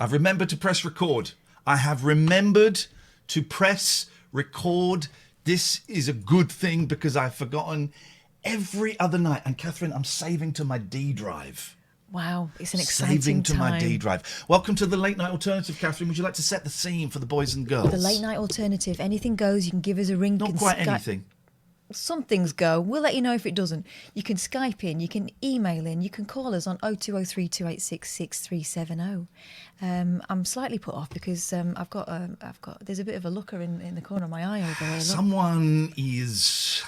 I've remembered to press record. I have remembered to press record. This is a good thing because I've forgotten every other night. And Catherine, I'm saving to my D drive. Wow, it's an exciting Saving to time. my D drive. Welcome to the Late Night Alternative, Catherine. Would you like to set the scene for the boys and girls? The Late Night Alternative. Anything goes. You can give us a ring. Not quite anything. Some things go. We'll let you know if it doesn't. You can Skype in. You can email in. You can call us on 0203 286 6370. I'm slightly put off because I've got. There's a bit of a looker in the corner of my eye over here. Look. Someone is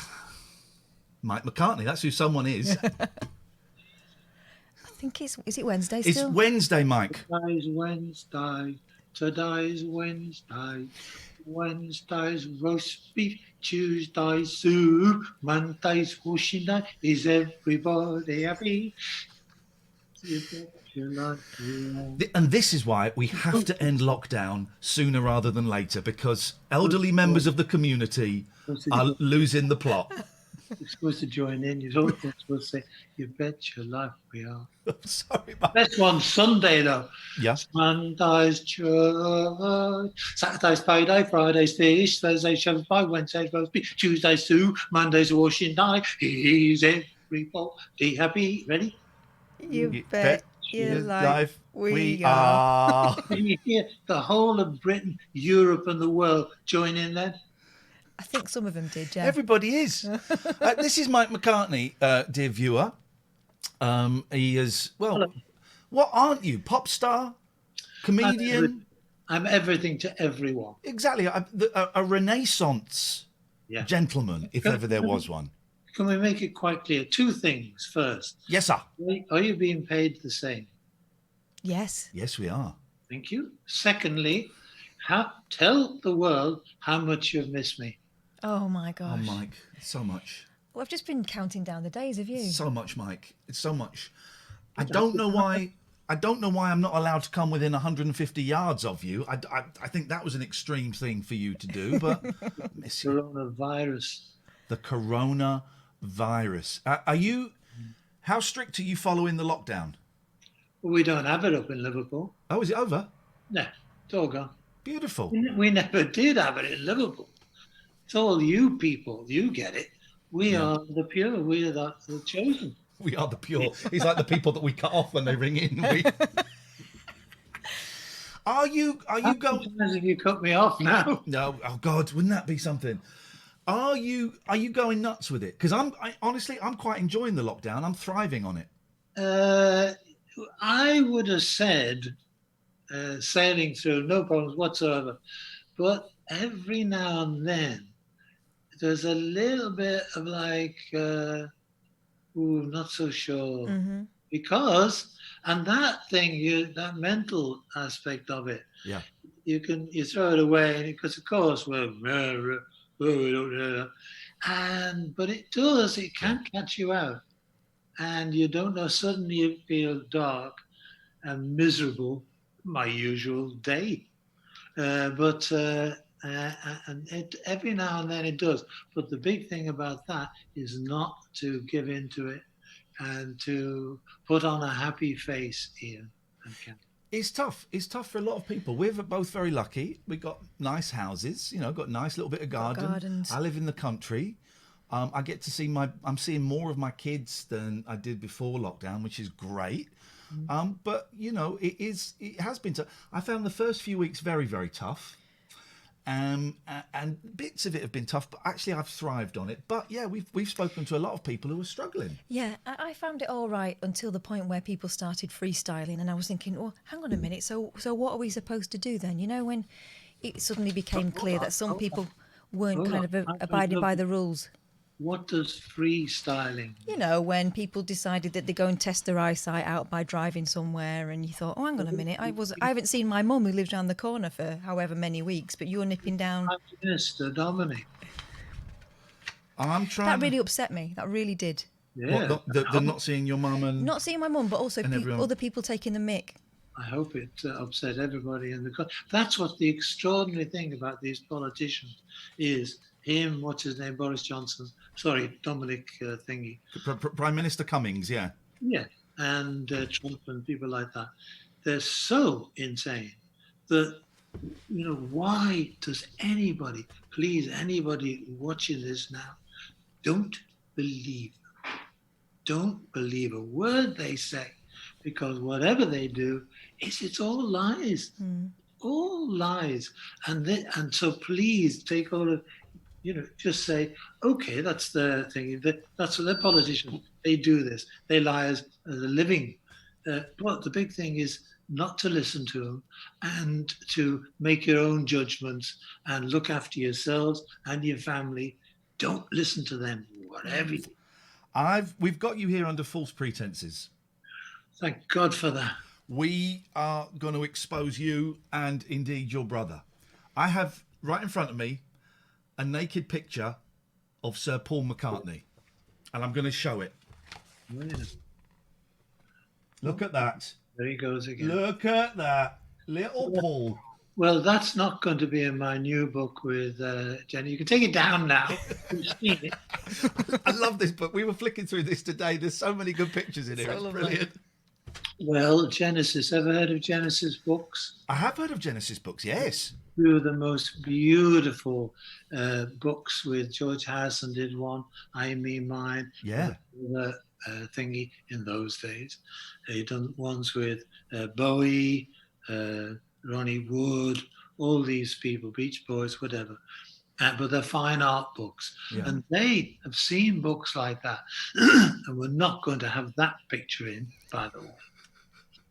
Mike McCartney. That's who someone is. I think is it Wednesday still? It's Wednesday, Mike. Today's Wednesday. Today's Wednesday. Wednesday's roast beef. Tuesday's soup. Monday's washing day. Is everybody happy? And this is why we have to end lockdown sooner rather than later, because elderly members of the community are losing the plot. You're supposed to join in. You're also supposed to say, "You bet your life we are." Sorry, Mike. That's one Sunday though. Yeah. Monday's church, Saturday's payday, Friday's fish, Thursday's shepherd's pie, Wednesday's roast beef, Tuesday's soup, Monday's washing day. Is everybody happy? Ready? You bet your life we are. are. Can you hear the whole of Britain, Europe, and the world join in then? I think some of them did, yeah. Everybody is. This is Mike McCartney, dear viewer. He is, well, Hello. What aren't you? Pop star? Comedian? I'm everything to everyone. Exactly. A Renaissance gentleman, if ever there was one. Can we make it quite clear? Two things first. Yes, sir. Are you being paid the same? Yes. Yes, we are. Thank you. Secondly, tell the world how much you've missed me. Oh my gosh. Oh, Mike, so much. Well, I've just been counting down the days, have you? So much, Mike. It's so much. I don't know why I'm not allowed to come within 150 yards of you. I think that was an extreme thing for you to do, but miss you. Coronavirus. The coronavirus. How strict are you following the lockdown? Well, we don't have it up in Liverpool. Oh, is it over? No, it's all gone. Beautiful. We never did have it in Liverpool. It's all you people. You get it. We are the pure. We are the chosen. We are the pure. It's like the people that we cut off when they ring in. Are you going? Have you cut me off now? No. Oh God, wouldn't that be something? Are you going nuts with it? Because honestly, I'm quite enjoying the lockdown. I'm thriving on it. I would have said sailing through, no problems whatsoever. But every now and then, there's a little bit of like, not so sure. Mm-hmm. Because, and that thing, that mental aspect of it, you throw it away, because of course but it can catch you out, and you don't know. Suddenly you feel dark and miserable. My usual day, but every now and then it does. But the big thing about that is not to give into it and to put on a happy face, Ian and Ken. It's tough. It's tough for a lot of people. We're both very lucky. We got nice houses, got a nice little bit of garden. Gardens. I live in the country. I get to see I'm seeing more of my kids than I did before lockdown, which is great. But it has been tough. I found the first few weeks very, very tough. And bits of it have been tough, but actually I've thrived on it. But yeah, we've spoken to a lot of people who are struggling. Yeah, I found it all right until the point where people started freestyling, and I was thinking, well, hang on a minute, so what are we supposed to do then? When it suddenly became clear that some people weren't kind of abiding by the rules. What does freestyling? When people decided that they go and test their eyesight out by driving somewhere, and you thought, oh, hang on a minute, I haven't seen my mum who lives around the corner for however many weeks, but you're nipping down. Mr. Dominic. I'm trying. That really upset me. That really did. Yeah. What, the not seeing your mum and not seeing my mum, but also other people taking the mick. I hope it upset everybody in the country. That's what the extraordinary thing about these politicians is. Him, what's his name, Boris Johnson. Sorry, Dominic thingy. Prime Minister Cummings, yeah. Yeah, and Trump and people like that. they're so insane that, why does anybody, please, anybody watching this now, don't believe them. Don't believe a word they say, because whatever they do, it's all lies. All lies. And so please take all of, just say, okay, that's their thing. That's what they're politicians. They do this. They lie as a living. But the big thing is not to listen to them and to make your own judgments and look after yourselves and your family. Don't listen to them, whatever. We've got you here under false pretenses. Thank God for that. We are going to expose you and indeed your brother. I have right in front of me a naked picture of Sir Paul McCartney, and I'm going to show it. Yeah. Look at that. There he goes again. Look at that. Little Paul. Well, that's not going to be in my new book with Jenny. You can take it down now. You've seen it. I love this book. We were flicking through this today. There's so many good pictures in here. It's brilliant. Well, Genesis. Ever heard of Genesis books? I have heard of Genesis books, yes. Two of the most beautiful books with George Harrison did one, I Me Mine. Yeah. The thingy in those days. He done ones with Bowie, Ronnie Wood, all these people, Beach Boys, whatever. But they're fine art books. Yeah. And they have seen books like that. And we're not going to have that picture in, by the way.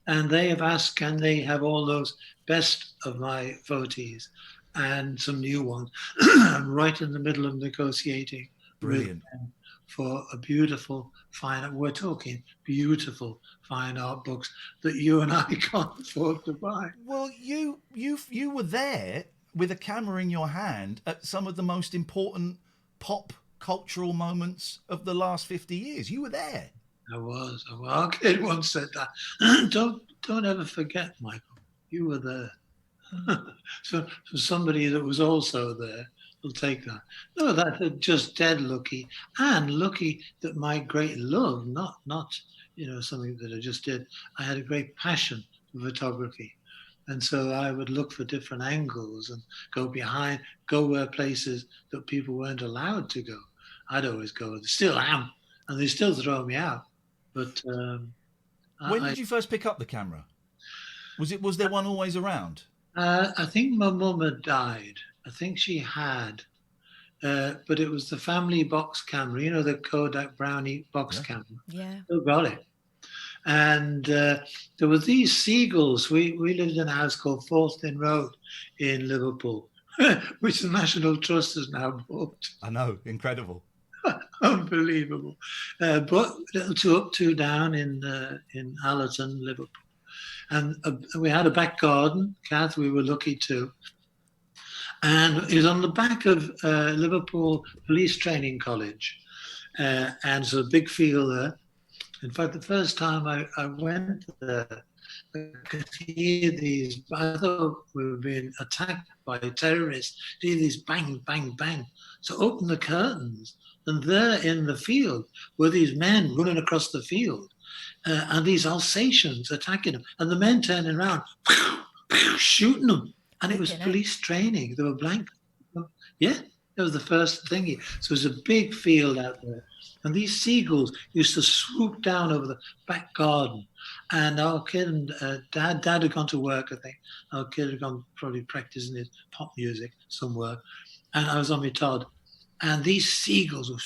And they have asked, can they have all those best of my votees and some new ones? I'm right in the middle of negotiating. Brilliant. With them for a beautiful, fine, we're talking beautiful, fine art books that you and I can't afford to buy. Well, you were there with a camera in your hand at some of the most important pop cultural moments of the last 50 years. You were there. I was. Our kid once said that. Don't ever forget, Michael. You were there. So for somebody that was also there, we'll take that. No, that just dead lucky, and lucky that my great love, not something that I just did. I had a great passion for photography, and so I would look for different angles and go where places that people weren't allowed to go. I'd always go. Still am, and they still throw me out. But when did you first pick up the camera? Was there one always around? I think my mum had died. I think she had, but it was the family box camera, the Kodak Brownie box camera. Yeah. Still got it. And there were these seagulls. We lived in a house called Forthin Road in Liverpool, which the National Trust has now bought. I know, incredible. Unbelievable. But little two up, two down in Allerton, Liverpool. And we had a back garden, Kath, we were lucky too. And it was on the back of Liverpool Police Training College. And so a big field there. In fact, the first time I went there, I could hear these, I thought we were being attacked by terrorists, hear these bang, bang, bang. So open the curtains, and there in the field were these men running across the field, and these Alsatians attacking them, and the men turning around, shooting them. And it was police training. They were blank. Yeah, that was the first thingy. So it was a big field out there. And these seagulls used to swoop down over the back garden. And our kid and dad had gone to work, I think. Our kid had gone probably practicing his pop music somewhere. And I was on my Todd. And these seagulls were,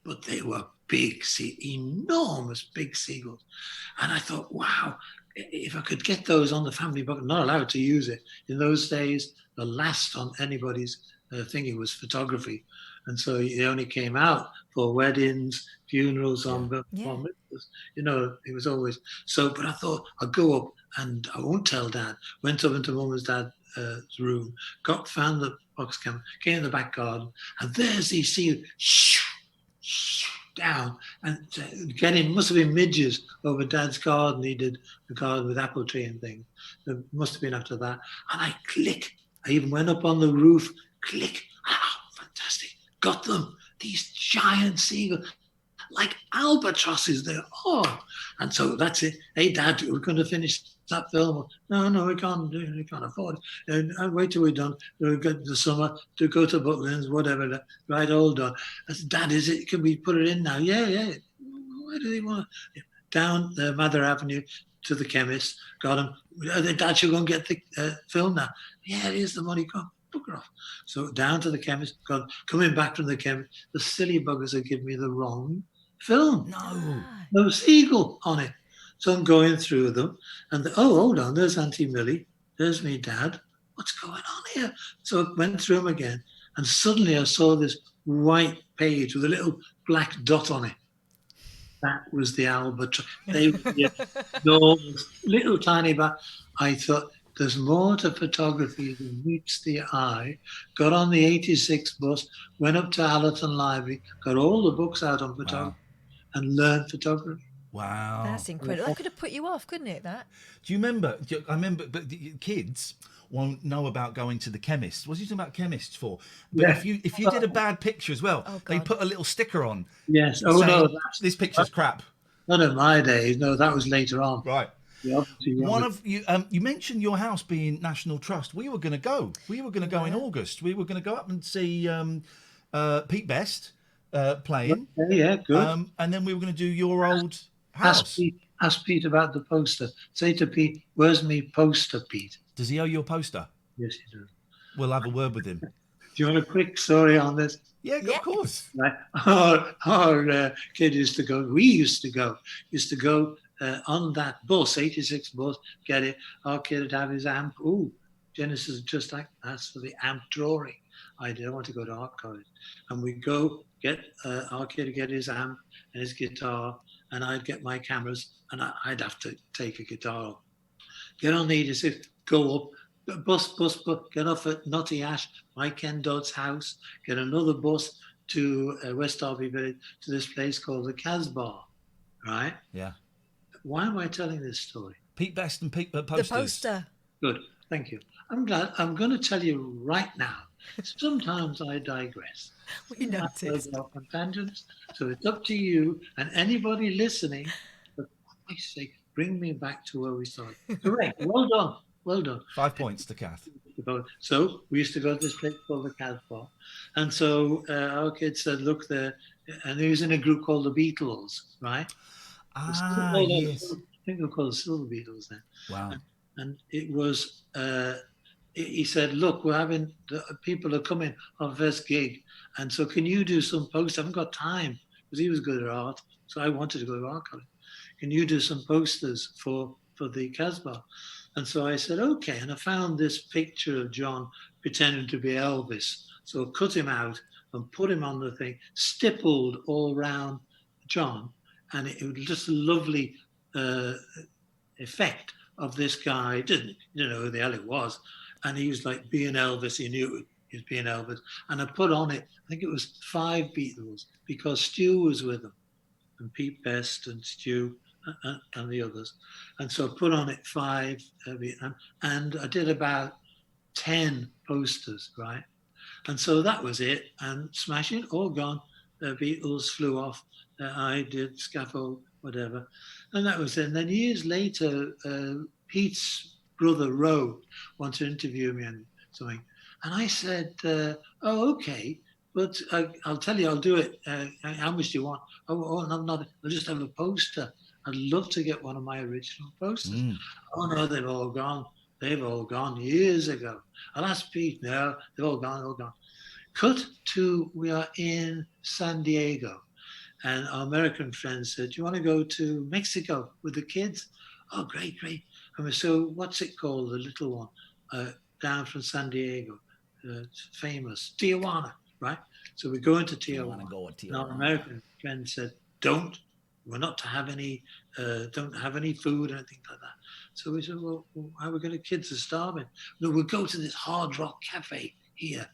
but they were big, enormous big seagulls. And I thought, wow, if I could get those on the family book, I'm not allowed to use it. In those days, the last on anybody's thingy was photography. And so they only came out for weddings, funerals, it was always so. But I thought I'd go up and I won't tell Dad. Went up into Mum and Dad's room, found the box camera, came in the back garden, and there's these seals down and getting, must have been midges over Dad's garden. He did the garden with apple tree and things. It must have been after that. And I even went up on the roof, fantastic. Got them, these giant seagulls, like albatrosses. And so that's it. Hey, Dad, we're going to finish that film. No, we can't do it. We can't afford it. And wait till we're done. We'll get the summer to go to Butlins, whatever. Right, all done. I said, Dad, is it? Can we put it in now? Yeah. Why do they want to? Down Mather Avenue to the chemist. Got him. Dad, you're going to get the film now. Yeah, here's the money. Come, book it off. So down to the chemist. Coming back from the chemist, the silly buggers had given me the wrong film. No seagull on it. So I'm going through them, and hold on, there's Auntie Millie, there's me dad. What's going on here? So I went through them again, and suddenly I saw this white page with a little black dot on it. That was the albatross. They were enormous, little tiny, but I thought there's more to photography than meets the eye. Got on the 86 bus, went up to Allerton Library, got all the books out on photography, and learned photography. Wow. That's incredible. That could have put you off, couldn't it, that? Do you remember? I remember, but the kids won't know about going to the chemist. What's he talking about chemists for? But if you did a bad picture as well, they put a little sticker on. Yes. This picture's crap. Not in my days. No, that was later on. Right. One of you, you mentioned your house being National Trust. We were going to go. We were going to go in August. We were going to go up and see Pete Best playing. Okay, yeah, good. And then we were going to do your old house. Ask Pete about the poster. Say to Pete, "Where's me poster, Pete?" Does he owe you a poster? Yes, he does. We'll have a word with him. Do you want a quick story on this? Yeah, of course. Right. Our kid used to go. We used to go on that bus, 86 bus. Get it? Our kid would have his amp. Ooh, Genesis just like that's for the amp drawing. I didn't want to go to art college, and we go get our kid to get his amp and his guitar, and I'd get my cameras, and I'd have to take a guitar, get on the 86, go up, bus, get off at Notty Ash, Mike Ken Dodd's house, get another bus to West Derby Village to this place called the Casbah, right? Yeah. Why am I telling this story? Pete Best and Pete posters. The poster. Good, thank you. I'm glad. I'm going to tell you right now. Sometimes I digress. We noticed. I go off on tangents. So it's up to you and anybody listening. For Christ's sake, bring me back to where we started. Correct. Well done. 5 points to Kath. So we used to go to this place called the Casbah, and so our kids said, "Look there," and he was in a group called the Beatles, right? Yes. I think they were called the Silver Beatles then. Wow. And it was. He said, "Look, we're having people are coming on first gig, and so can you do some posters? I haven't got time because he was good at art, so I wanted to go to art college. Can you do some posters for the Casbah?" And so I said, "Okay." And I found this picture of John pretending to be Elvis, so I cut him out and put him on the thing, stippled all round John, and it was just a lovely effect of this guy. Didn't know who the hell it was. And he was like being Elvis. He knew he was being Elvis. And I put on it, I think it was 5 Beatles, because Stu was with them, and Pete Best and Stu and the others. And so I put on it 5 and I did about 10 posters, right? And so that was it. And smashing, all gone. The Beatles flew off. I did scaffold, whatever. And that was it. And then years later, Pete's brother Roe wanted to interview me on something, and I said, "Oh, okay, but I'll tell you, I'll do it. How much do you want?" "Oh, no, not. I'll just have a poster. I'd love to get one of my original posters." "Oh no, they've all gone. They've all gone years ago." "I'll ask Pete." "No, they've all gone. Cut to, we are in San Diego, and our American friends said, "Do you want to go to Mexico with the kids?" "Oh, great. And so what's it called, the little one, down from San Diego, famous, Tijuana, right? So we go into Tijuana. And our American friend said, we're not to have any, don't have any food or anything like that. So we said, well, how are we going to, kids are starving. No, we'll go to this Hard Rock Cafe here.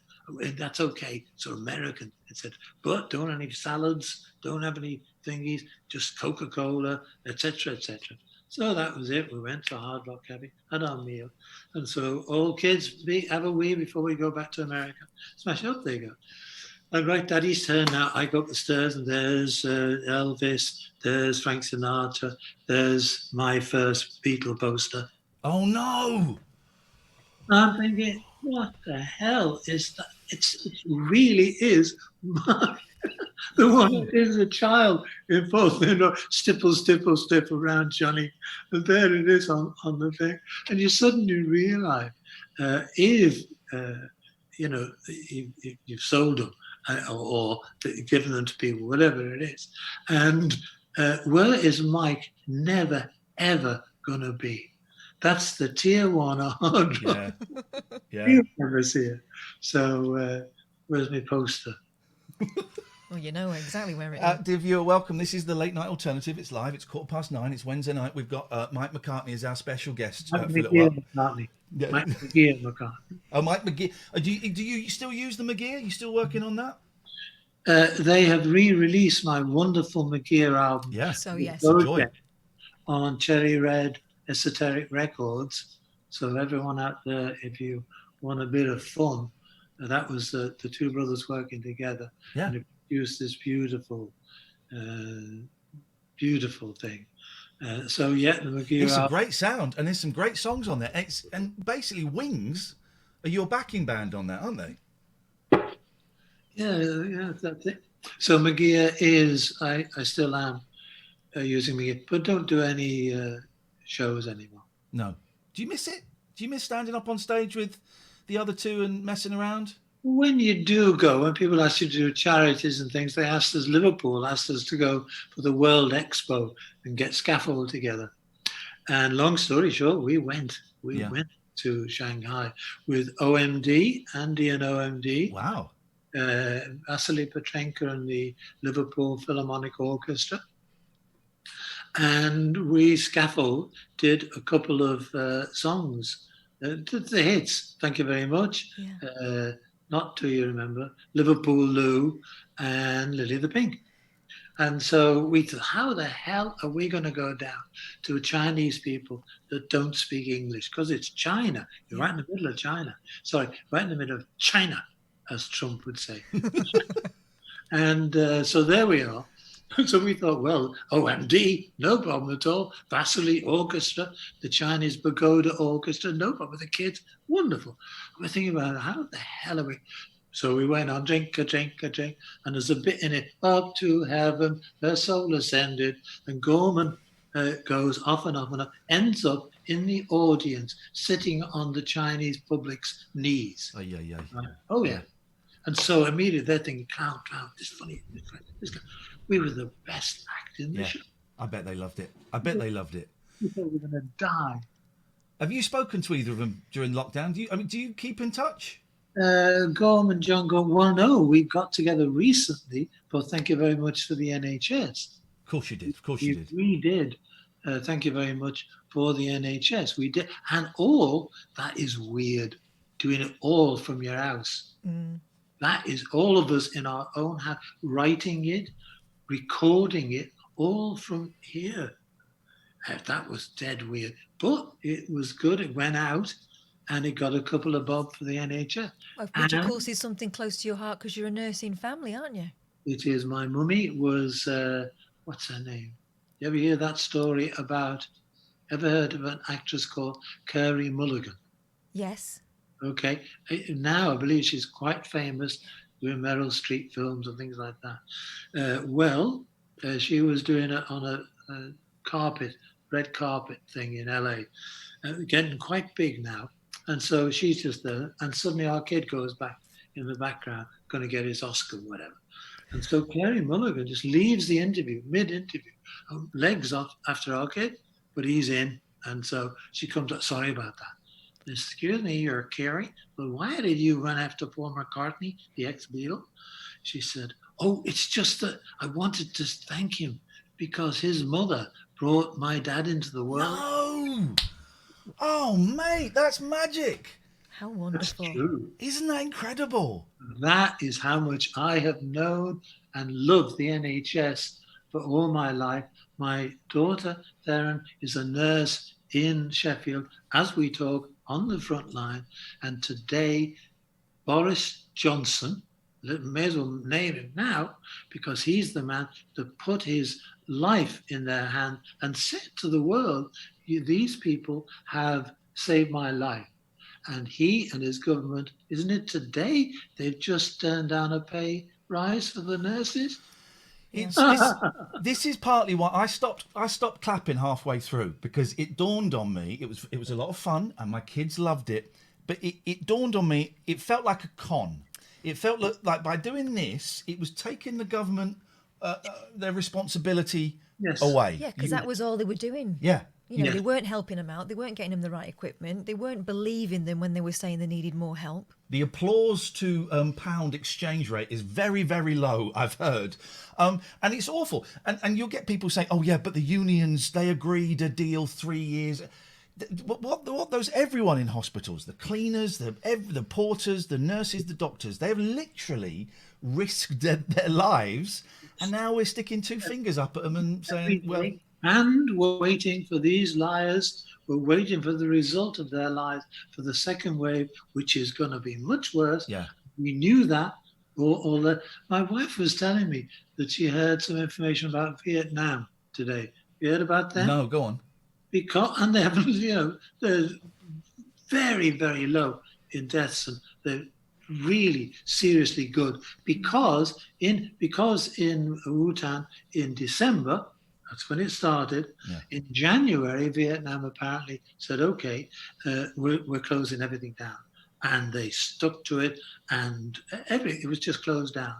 That's okay. So American. It said, but don't have any salads, don't have any thingies, just Coca-Cola, etc., etc. So that was it. We went to Hard Rock Cafe, had our meal. And so all kids have a wee before we go back to America. Smash up, there you go. And right, Daddy's turn now. I go up the stairs and there's Elvis, there's Frank Sinatra, there's my first Beatle poster. Oh no! I'm thinking, what the hell is that? It really is my, the one that is a child in both, stipple around Johnny. And there it is on the thing. And you suddenly realize if, if you've sold them or given them to people, whatever it is. And where is Mike never, ever going to be? That's the tier one hard drive. Yeah. You never see it. So where's my poster? Well, you know exactly where it is. Dear viewer, welcome. This is the Late Night Alternative. It's live. It's 9:15. It's Wednesday night. We've got Mike McCartney as our special guest for a little while. McCartney. Yeah. Mike McCartney. Oh, Mike McGee. Do you still use the McGee? Are you still working on that? They have re-released my wonderful McGear album. Yeah. So yes. Enjoy. On Cherry Red Esoteric Records. So everyone out there, if you want a bit of fun, that was the two brothers working together. Yeah. And it produced this beautiful, beautiful thing. So yeah, the McGear It's a album. great sound, and there's some great songs on there. And basically, Wings are your backing band on that, aren't they? Yeah, that's it. So McGear is, I still am using McGear, but don't do any shows anymore. No. Do you miss it? Do you miss standing up on stage with the other two and messing around? When you do go, when people ask you to do charities and things, they asked us, Liverpool asked us to go for the World Expo and get scaffold together. And long story short, we went. We went to Shanghai with OMD, Andy and OMD. Wow. Vasily Petrenko and the Liverpool Philharmonic Orchestra. And we did a couple of songs, the hits, thank you very much. Yeah. Not Do You Remember, Liverpool Lou, and Lily the Pink. And so we thought, how the hell are we going to go down to Chinese people that don't speak English? Because it's China. You're right in the middle of China. Sorry, right in the middle of China, as Trump would say. And so there we are. So we thought, well, OMD, no problem at all. Vasily Orchestra, the Chinese Pagoda Orchestra, no problem. The kids, wonderful. We're thinking about how the hell are we? So we went on, drink a drink, and there's a bit in it, up to heaven, their soul ascended, and Gorman goes off and off and off, ends up in the audience, sitting on the Chinese public's knees. Yeah. Right? Oh, yeah. And so immediately they're thinking, clown, this funny, this guy. We were the best act in the show. I bet they loved it. We thought we were going to die. Have you spoken to either of them during lockdown? Do you keep in touch? Gorm and John go, well, no, we got together recently, but thank you very much for the NHS. Of course you did. We did. Thank you very much for the NHS. We did. And all, that is weird, doing it all from your house. Mm. That is all of us in our own house, writing it, recording it, all from here. That was dead weird. But it was good. It went out and it got a couple of bob for the NHS. Which, of course, is something close to your heart because you're a nursing family, aren't you? It is. My mummy was, what's her name? You ever hear that story about, ever heard of an actress called Carey Mulligan? Yes. Okay. Now I believe she's quite famous doing Meryl Streep films and things like that. She was doing it on a red carpet thing in LA, getting quite big now. And so she's just there. And suddenly our kid goes back in the background, going to get his Oscar, whatever. And so Carey Mulligan just leaves the interview, mid-interview, legs off after our kid, but he's in. And so she comes up, sorry about that. Excuse me, you're Carey, but why did you run after Paul McCartney, the ex-Beatle? She said, oh, it's just that I wanted to thank him because his mother brought my dad into the world. No! Oh, mate, that's magic. How wonderful. That's true. Isn't that incredible? That is how much I have known and loved the NHS for all my life. My daughter, Theron, is a nurse in Sheffield as we talk on the front line. And today, Boris Johnson, may as well name him now, because he's the man that put his life in their hand and said to the world, these people have saved my life. And he and his government, isn't it today, they've just turned down a pay rise for the nurses? It's this is partly why I stopped clapping halfway through, because it dawned on me, it was a lot of fun and my kids loved it, but it dawned on me, it felt like a con. It felt like by doing this, it was taking the government their responsibility Yes. away. Yeah, because that was all they were doing. Yeah. You know, Yeah. they weren't helping them out. They weren't getting them the right equipment. They weren't believing them when they were saying they needed more help. The applause to pound exchange rate is very, very low, I've heard. And it's awful. And you'll get people saying, oh, yeah, but the unions, they agreed a deal 3 years. What those, everyone in hospitals, the cleaners, the porters, the nurses, the doctors, they've literally risked their lives. And now we're sticking two fingers up at them and saying, well... And we're waiting for these liars. We're waiting for the result of their lies for the second wave, which is going to be much worse. Yeah. We knew that. All that. My wife was telling me that she heard some information about Vietnam today. You heard about that? No, go on. And they haven't, they're very, very low in deaths, and they're really seriously good because in Wuhan in December. That's when it started. Yeah. In January, Vietnam apparently said, okay, we're closing everything down. And they stuck to it, and it was just closed down.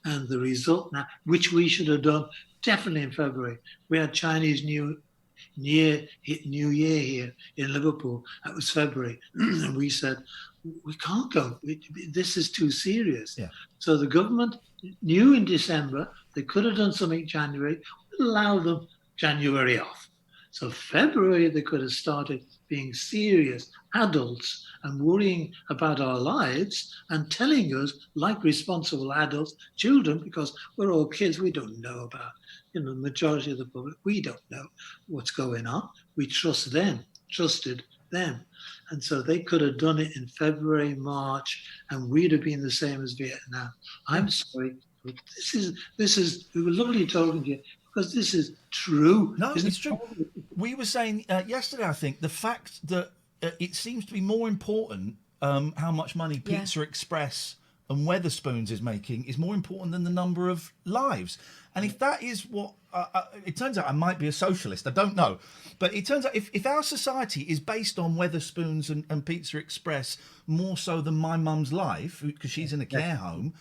And the result now, which we should have done definitely in February, we had Chinese New Year here in Liverpool. That was February. And we said, we can't go. This is too serious. Yeah. So the government knew in December they could have done something in January, allow them January off. So February they could have started being serious adults and worrying about our lives and telling us, like responsible adults, children, because we're all kids, we don't know about, the majority of the public, we don't know what's going on. We trusted them. And so they could have done it in February, March, and we'd have been the same as Vietnam. I'm sorry, but this is we were lovely talking to you, because this is true. No, it's true. We were saying yesterday, I think, the fact that it seems to be more important how much money Pizza Express and Weatherspoons is making is more important than the number of lives. And if that is what... it turns out I might be a socialist, I don't know. But it turns out if our society is based on Weatherspoons and Pizza Express more so than my mum's life, because she's in a care home,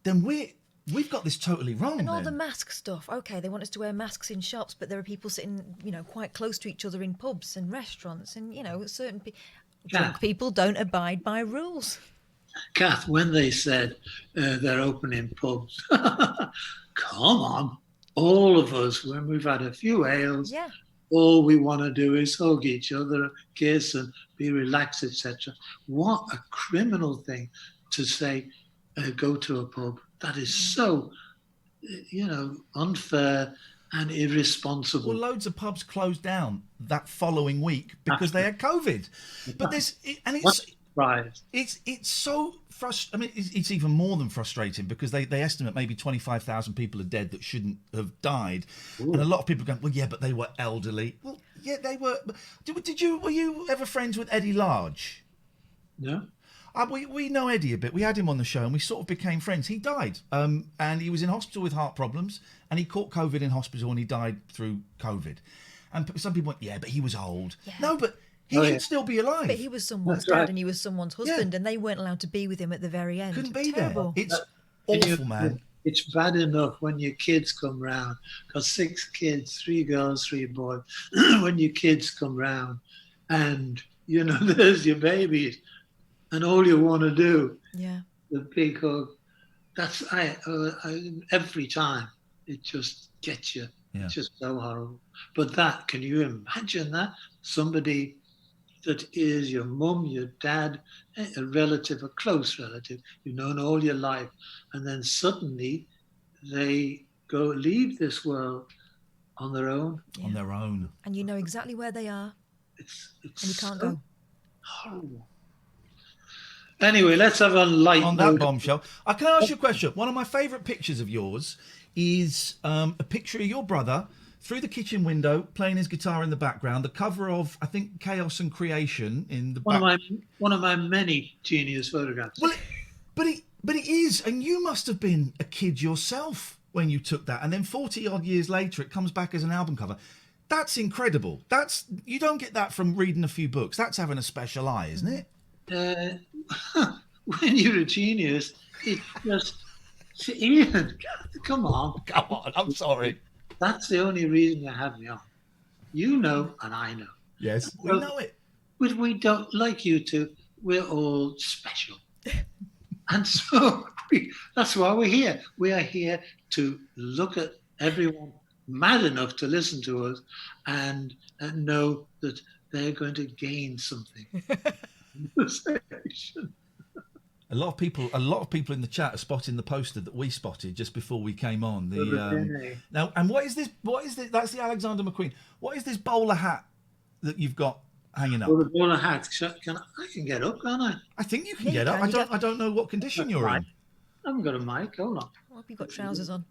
then we've got this totally wrong. And all the mask stuff. Okay, they want us to wear masks in shops, but there are people sitting, quite close to each other in pubs and restaurants, and certain drunk people don't abide by rules. Kath, when they said they're opening pubs, come on, all of us, when we've had a few ales, all we want to do is hug each other, kiss, and be relaxed, etc. What a criminal thing to say, go to a pub. That is so, unfair and irresponsible. Well, loads of pubs closed down that following week because they had COVID. But it's so frustrating. I mean, it's even more than frustrating because they estimate maybe 25,000 people are dead that shouldn't have died. Ooh. And a lot of people are going, well, yeah, but they were elderly. Well, yeah, they were. Were you ever friends with Eddie Large? No. We know Eddie a bit. We had him on the show and we sort of became friends. He died and he was in hospital with heart problems and he caught COVID in hospital and he died through COVID. And some people went, yeah, but he was old. Yeah. No, but he should still be alive. But he was someone's dad and he was someone's husband and they weren't allowed to be with him at the very end. Couldn't be Terrible. there. It's awful, man. It's bad enough when your kids come round. Got 6 kids, 3 girls, 3 boys. When your kids come round and, there's your babies. And all you want to do, the big hug. That's every time it just gets you. Yeah. It's just so horrible. But can you imagine that? Somebody that is your mum, your dad, a relative, a close relative you've known all your life, and then suddenly they leave this world on their own. Yeah. On their own. And you know exactly where they are. It's and you can't go. Horrible. Anyway, let's have a light On that note. bombshell, I can ask you a question. One of my favourite pictures of yours is a picture of your brother through the kitchen window playing his guitar in the background. The cover of, I think, Chaos and Creation in the back. One of my many genius photographs. Well, but it is, and you must have been a kid yourself when you took that, and then 40 odd years later, it comes back as an album cover. That's incredible. You don't get that from reading a few books. That's having a special eye, isn't it? When you're a genius, it just Ian, come on. Come on, I'm sorry. That's the only reason you have me on. You know, and I know. Yes, we know it. But we don't like you two. We're all special. And so that's why we're here. We are here to look at everyone mad enough to listen to us and know that they're going to gain something. A lot of people in the chat are spotting the poster that we spotted just before we came on. Now, and what is this? That's the Alexander McQueen. What is this bowler hat that you've got hanging up? Well, the bowler hat. I can get up, can't I? I think you can get up. I don't know what condition you're in. I haven't got a mic. Hold on. I hope you've got trousers on.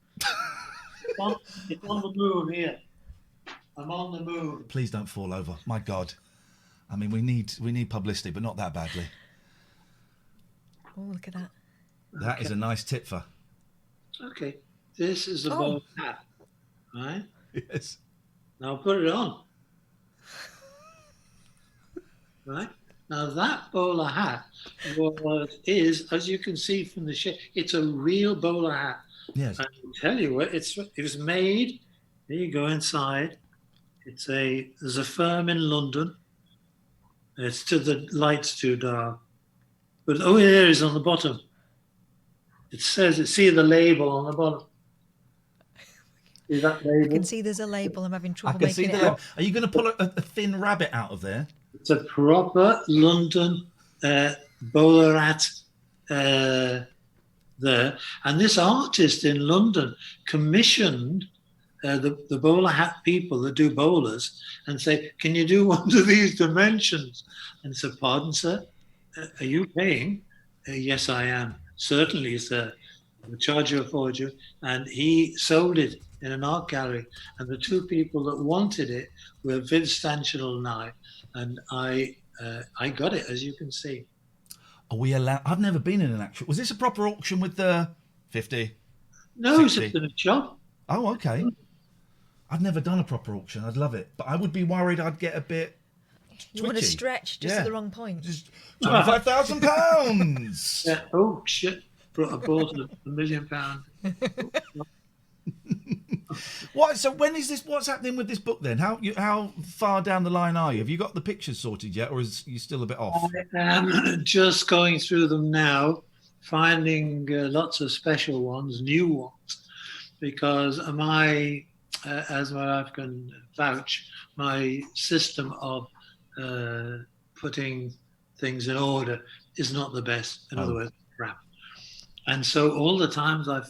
It's on the moon here. I'm on the moon. Please don't fall over. My God. I mean, we need publicity, but not that badly. Oh, look at that. That is a nice tip for. Okay. This is a bowler hat. Right? Yes. Now put it on. Right? Now that bowler hat is, as you can see from the shape, it's a real bowler hat. Yes. And I'll tell you what, it was made. There you go inside. There's a firm in London. The light's too dark. But there it is on the bottom. It says, see the label on the bottom. See that label? I can see there's a label. I'm having trouble I can making see it the out. label. Are you going to pull a thin rabbit out of there? It's a proper London bowler hat there. And this artist in London commissioned the bowler hat people that do bowlers and say, can you do one of these dimensions? And said, pardon, sir, are you paying? Yes, I am. Certainly, sir. I'll charge you a fortune. And he sold it in an art gallery. And the two people that wanted it were Viv Stanchel and I. And I got it, as you can see. Are we allowed? I've never been in an actual. Was this a proper auction with the 50? No, 60? it's in a shop. Oh, okay. I've never done a proper auction. I'd love it, but I would be worried I'd get a bit. You want to twitchy. stretch just at the wrong point. Just £25,000. Yeah. Oh shit! I bought £1 million. What? So when is this? What's happening with this book then? How far down the line are you? Have you got the pictures sorted yet, or is you still a bit off? I am just going through them now, finding lots of special ones, new ones, because as my wife can vouch, my system of putting things in order is not the best. In other words, crap. And so all the times I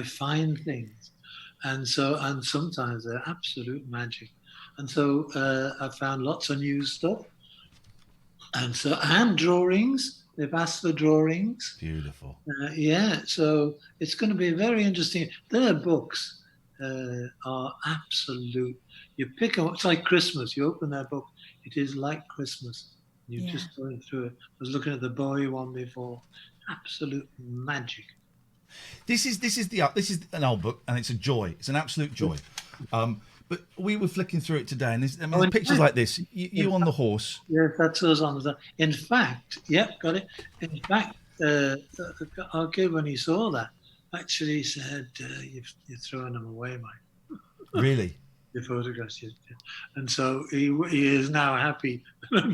find things, and sometimes they're absolute magic. And so I found lots of new stuff, and drawings. They've asked for drawings. Beautiful. So it's going to be very interesting. Their books are absolute. You pick them. It's like Christmas. You open their book. It is like Christmas. You're just going through it. I was looking at the Bowie one before. Absolute magic. This is an old book, and it's a joy. It's an absolute joy. But we were flicking through it today, and there's pictures like this. You on the horse. Yes, that's us on the. In fact, got it. In fact, our kid, when he saw that, actually said, "You're throwing them away, Mike." Really? The photographs, and so he is now happy that I'm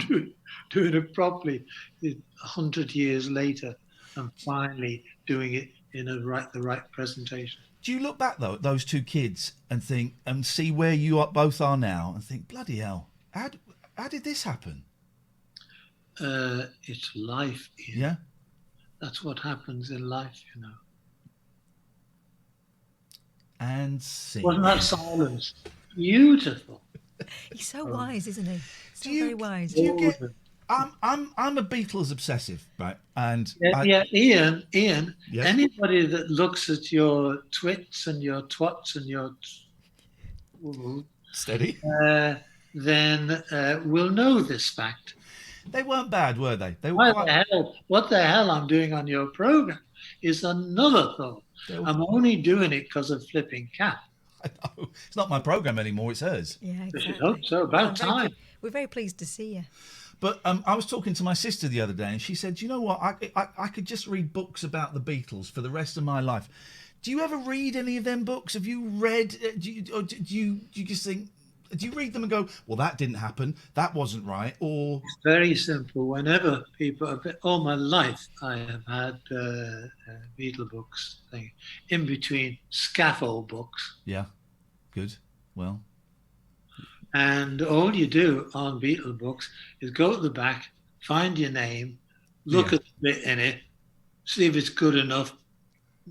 doing it properly. 100 years later, I'm finally doing it in the right presentation. Do you look back though at those two kids and think and see where you both are now and think, bloody hell, how did this happen? It's life. Ian. Yeah. That's what happens in life, you know. And see. Wasn't that silence beautiful? He's so wise, isn't he? So Do you- very wise. Do you get? I'm a Beatles obsessive, right? And Yeah, Ian. Yes? Anybody that looks at your twits and your twats and your Steady. then will know this fact. They weren't bad, were they? They were Why quite. the hell? What the hell I'm doing on your program is another thought. They were, I'm only doing it because of flipping cat. I know. It's not my program anymore. It's hers. Yeah, I should exactly. hope so. Well, About time. we're very pleased to see you. But I was talking to my sister the other day, and she said, "You know what? I could just read books about the Beatles for the rest of my life." Do you ever read any of them books? Have you read? Or do you just think? Do you read them and go, "Well, that didn't happen. That wasn't right," or It's very simple. Whenever people, all my life, I have had Beatle books in between scaffold books. yeah, good. Well, And all you do on Beatle books is go at the back, find your name, look Yeah. at the bit in it, see if it's good enough,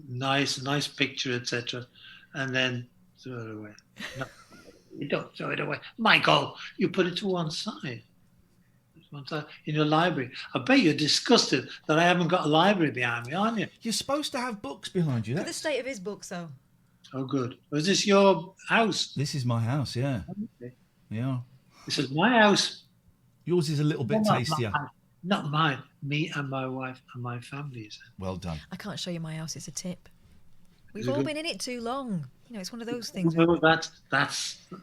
nice picture, etc., and then throw it away. No, you don't throw it away. Michael, you put it to one side. One side in your library. I bet you're disgusted that I haven't got a library behind me, aren't you? you're supposed to have books behind you. Look at the state of his books, though. Oh, good. Was this your house? This is my house. Yeah, Okay. yeah. This is my house. Yours is a little bit Well, tastier. Not mine. Me and my wife and my families. Well done. I can't show you my house. It's a tip. We've Is it all good? been in it too long. You know, it's one of those things. Well, that's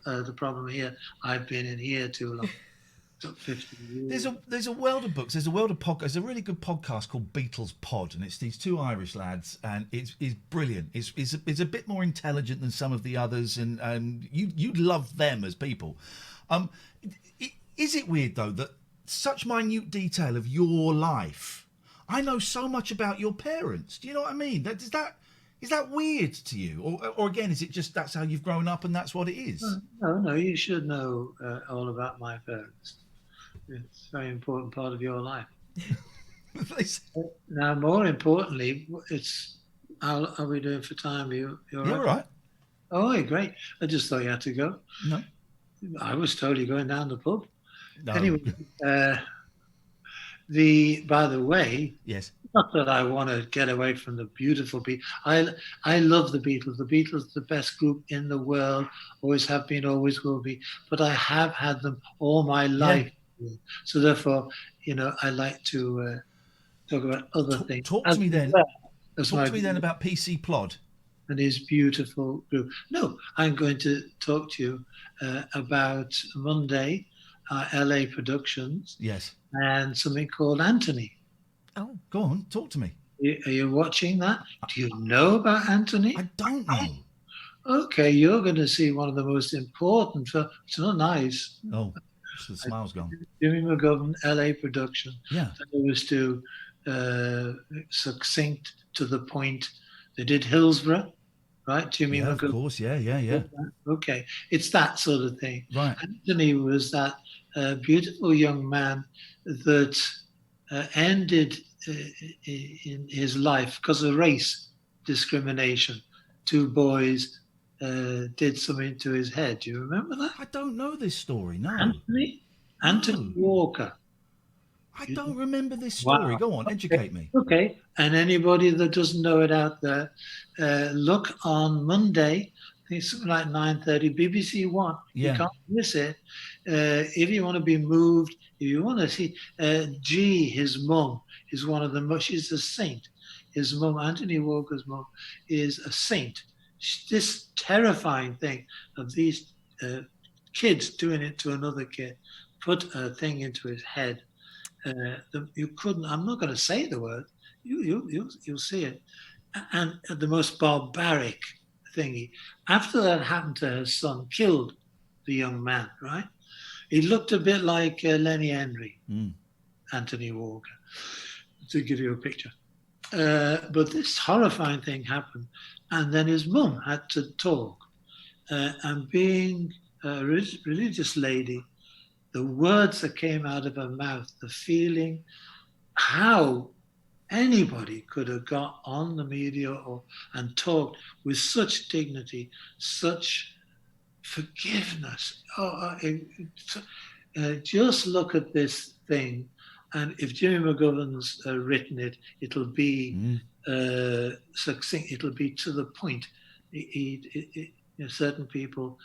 the problem here. I've been in here too long. 50 years. There's a world of books. There's a world of podcasts. There's a really good podcast called Beatles Pod, and it's these two Irish lads, and it's brilliant. It's a bit more intelligent than some of the others, and you'd love them as people. Is it weird though that such minute detail of your life? I know so much about your parents. Do you know what I mean? Is that weird to you, or again, is it just that's how you've grown up and that's what it is? No, you should know all about my parents. It's a very important part of your life. Now, more importantly, it's how are we doing for time? You're Yeah, all right. Oh, yeah, great. I just thought you had to go. No. I was totally going down the pub. No. Anyway, by the way, Yes. not that I want to get away from the beautiful Beatles. I love the Beatles. The Beatles are the best group in the world. Always have been, always will be. But I have had them all my life. So therefore, I like to talk about other things. Talk to me then. Talk to me then group about PC Plod. and his beautiful group. No, I'm going to talk to you about Monday, LA Productions, Yes. and something called Anthony. Oh, Go on, talk to me. Are you watching that? Do you know about Anthony? I don't know. Okay, you're going to see one of the most important. It's not nice. Oh, so the smile's gone. Jimmy McGovern, LA Production. Yeah. It was to succinct to the point. They did Hillsborough, right? Jimmy Yeah, of McGovern. course. Yeah. Okay, it's that sort of thing. Right. Anthony was that beautiful young man that ended in his life because of race discrimination. Two boys did something to his head. Do you remember that? I don't know this story. No. Anthony Walker. I don't remember this story. Wow. Go on, educate me. Okay, and anybody that doesn't know it out there, look on Monday. I think it's something like 9:30, BBC One. Yeah. You can't miss it. If you want to be moved, if you want to see, G, his mum, is one of the. She's a saint. His mum, Anthony Walker's mum, is a saint. This terrifying thing of these kids doing it to another kid, put a thing into his head. You couldn't. I'm not going to say the word. You'll see it. And the most barbaric thingy. After that happened to her son, killed the young man. Right? He looked a bit like Lenny Henry, Anthony Walker, to give you a picture. But this horrifying thing happened, and then his mum had to talk. And being a religious lady, the words that came out of her mouth, the feeling, how anybody could have got on the media and talked with such dignity, such forgiveness. Just look at this thing And if Jimmy McGovern's written it, it'll be succinct. It'll be to the point. Certain people,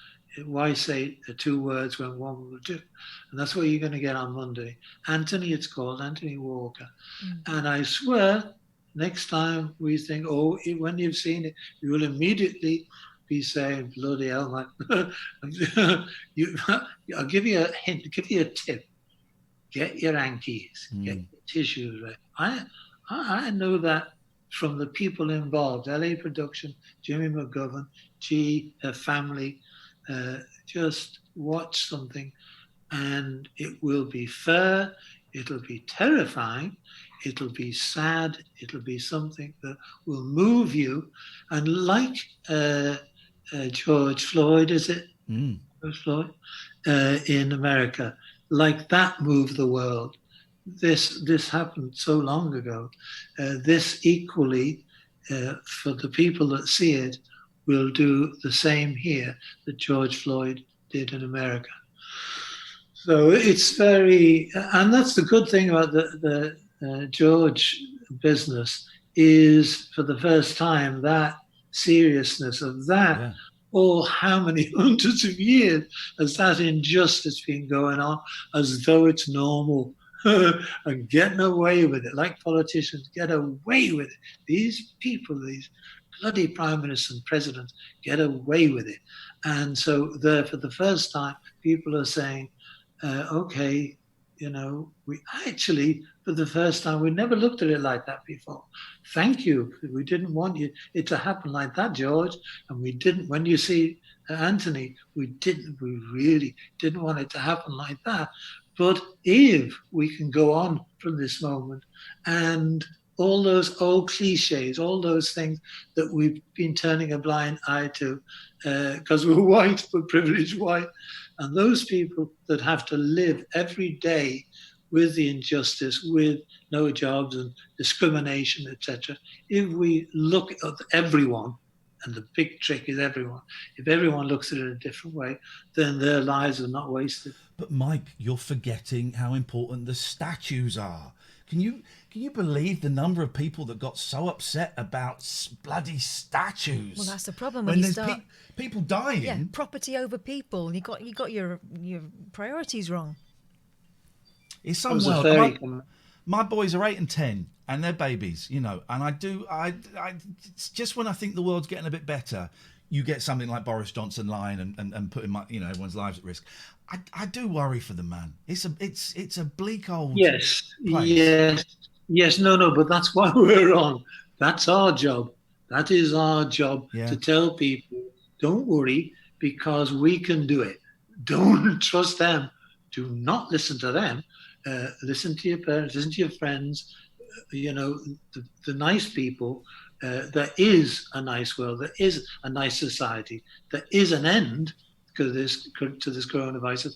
why say two words when one will do? And that's what you're going to get on Monday. Anthony, it's called Anthony Walker. And I swear, next time we think, when you've seen it, you will immediately be saying, bloody hell, man. I'll give you a hint, give you a tip. Get your hankies, get your tissues right. I know that from the people involved, LA Production, Jimmy McGovern, her family, just watch something and it will be fair, it'll be terrifying, it'll be sad, it'll be something that will move you. And like George Floyd, is it? George Floyd in America, like that moved the world. This happened so long ago. This equally, for the people that see it, will do the same here that George Floyd did in America. So it's very, and that's the good thing about the George business is for the first time that seriousness of that. Yeah. How many hundreds of years has that injustice been going on as though it's normal and getting away with it, like politicians get away with it. These people, these bloody prime ministers and presidents get away with it. And so there, for the first time, people are saying, okay, we actually, for the first time, we never looked at it like that before. Thank you. We didn't want it to happen like that, George. And we didn't, when you see Anthony, we really didn't want it to happen like that. But if we can go on from this moment and all those old cliches, all those things that we've been turning a blind eye to because we're white, we're privileged white, and those people that have to live every day with the injustice, with no jobs and discrimination, etc. If we look at everyone, and the big trick is everyone, if everyone looks at it a different way, then their lives are not wasted. But Mike, you're forgetting how important the statues are. Can you believe the number of people that got so upset about bloody statues? Well, that's the problem when you start people dying. Yeah, property over people. You got your priorities wrong. It's some world. My boys are 8 and 10, and they're babies, and it's just when I think the world's getting a bit better, you get something like Boris Johnson lying and putting everyone's lives at risk. I do worry for them, man. It's a bleak old place. Yes. No, but that's why we're on. That's our job. That is our job to tell people, don't worry, because we can do it. Don't trust them. Do not listen to them. Listen to your parents, listen to your friends, the nice people. There is a nice world. There is a nice society. There is an end to this coronavirus.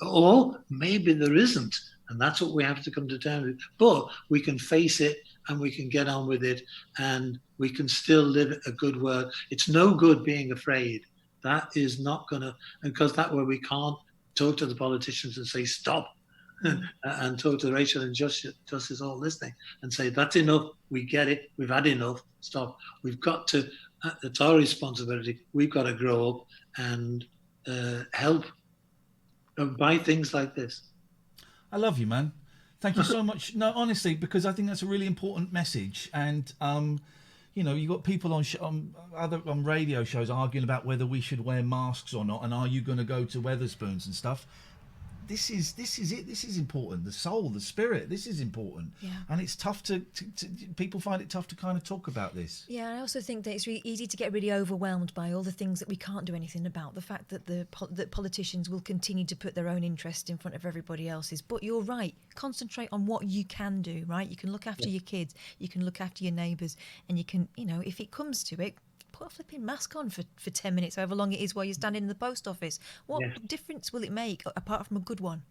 Or maybe there isn't. And that's what we have to come to terms with. But we can face it and we can get on with it and we can still live a good world. It's no good being afraid. That is not going to, because that way we can't talk to the politicians and say, stop. And talk to Rachel and Justice all listening and say, that's enough. We get it. We've had enough. Stop. We've got to, it's our responsibility. We've got to grow up and help by things like this. I love you, man. Thank you so much. No, honestly, because I think that's a really important message. And, you got people on radio shows arguing about whether we should wear masks or not. And are you going to go to Wetherspoons and stuff? This is it. This is important. The soul, the spirit. This is important. Yeah. And it's tough to people find it tough to kind of talk about this. Yeah, I also think that it's really easy to get really overwhelmed by all the things that we can't do anything about. The fact that that politicians will continue to put their own interest in front of everybody else's. But you're right. Concentrate on what you can do. Right. You can look after your kids. You can look after your neighbours, and you can, if it comes to it, put a flipping mask on for 10 minutes, however long it is, while you're standing in the post office. What difference will it make, apart from a good one?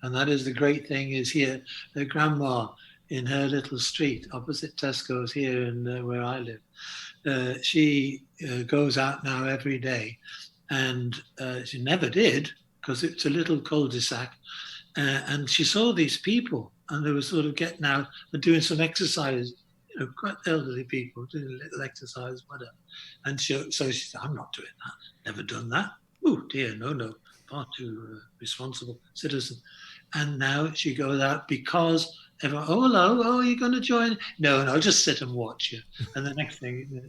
And that is the great thing is here, the grandma in her little street opposite Tesco's here in where I live. She goes out now every day, and she never did because it's a little cul-de-sac. And she saw these people and they were sort of getting out and doing some exercise. Quite elderly people doing a little exercise, whatever. And so she said, "I'm not doing that. Never done that. Oh dear, no, far too responsible citizen." And now she goes out because everyone, "Oh hello, oh you're going to join?" No, just sit and watch you. And the next thing.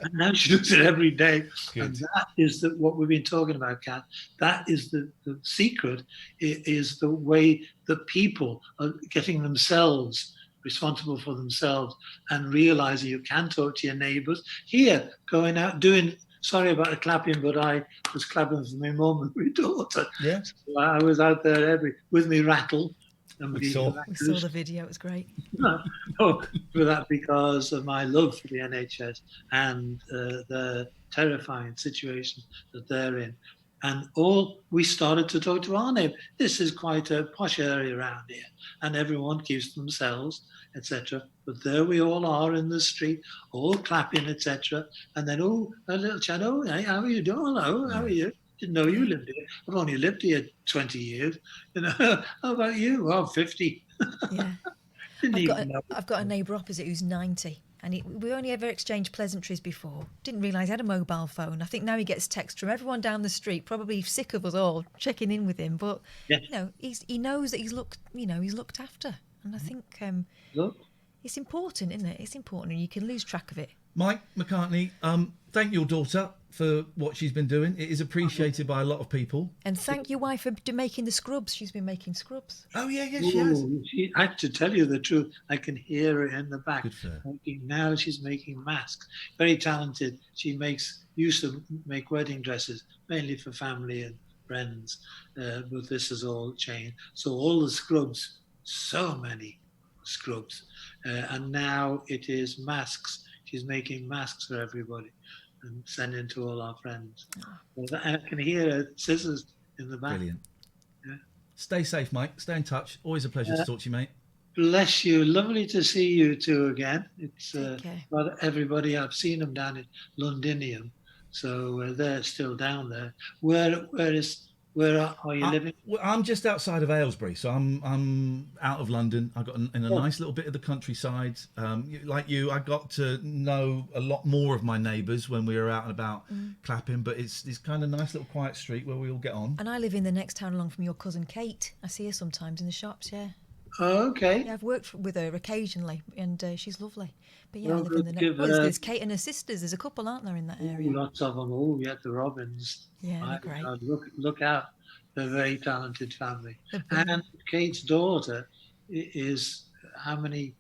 And now she does it every day. Good. And that is what we've been talking about, Kat. That is the secret, is the way that people are getting themselves responsible for themselves and realizing you can talk to your neighbours. Here, going out, doing, sorry about the clapping, but I was clapping for my mum and my daughter. Yeah. So I was out there with me rattle. We saw the video, it was great. No, for that, because of my love for the NHS and the terrifying situation that they're in. And we started to talk to our neighbour. This is quite a posh area around here, and everyone keeps to themselves, etc. But there we all are in the street, all clapping, etc. And then, a little chat, hey, how are you doing? Hello, how are you? Didn't know you lived here. I've only lived here 20 years. How about you? Oh, 50. Yeah. I've got a neighbour opposite who's 90, and we only ever exchanged pleasantries before. Didn't realise he had a mobile phone. I think now he gets texts from everyone down the street, probably sick of us all checking in with him. But he knows that he's looked after, and I think it's important, isn't it? It's important, and you can lose track of it. Mike McCartney, thank your daughter for what she's been doing. It is appreciated by a lot of people. And thank your wife for making the scrubs. She's been making scrubs. Oh, yeah, she has. I have to tell you the truth. I can hear her in the back. Good for her. Now she's making masks. Very talented. She used to make wedding dresses, mainly for family and friends. But this has all changed. So all the scrubs, so many scrubs. And now it is masks. She's making masks for everybody and sending to all our friends. And I can hear her scissors in the back. Brilliant. Yeah. Stay safe, Mike. Stay in touch. Always a pleasure to talk to you, mate. Bless you. Lovely to see you two again. It's everybody. I've seen them down in Londinium, so they're still down there. Where are you living? I'm just outside of Aylesbury, so I'm out of London. I got in a nice little bit of the countryside. Like you, I got to know a lot more of my neighbours when we were out and about clapping. But it's this kind of nice little quiet street where we all get on. And I live in the next town along from your cousin Kate. I see her sometimes in the shops. Yeah. Oh, okay. Yeah, I've worked with her occasionally, and she's lovely. But yeah, I live in the next. There's Kate and her sisters. There's a couple, aren't there, in that area? Lots of them. Oh, yeah, the Robins. Yeah, great. Look out. They're a very talented family. And Kate's daughter is, how many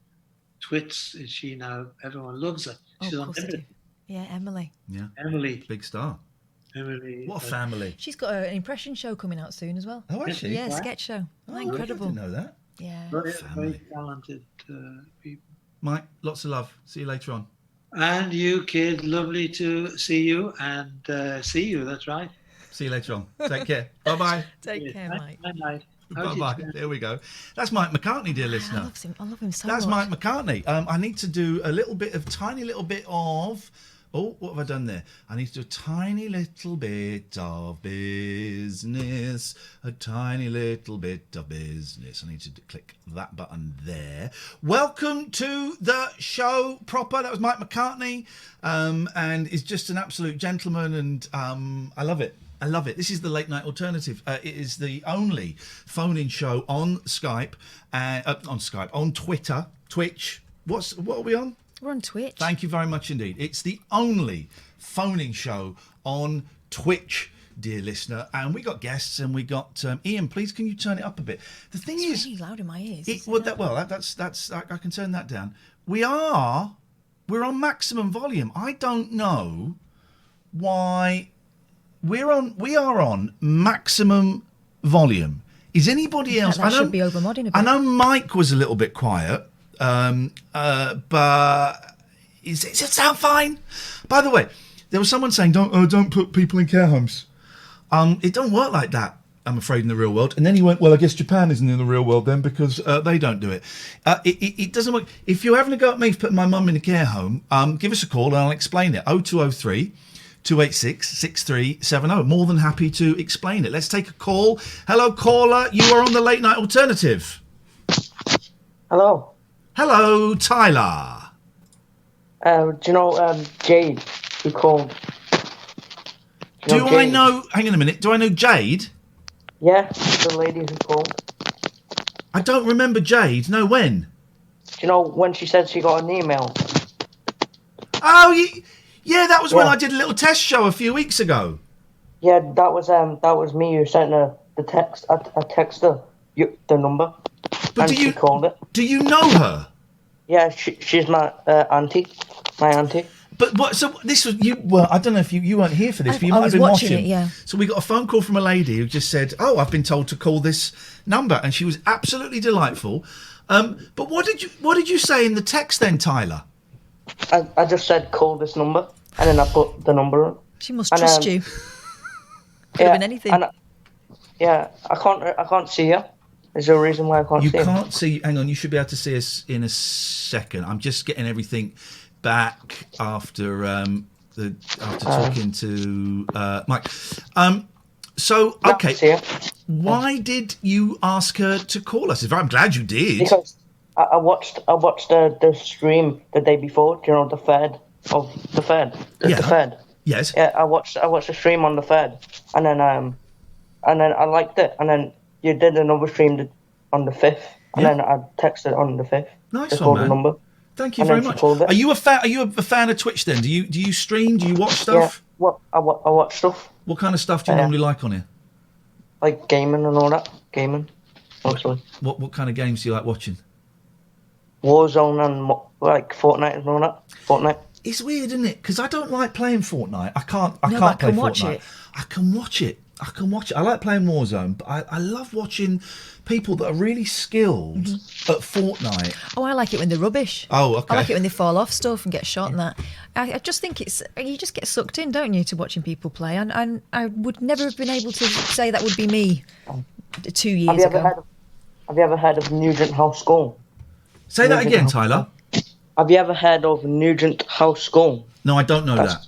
twits is she now? Everyone loves her. She's on everything. Yeah, Emily. Yeah. Emily. Big star. Emily. What a family. She's got an impression show coming out soon as well. Oh, has she? Yeah, sketch show. Incredible. I didn't know that. Yeah. Very talented people. Mike, lots of love. See you later on. And you, kid, lovely to see you and see you. That's right. See you later on. Take care. Bye-bye. Take care, Mike. Bye-bye. Bye-bye. There we go. That's Mike McCartney, dear listener. I love him so much. That's Mike McCartney. I need to do tiny little bit of... Oh, what have I done there? I need to do a tiny little bit of business. A tiny little bit of business. I need to click that button there. Welcome to the show proper. That was Mike McCartney. And is just an absolute gentleman. And I love it. I love it. This is the Late Night Alternative. It is the only phone-in show on Skype, on Twitter, Twitch. What are we on? We're on Twitch. Thank you very much indeed. It's the only phone-in show on Twitch, dear listener. And we got guests, and we got Ian. Please, can you turn it up a bit? The thing is, it's really loud in my ears. That's I can turn that down. We're on maximum volume. I don't know why. We are on maximum volume. Is anybody else? That should be overmodding a bit. I know Mike was a little bit quiet, but does it sound fine? By the way, there was someone saying, "Don't put people in care homes." It don't work like that, I'm afraid, in the real world. And then he went, "Well, I guess Japan isn't in the real world then because they don't do it." It doesn't work. If you're having a go at me for putting my mum in a care home, give us a call and I'll explain it. 0203 286 6370. More than happy to explain it. Let's take a call. Hello, caller. You are on the Late Night Alternative. Hello. Hello, Tyler. Do you know Jade, who called? Do I know... Hang on a minute. Do I know Jade? Yeah, the lady who called. I don't remember Jade. No, when? Do you know when she said she got an email? Oh, yeah, that was when I did a little test show a few weeks ago. Yeah, that was me who sent her the text. I texted her the number, but and she called it. Do you know her? Yeah, she's my auntie. My auntie. But what? So this was you. Well, I don't know if you weren't here for this, but you might have been watching it. Yeah. So we got a phone call from a lady who just said, "Oh, I've been told to call this number," and she was absolutely delightful. But what did you say in the text then, Tyler? I just said call this number, and then I put the number on. She must trust you. Could have been anything. I can't see her. Is there a reason why I can't see her? You can't see. Hang on, you should be able to see us in a second. I'm just getting everything back after talking to Mike. So okay, why did you ask her to call us? I'm glad you did. Because I watched the stream the day before. Do you know the Fed of the Fed? The Fed. Yes. Yeah, I watched the stream on the Fed, and then I liked it, and then you did another stream on the 5th, and then I texted on the 5th. Nice one, man. The number. Thank you very much. Are you a fan of Twitch then? Do you stream? Do you watch stuff? Yeah. I watch stuff. What kind of stuff do you normally like on here? Like gaming and all that. Gaming, mostly. What kind of games do you like watching? Warzone and like Fortnite and all that. Fortnite. It's weird, isn't it? Because I don't like playing Fortnite. I can't play Fortnite. I can watch it. I like playing Warzone, but I love watching people that are really skilled at Fortnite. Oh, I like it when they're rubbish. Oh, okay. I like it when they fall off stuff and get shot and that. I just think you just get sucked in, don't you, to watching people play? And I would never have been able to say that would be me 2 years ago. Have you ever heard of Nugent House School? Say that again, Tyler. Have you ever heard of Nugent House School? No, I don't know that.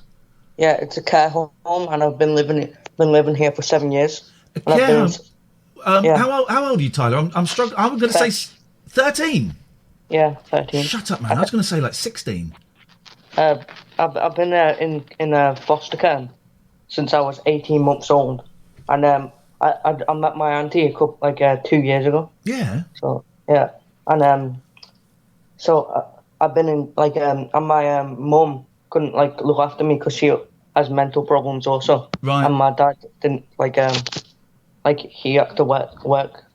Yeah, it's a care home, and I've been living here for 7 years. A care home? How old are you, Tyler? I'm struggling. I'm going to say 13. Yeah, 13. Shut up, man. I was going to say like 16. I've been there in foster care since I was 18 months old, and I met my auntie 2 years ago. Yeah. So yeah, and so I've been in and my mum couldn't look after me because she has mental problems also. Right. And my dad didn't he had to work.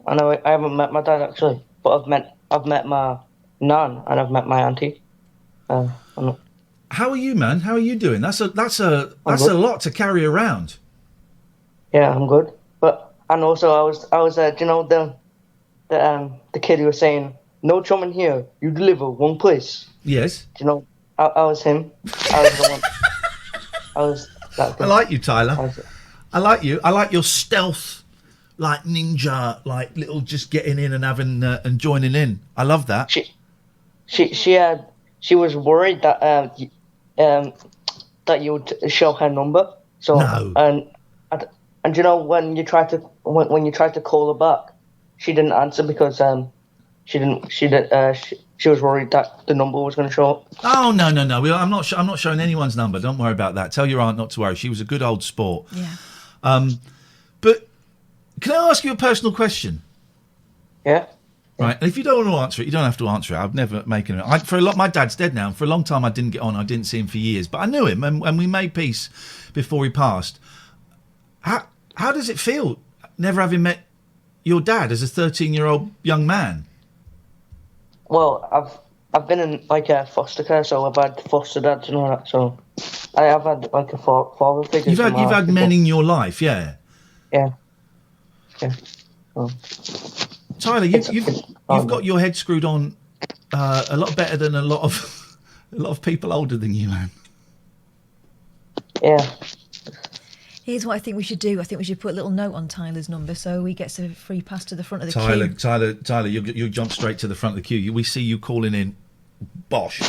I know I haven't met my dad actually, but I've met my nan and I've met my auntie. How are you, man? How are you doing? That's a lot to carry around. Yeah, I'm good. And also I was do you know the kid who was saying no chumming here, you deliver one place. Yes. Do you know I was him. I was the one. I was that thing. I like you, Tyler. I like you. I like your stealth, like ninja, like little just getting in and having and joining in. I love that. She was worried that that you would show her number. So no. And you know when you tried to call her back, she didn't answer because she was worried that the number was going to show up. Oh no! I'm not showing anyone's number. Don't worry about that. Tell your aunt not to worry. She was a good old sport. Yeah. But can I ask you a personal question? Yeah. Right. And if you don't want to answer it, you don't have to answer it. I've never making it. My dad's dead now. And for a long time, I didn't get on. I didn't see him for years, but I knew him, and we made peace before he passed. How does it feel never having met your dad as a 13-year-old young man? Well, I've been in a foster care, so I've had foster dads and all that. So I have had a father figure. You've had men in your life, yeah. Yeah. Yeah. Oh. Tyler, you've got your head screwed on a lot better than a lot of people older than you, man. Yeah. Here's what I think we should do. I think we should put a little note on Tyler's number so he gets a free pass to the front of the queue. Tyler, you jump straight to the front of the queue. We see you calling in. Bosh,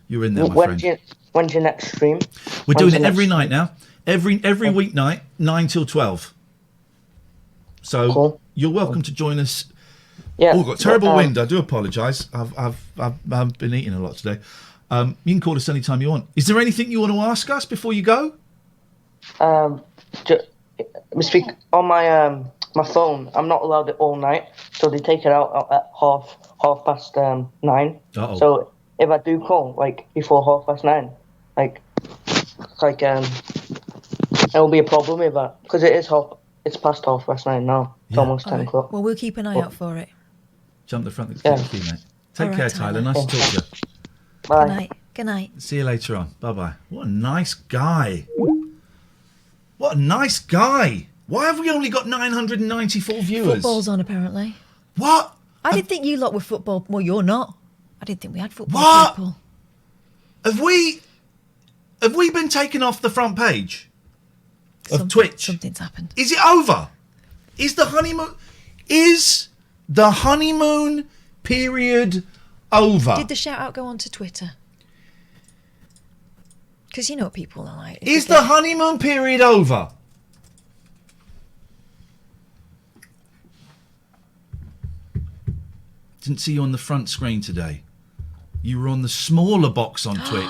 you're in there, my friend. When's your next stream? We're doing it every night now. Every weeknight, 9 till 12. So Cool. you're welcome to join us. Yeah. Oh, I've got terrible wind. I do apologise. I've been eating a lot today. You can call us anytime you want. Is there anything you want to ask us before you go? Speak on my my phone. I'm not allowed it all night, so they take it out at half past 9. Uh-oh. So if I do call like before 9:30, it'll be a problem with that because it's past 9:30 now. It's almost 10 o'clock. Well, we'll keep an eye out for it. Jump the front of the queue, mate. Take care, Tyler. Nice to talk to you. Bye. Good night. Good night. See you later on. Bye-bye. What a nice guy. What a nice guy. Why have we only got 994 viewers? Football's on, apparently. What? I didn't think you lot were football. Well, you're not. I didn't think we had football people. Have we been taken off the front page of Twitch? Something's happened. Is it over? Is the honeymoon period over? Did the shout out go on to Twitter? Because you know what people are like. Is the honeymoon period over? Didn't see you on the front screen today. You were on the smaller box on Twitch.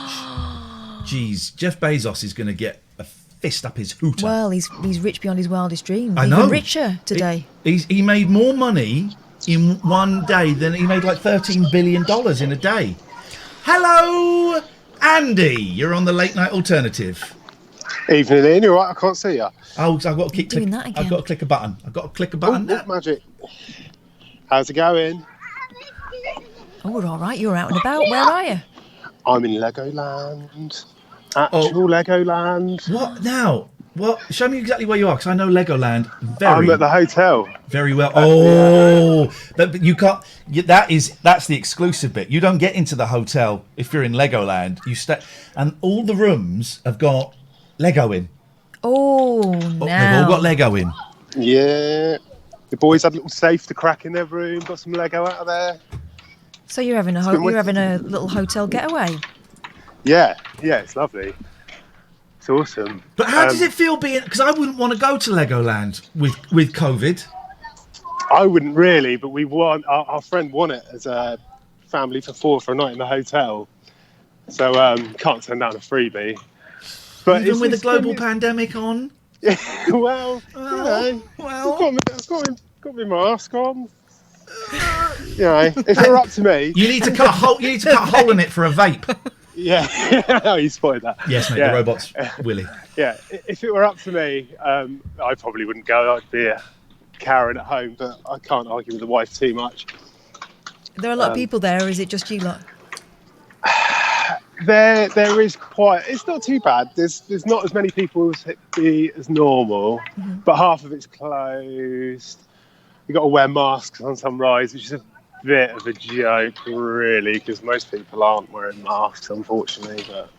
Jeez, Jeff Bezos is going to get a fist up his hooter. Well, he's rich beyond his wildest dreams. I know. Even richer today. He made more money in one day than he made like $13 billion in a day. Hello, Andy. You're on the Late Night Alternative. Evening, Ian. You all right? I can't see you. Oh, I've got to Doing that again. I've got to click a button. Oh, magic. How's it going? Oh, we're all right. You're out and about. Where are you? I'm in Legoland. Actual Legoland. What now? What? Show me exactly where you are, because I know Legoland I'm at the hotel. very well. Oh, but you can't. That's the exclusive bit. You don't get into the hotel if you're in Legoland. You stay, and all the rooms have got Lego in. Oh, They've now. all got Lego in. Yeah. The boys had a little safe to crack in their room. Got some Lego out of there. So you're having a little hotel getaway. Yeah, it's lovely. It's awesome. But how does it feel being? Because I wouldn't want to go to Legoland with COVID. I wouldn't really, but our friend won it as a family for 4 for a night in the hotel. So can't turn down a freebie. But Even with the global pandemic on. Yeah, well, I've got my mask on. You know, if it were up to me, You need to cut a hole. You need to cut a hole in it for a vape. yeah. Oh, you spotted that. Yes, mate. Yeah. The robot's Willy. Yeah, if it were up to me, I probably wouldn't go. I'd be a Karen at home, but I can't argue with the wife too much. Are there a lot of people there, or is it just you lot? There is quite. It's not too bad. There's not as many people as normal, but half of it's closed. You got to wear masks on some rides, which is a bit of a joke, really, because most people aren't wearing masks, unfortunately. But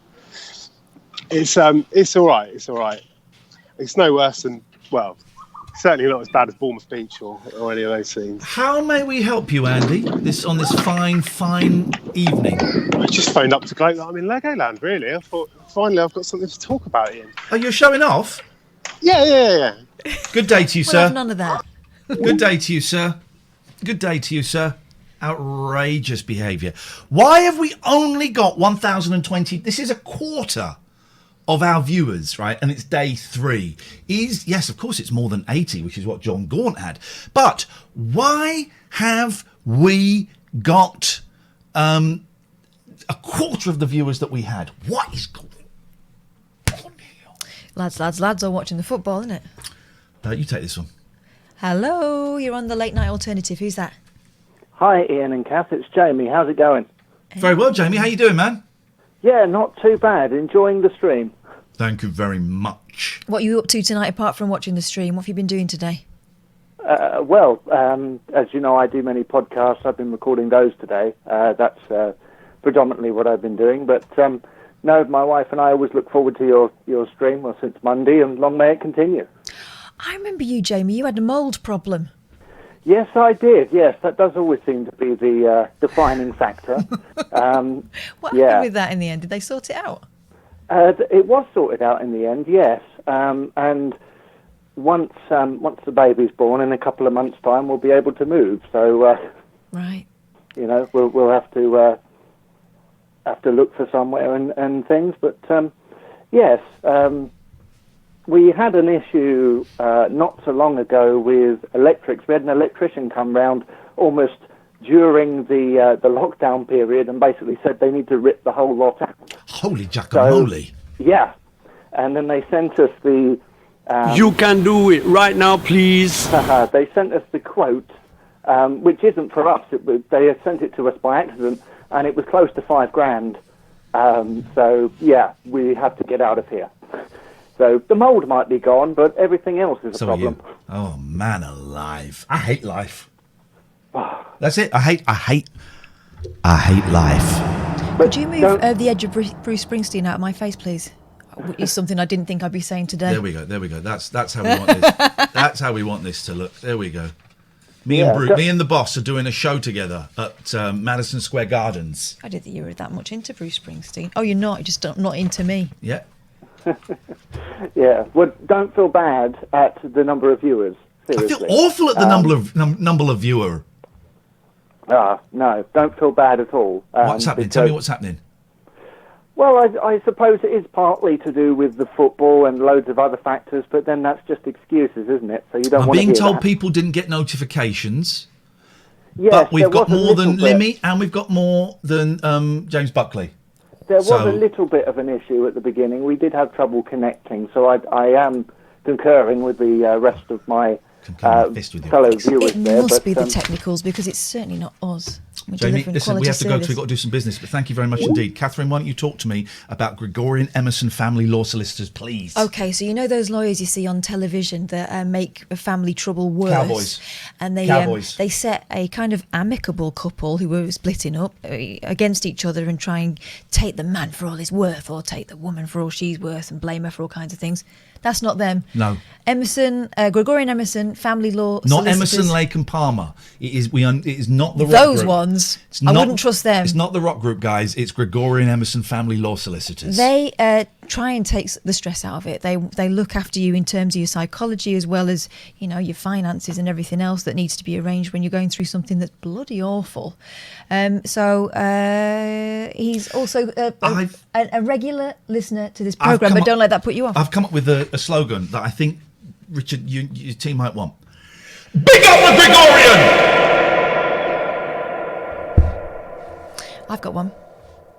it's all right. It's all right. It's no worse than, well, certainly not as bad as Bournemouth Beach or any of those scenes. How may we help you, Andy? On this fine evening. I just phoned up to gloat that I'm in Legoland. Really, I thought finally I've got something to talk about, Ian. Oh, you're showing off? Yeah. Good day to you, We'll sir. have none of that. Good day to you, sir. Good day to you, sir. Outrageous behaviour. Why have we only got 1,020? This is a quarter of our viewers, right? And it's day 3. Yes, of course, it's more than 80, which is what John Gaunt had. But why have we got a quarter of the viewers that we had? What is going on here? Lads are watching the football, isn't it? You take this one. Hello, you're on the Late Night Alternative. Who's that? Hi, Ian and Kath. It's Jamie. How's it going? Very well, Jamie. How you doing, man? Yeah, not too bad. Enjoying the stream. Thank you very much. What are you up to tonight, apart from watching the stream? What have you been doing today? Well, as you know, I do many podcasts. I've been recording those today. That's predominantly what I've been doing. But no, my wife and I always look forward to your stream, well, since Monday, and long may it continue. I remember you, Jamie. You had a mould problem. Yes, I did. Yes, that does always seem to be the defining factor. What happened with that in the end? Did they sort it out? It was sorted out in the end, yes. and once the baby's born, in a couple of months' time, we'll be able to move. So, right, we'll have to look for somewhere and things. But yes, we had an issue not so long ago with electrics. We had an electrician come round almost during the lockdown period and basically said they need to rip the whole lot out. Holy guacamole! So, yeah, and then they sent us the. You can do it right now, please. They sent us the quote, which isn't for us. They had sent it to us by accident, and it was close to $5,000. So yeah, we have to get out of here. So the mould might be gone, but everything else is a problem. Oh man, alive! I hate life. That's it. I hate life. Could you move the edge of Bruce Springsteen out of my face, please? Is something I didn't think I'd be saying today. There we go. That's how we want this. That's how we want this to look. There we go. Me and the boss are doing a show together at Madison Square Gardens. I didn't think you were that much into Bruce Springsteen. Oh, you're not. You're just not into me. Yeah. Yeah. Well, don't feel bad at the number of viewers. Seriously. I feel awful at the number of viewer. No, don't feel bad at all. What's happening? Tell me what's happening. Well, I suppose it is partly to do with the football and loads of other factors, but then that's just excuses, isn't it? So you don't want to hear that. I'm being told people didn't get notifications. Yes, but we've got more than Limmy and we've got more than James Buckley. There was a little bit of an issue at the beginning. We did have trouble connecting, so I am concurring with the rest of my fellow viewers there. It must be the technicals, because it's certainly not us. Jamie, listen, we have to go because we've got to do some business, but thank you very much indeed. Catherine, why don't you talk to me about Gregorian Emerson family law solicitors, please? Okay, so you know those lawyers you see on television that make family trouble worse? Cowboys. And they set a kind of amicable couple who were splitting up against each other and try and take the man for all his worth or take the woman for all she's worth and blame her for all kinds of things. That's not them. No. Emerson, Gregorian Emerson, family law not solicitors. Emerson, Lake and Palmer. It is not the rock those group. Ones. I wouldn't trust them. It's not the rock group, guys. It's Gregorian Emerson family law solicitors. They try and take the stress out of it. They look after you in terms of your psychology as well as your finances and everything else that needs to be arranged when you're going through something that's bloody awful. So he's also a regular listener to this program, but don't let that put you off. I've come up with a slogan that I think, Richard, your team might want. Big up the Gregorian! I've got one.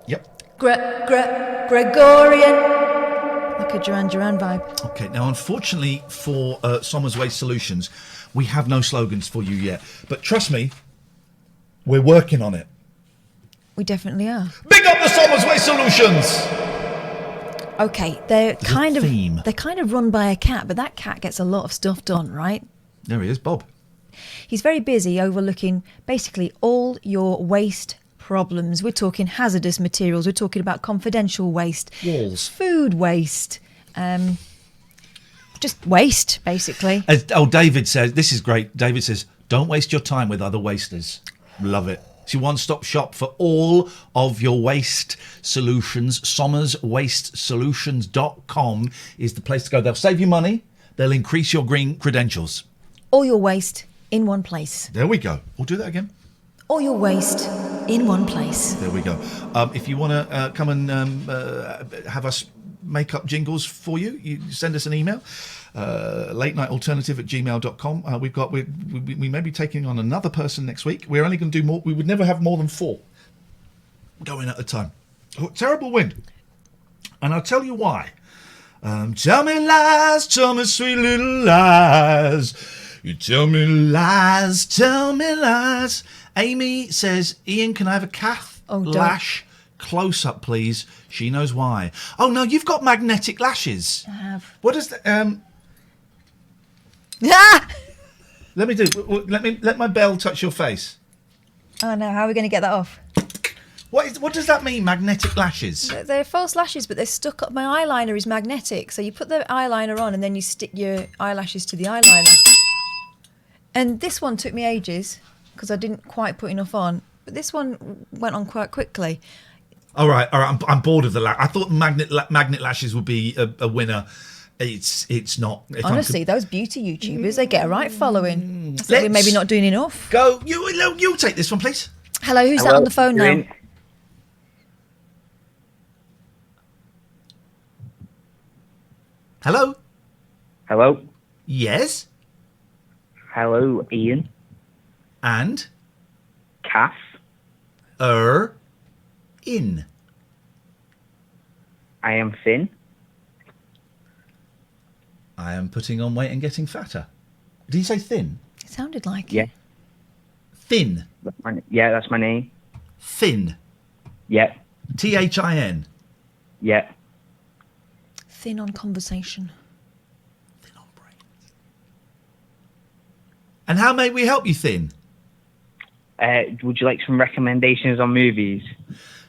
Yep. Gregorian. Like a Duran Duran vibe. Okay, now unfortunately for Somers Waste Solutions, we have no slogans for you yet. But trust me, we're working on it. We definitely are. Big up the Somers Waste Solutions! Okay, they're kind of run by a cat, but that cat gets a lot of stuff done, right? There he is, Bob. He's very busy overlooking basically all your waste problems. We're talking hazardous materials. We're talking about confidential waste. Walls. Food waste. Just waste, basically. David says, this is great. David says, don't waste your time with other wasters. Love it. It's your one-stop shop for all of your waste solutions. SommersWasteSolutions.com is the place to go. They'll save you money. They'll increase your green credentials. All your waste in one place. There we go. We'll do that again. All your waste in one place. There we go. If you want to come and have us make up jingles for you, you send us an email. latenightalternative@gmail.com. We may be taking on another person next week. We're only going to do more. We would never have more than 4 going at a time. Oh, terrible wind. And I'll tell you why. Tell me lies, tell me sweet little lies. You tell me lies, tell me lies. Amy says, Ian, can I have a Kath lash close-up, please? She knows why. Oh, no, you've got magnetic lashes. I have. What is that? Let my bell touch your face. Oh, no, how are we going to get that off? What does that mean, magnetic lashes? They're false lashes, but they're stuck up. My eyeliner is magnetic. So you put the eyeliner on and then you stick your eyelashes to the eyeliner. And this one took me ages because I didn't quite put enough on. But this one went on quite quickly. All right. I'm bored of the lash. I thought magnet lashes would be a winner. It's not. Honestly, those beauty YouTubers, they get a right following. I think we're maybe not doing enough. Go. You take this one, please. Hello, who's that on the phone now? Hello. Hello. Yes. Hello, Ian. And Kath. In. I am Finn. I am putting on weight and getting fatter. Did he say thin? It sounded like Yeah. it. Thin. Yeah, that's my name. Thin. Yeah. THIN. Yeah. Thin on conversation. Thin on brain. And how may we help you, Thin? Would you like some recommendations on movies?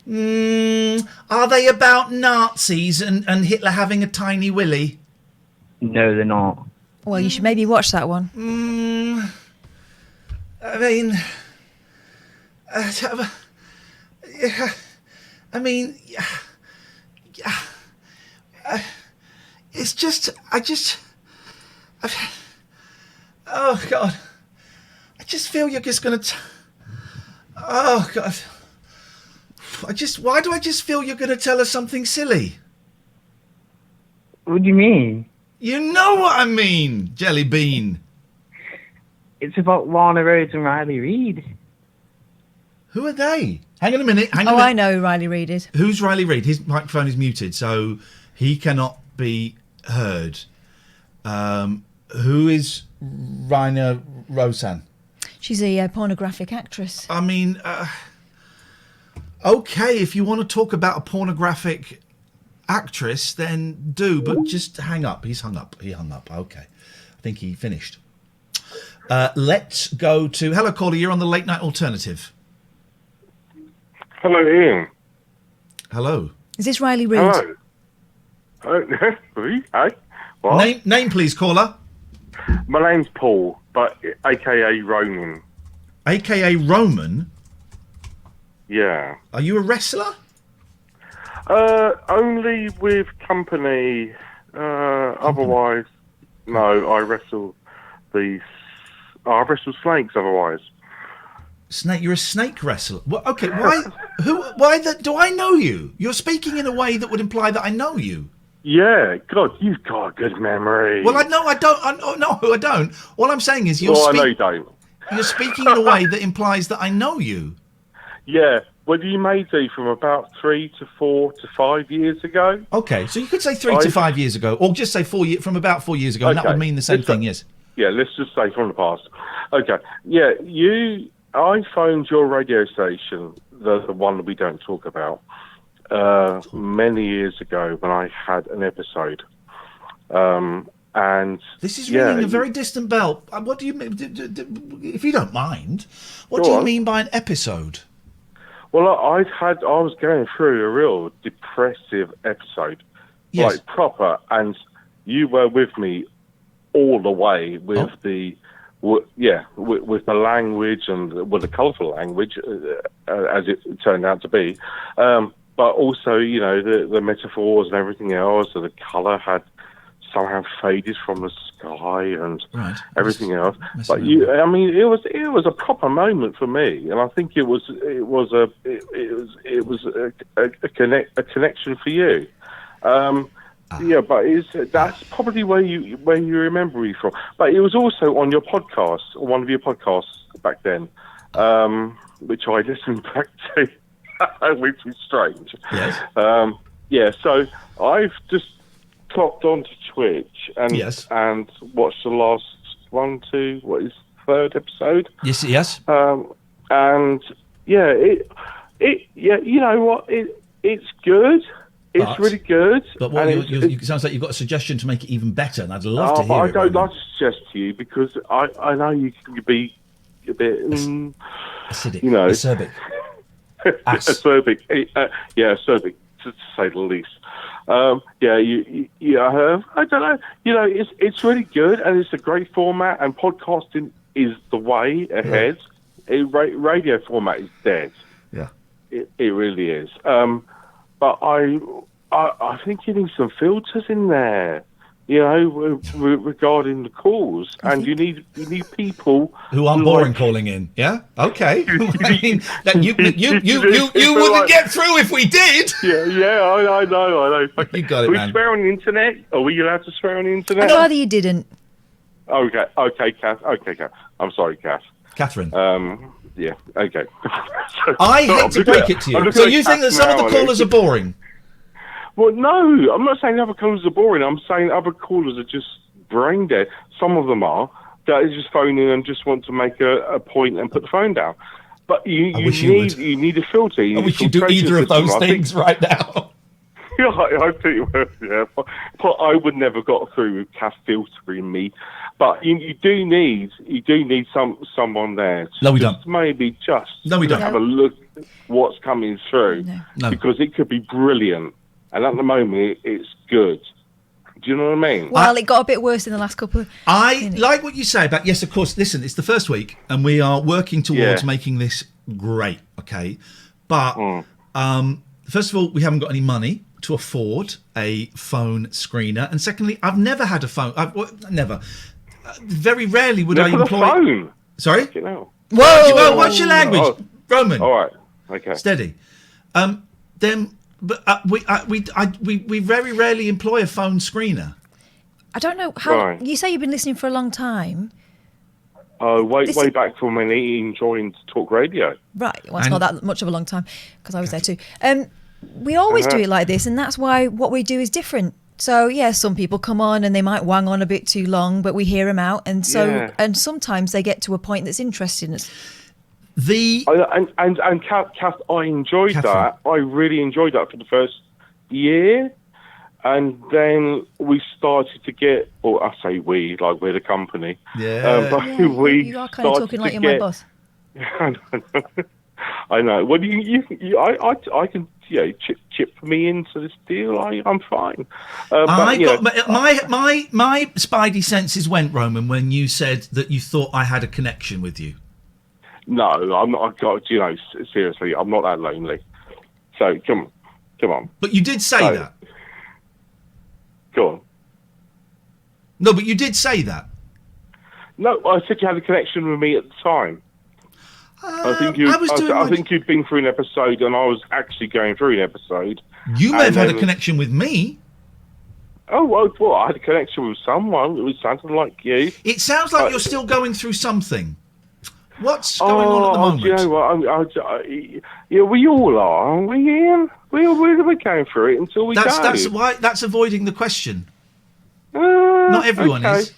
Are they about Nazis and Hitler having a tiny willy? No, they're not. Well, you should maybe watch that one. I mean, it's just, oh God, I just feel you're just gonna. Oh God, why do I just feel you're gonna tell us something silly? What do you mean? You know what I mean, Jelly Bean. It's about Lana Rhodes and Riley Reid. Who are they? Hang on a minute. I know who Riley Reid is. Who's Riley Reid? His microphone is muted, so he cannot be heard. Who is Raina Rosan? She's a pornographic actress. I mean, okay, if you want to talk about a pornographic actress, then do, but just hang up. He's hung up. He hung up. Okay. I think he finished. Let's go to... Hello, caller. You're on the Late Night Alternative. Hello, Ian. Hello. Is this Riley Reid? Hello. Hi. What? Name, please, caller. My name's Paul, but a.k.a. Roman. A.k.a. Roman? Yeah. Are you a wrestler? Only with company. Otherwise, no. I wrestle I wrestle snakes. Otherwise, snake. You're a snake wrestler. Well, okay. Why? Do I know you? You're speaking in a way that would imply that I know you. Yeah. God, you've got a good memory. Well, I don't. No, I don't. All I'm saying is I know you don't. You're speaking in a way that implies that I know you. Yeah. Well, you may do from about 3 to 4 to 5 years ago. Okay, so you could say 3 to 5 years ago, or just say from about 4 years ago, and that would mean the same thing, yes. Yeah, let's just say from the past. Okay, yeah, I phoned your radio station, the one that we don't talk about, many years ago when I had an episode. And this is ringing a very distant bell. What do you mean, if you don't mind, what do you mean by an episode? Well, I was going through a real depressive episode, yes. Like proper, and you were with me all the way with with the language and with the colourful language, as it turned out to be, but also the metaphors and everything else. So the colour had somehow faded from the sky and everything else. But it was a proper moment for me, and I think it was a connection for you. Yeah, but that's probably where you remember me from. But it was also on your podcast, or one of your podcasts back then, which I listened back to, which was strange. Yes. Yeah. So I've just clocked onto Twitch and watched the last third episode. Yes. And yeah, you know what? It's good. It's really good. But it sounds like you've got a suggestion to make it even better, and I'd love to hear it. I don't like to suggest to you because I know you can be a bit acidic, acerbic. Acerbic, acerbic to say the least. I don't know. It's really good, and it's a great format. And podcasting is the way ahead. Yeah. Radio format is dead. Yeah, it really is. But I think you need some filters in there. regarding the calls, and you need people who aren't boring calling in. Yeah, okay. I mean, that you wouldn't get through if we did. Yeah, I know. You got it, Can we man. swear on the internet? Are we allowed to swear on the internet? I'd rather you didn't. Okay, Kath. I'm sorry, Kath. Catherine. Yeah. Okay. I hate to break it to you. So you think that some of the callers are boring? Well, no, I'm not saying other callers are boring. I'm saying other callers are just brain dead. Some of them are. That are just phoning and just want to make a point and put the phone down. But you need a filter. I wish you'd do either of those things right now. Yeah, I think, yeah. But I would never got through with Kath filtering me. But you do need someone there. No, we don't. Maybe just no, we don't. Have a look at what's coming through. No. Because it could be brilliant. And at the moment, it's good. Do you know what I mean? Well, it got a bit worse in the last couple of... I like what you say about, yes, of course, listen, it's the first week, and we are working towards making this great, okay? But, first of all, we haven't got any money to afford a phone screener. And secondly, I've never had a phone. Never. Very rarely would I employ... a phone? Sorry? Whoa! What's your language? Oh. Roman. All right. Okay. Steady. But we very rarely employ a phone screener. I don't know how... Right. You say you've been listening for a long time. Way back from when Ian joined Talk Radio. Right. Well, it's not that much of a long time, because I was there too. We always do it like this, and that's why what we do is different. So, yeah, some people come on and they might wang on a bit too long, but we hear them out. And so, and sometimes they get to a point that's interesting. And Kath, I enjoyed that. I really enjoyed that for the first year. And then we started to get, or I say we, like we're the company. But you are kind of talking like you're my boss. I know. Well, I can, chip me into this deal. I'm fine. My spidey senses went, Roman, when you said that you thought I had a connection with you. No, I'm not. Seriously, I'm not that lonely. So come on. But you did say that. Go on. No, but you did say that. No, I said you had a connection with me at the time. I think you'd been through an episode, and I was actually going through an episode. You may have had a connection with me. Oh, well, I had a connection with someone. It sounded like you. It sounds like you're still going through something. What's going on at the moment? You know what? We all are, aren't we, Ian? We're going through it until we go. That's avoiding the question. Not everyone is.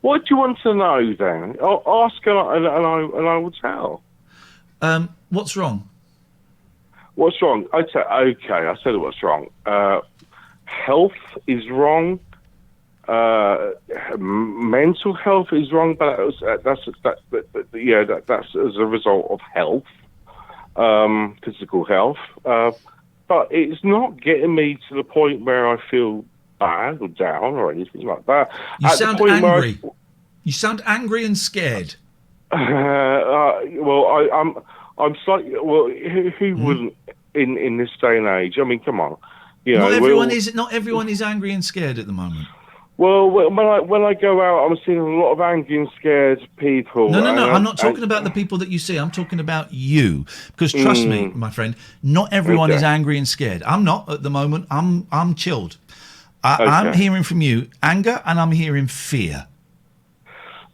What do you want to know then? Ask and I will tell. What's wrong? What's wrong? I said what's wrong. Health is wrong. Mental health is wrong, but that's as a result of health, physical health. But it's not getting me to the point where I feel bad or down or anything like that. You sound angry. You sound angry and scared. I'm slightly. Well, who wouldn't in this day and age? I mean, come on. Not everyone is angry and scared at the moment. Well, when I go out, I'm seeing a lot of angry and scared people. No. I'm not talking about the people that you see. I'm talking about you. Because trust me, my friend, not everyone is angry and scared. I'm not at the moment. I'm chilled. I'm hearing from you anger, and I'm hearing fear.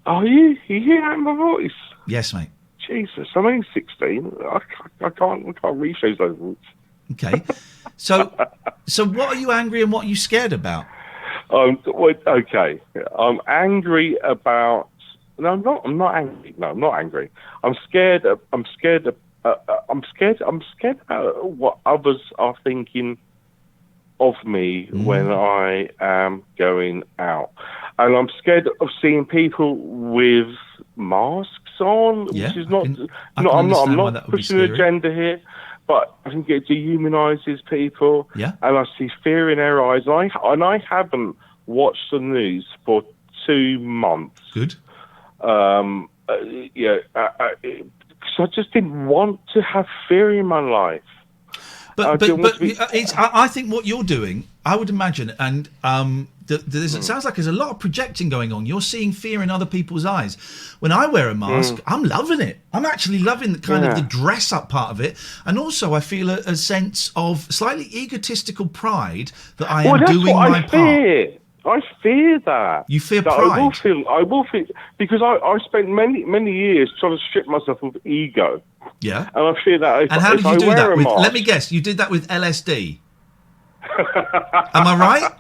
Are you? You hear my voice? Yes, mate. Jesus, I'm only 16. I can't rephrase those words. Okay. So what are you angry and what are you scared about? Okay. I'm angry about. No, I'm not angry. No, I'm not angry. I'm scared. I'm scared about what others are thinking of me when I am going out, and I'm scared of seeing people with masks on, which is not. I'm not pushing an agenda here. But I think it dehumanises people, and I see fear in their eyes. And I haven't watched the news for 2 months. Good. Because I just didn't want to have fear in my life. But I think what you're doing, I would imagine, and it sounds like there's a lot of projecting going on. You're seeing fear in other people's eyes. When I wear a mask, I'm loving it. I'm actually loving the kind of the dress up part of it, and also I feel a sense of slightly egotistical pride that I am doing my part. I fear that. You fear that pride? I will feel because I spent many years trying to strip myself of ego. Yeah. And I fear that. And how did you do that? Let me guess. You did that with LSD. Am I right?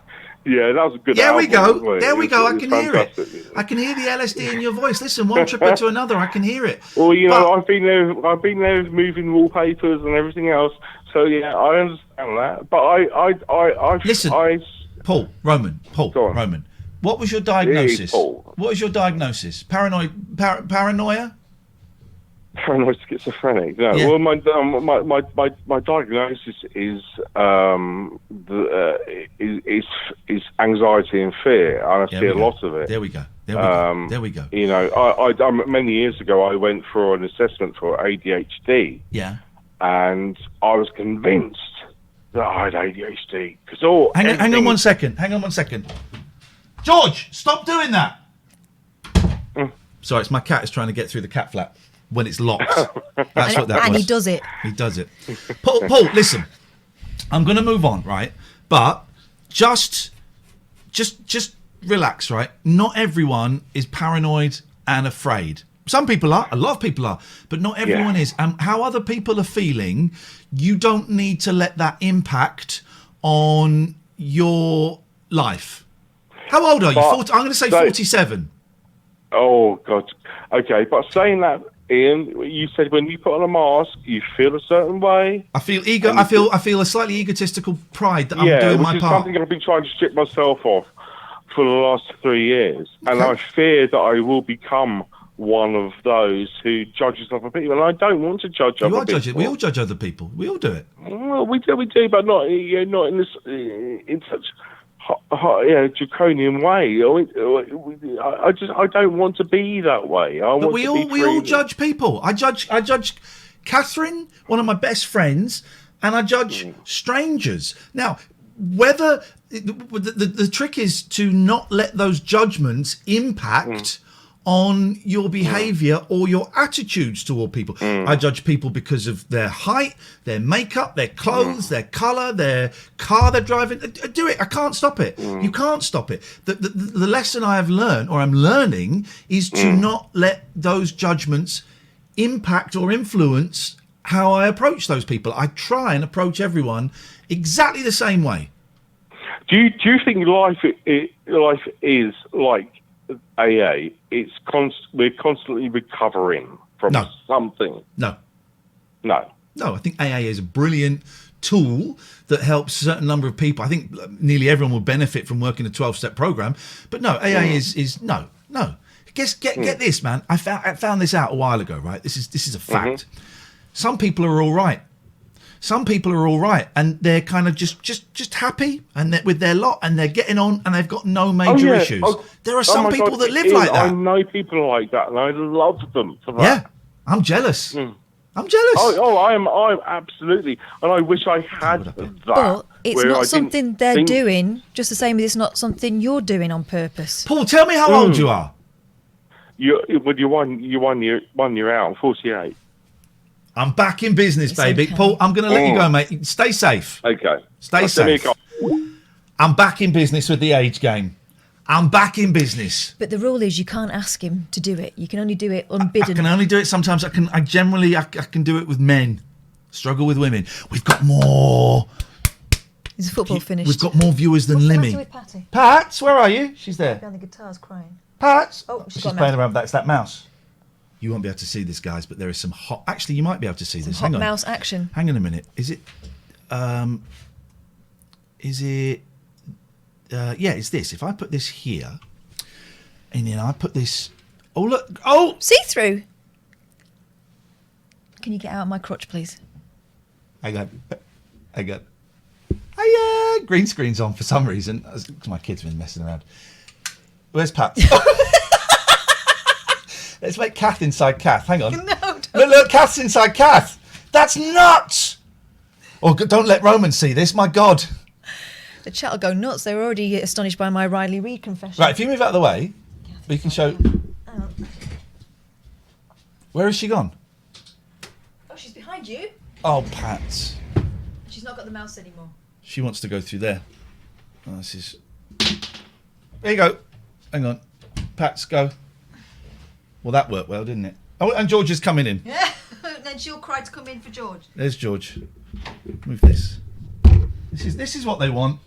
Yeah, that was a good. There we album, go. There we go. I can hear it. I can hear the LSD in your voice. Listen, one trip to another, I can hear it. Well, I've been there moving wallpapers and everything else. So yeah, I understand that. But I listen. Paul Roman. What was your diagnosis? What was your diagnosis? Paranoia? Paranoid schizophrenic. No. Yeah. Well, my diagnosis is is anxiety and fear, and I see a lot of it. There we go. I many years ago I went for an assessment for ADHD. Yeah. And I was convinced that I had ADHD because hang on one second. George, stop doing that. Sorry, it's my cat is trying to get through the cat flap when it's locked. That's what that was. And he does it. He does it. Paul, listen. I'm going to move on, right? But just relax, right? Not everyone is paranoid and afraid. Some people are, a lot of people are, but not everyone is. And how other people are feeling, you don't need to let that impact on your life. How old are you? I'm going to say 47. Oh, God. Okay, but saying that, Ian, you said when you put on a mask, you feel a certain way. I feel I feel a slightly egotistical pride that I'm doing my part. Yeah, something I've been trying to strip myself off for the last 3 years. Okay. And I fear that I will become one of those who judges other people, and I don't want to judge other people. We all judge other people. We all do it. Well, we do, but not in this in such draconian way. I don't want to be that way. But we all judge people. I judge Catherine, one of my best friends, and I judge strangers. Now, whether the trick is to not let those judgments impact on your behaviour or your attitudes toward people. I judge people because of their height, their makeup, their clothes, their colour, their car they're driving. Do it. I can't stop it. You can't stop it. The lesson I have learned, or I'm learning, is to not let those judgments impact or influence how I approach those people. I try and approach everyone exactly the same way. Do you think life is like AA? We're constantly recovering from something. No, I think AA is a brilliant tool that helps a certain number of people. I think nearly everyone will benefit from working a 12-step program. But no, AA is no. Get this, man. I found this out a while ago. Right, this is a fact. Some people are all right. Some people are all right, and they're kind of just happy and with their lot, and they're getting on, and they've got no major issues. There are some people that live like that. I know people like that, and I love them for that. Yeah, I'm jealous. I'm jealous. I'm absolutely, and I wish I had that. But it's not something they're doing, just the same as it's not something you're doing on purpose. Paul, tell me how old you are. You're 1 year out. I'm 48. I'm back in business, baby. Okay. Paul, I'm going to let you go, mate. Stay safe. Okay. Stay safe. I'm back in business with the age game. I'm back in business. But the rule is you can't ask him to do it. You can only do it unbidden. I can only do it sometimes. I can do it with men. Struggle with women. We've got more. Is the football finished? We've got more viewers than Limmy. With Patty? Pats, where are you? She's there. On the guitar's crying. Pats. Oh, she's playing around with that. It's that mouse. You won't be able to see this, guys, but there is some hot... Actually, you might be able to see this. Hang on. Mouse action. Hang on a minute. Is it... yeah, it's this. If I put this here, and then I put this... Oh, look. Oh! See-through. Can you get out of my crotch, please? Hang on. Hey, green screen's on for some reason. My kids have been messing around. Where's Pat? Let's make Kath inside Kath. Hang on. No, don't. Look, Kath's inside Kath. That's nuts. Or don't let Roman see this, my God. The chat will go nuts. They were already astonished by my Riley Reid confession. Right, if you move out of the way, we can show... Where has she gone? Oh, she's behind you. Oh, Pat. She's not got the mouse anymore. She wants to go through there. Oh, this is... There you go. Hang on. Pats, go. Well, that worked well, didn't it? Oh, and George is coming in. Yeah. Then she'll cry to come in for George. There's George. Move this. This is what they want.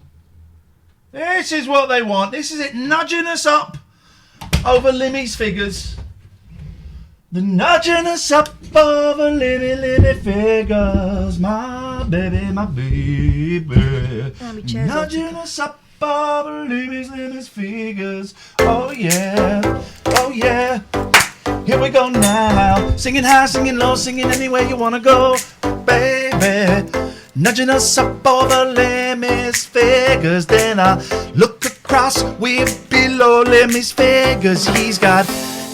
This is what they want. This is it, nudging us up over Limmy's figures. The nudging us up over Limmy figures. My baby, my baby. Nudging us up over Limmy's figures. Oh yeah, oh yeah. Here we go now. Singing high, singing low, singing anywhere you wanna go, baby. Nudging us up over Limmy's figures. Then I look across, we're below Limmy's figures. He's got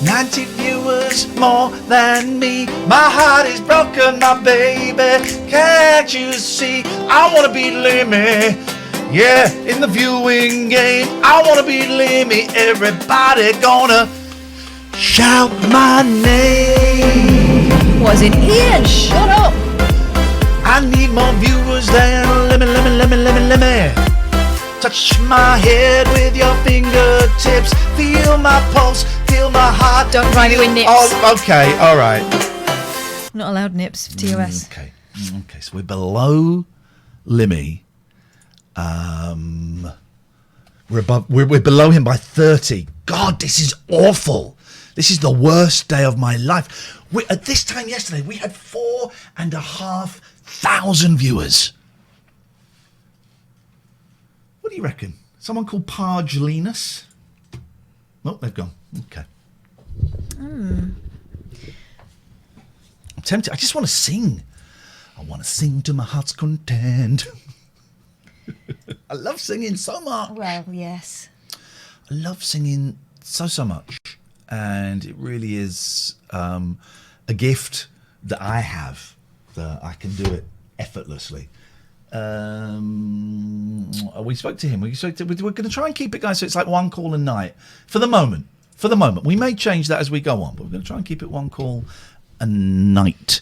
90 viewers more than me. My heart is broken, my baby. Can't you see? I wanna beat Limmy. Yeah, in the viewing game, I wanna beat Limmy. Everybody gonna shout my name. Was it Ian? Shut up. I need more viewers than Limmy. Touch my head with your fingertips. Feel my pulse, feel my heart. Don't rhyme it with nips. Oh, okay, all right. Not allowed nips for TOS. Okay, so we're below Limmy. We're below him by 30. God, this is awful. This is the worst day of my life. At this time yesterday, we had 4,500 viewers. What do you reckon? Someone called Pargelinus? Oh, they've gone. Okay. I'm tempted. I just want to sing. I want to sing to my heart's content. I love singing so much. Well, yes. I love singing so much. And it really is a gift that I have, that I can do it effortlessly. We spoke to him. We're going to try and keep it, guys, so it's like one call a night for the moment. We may change that as we go on, but we're going to try and keep it one call a night.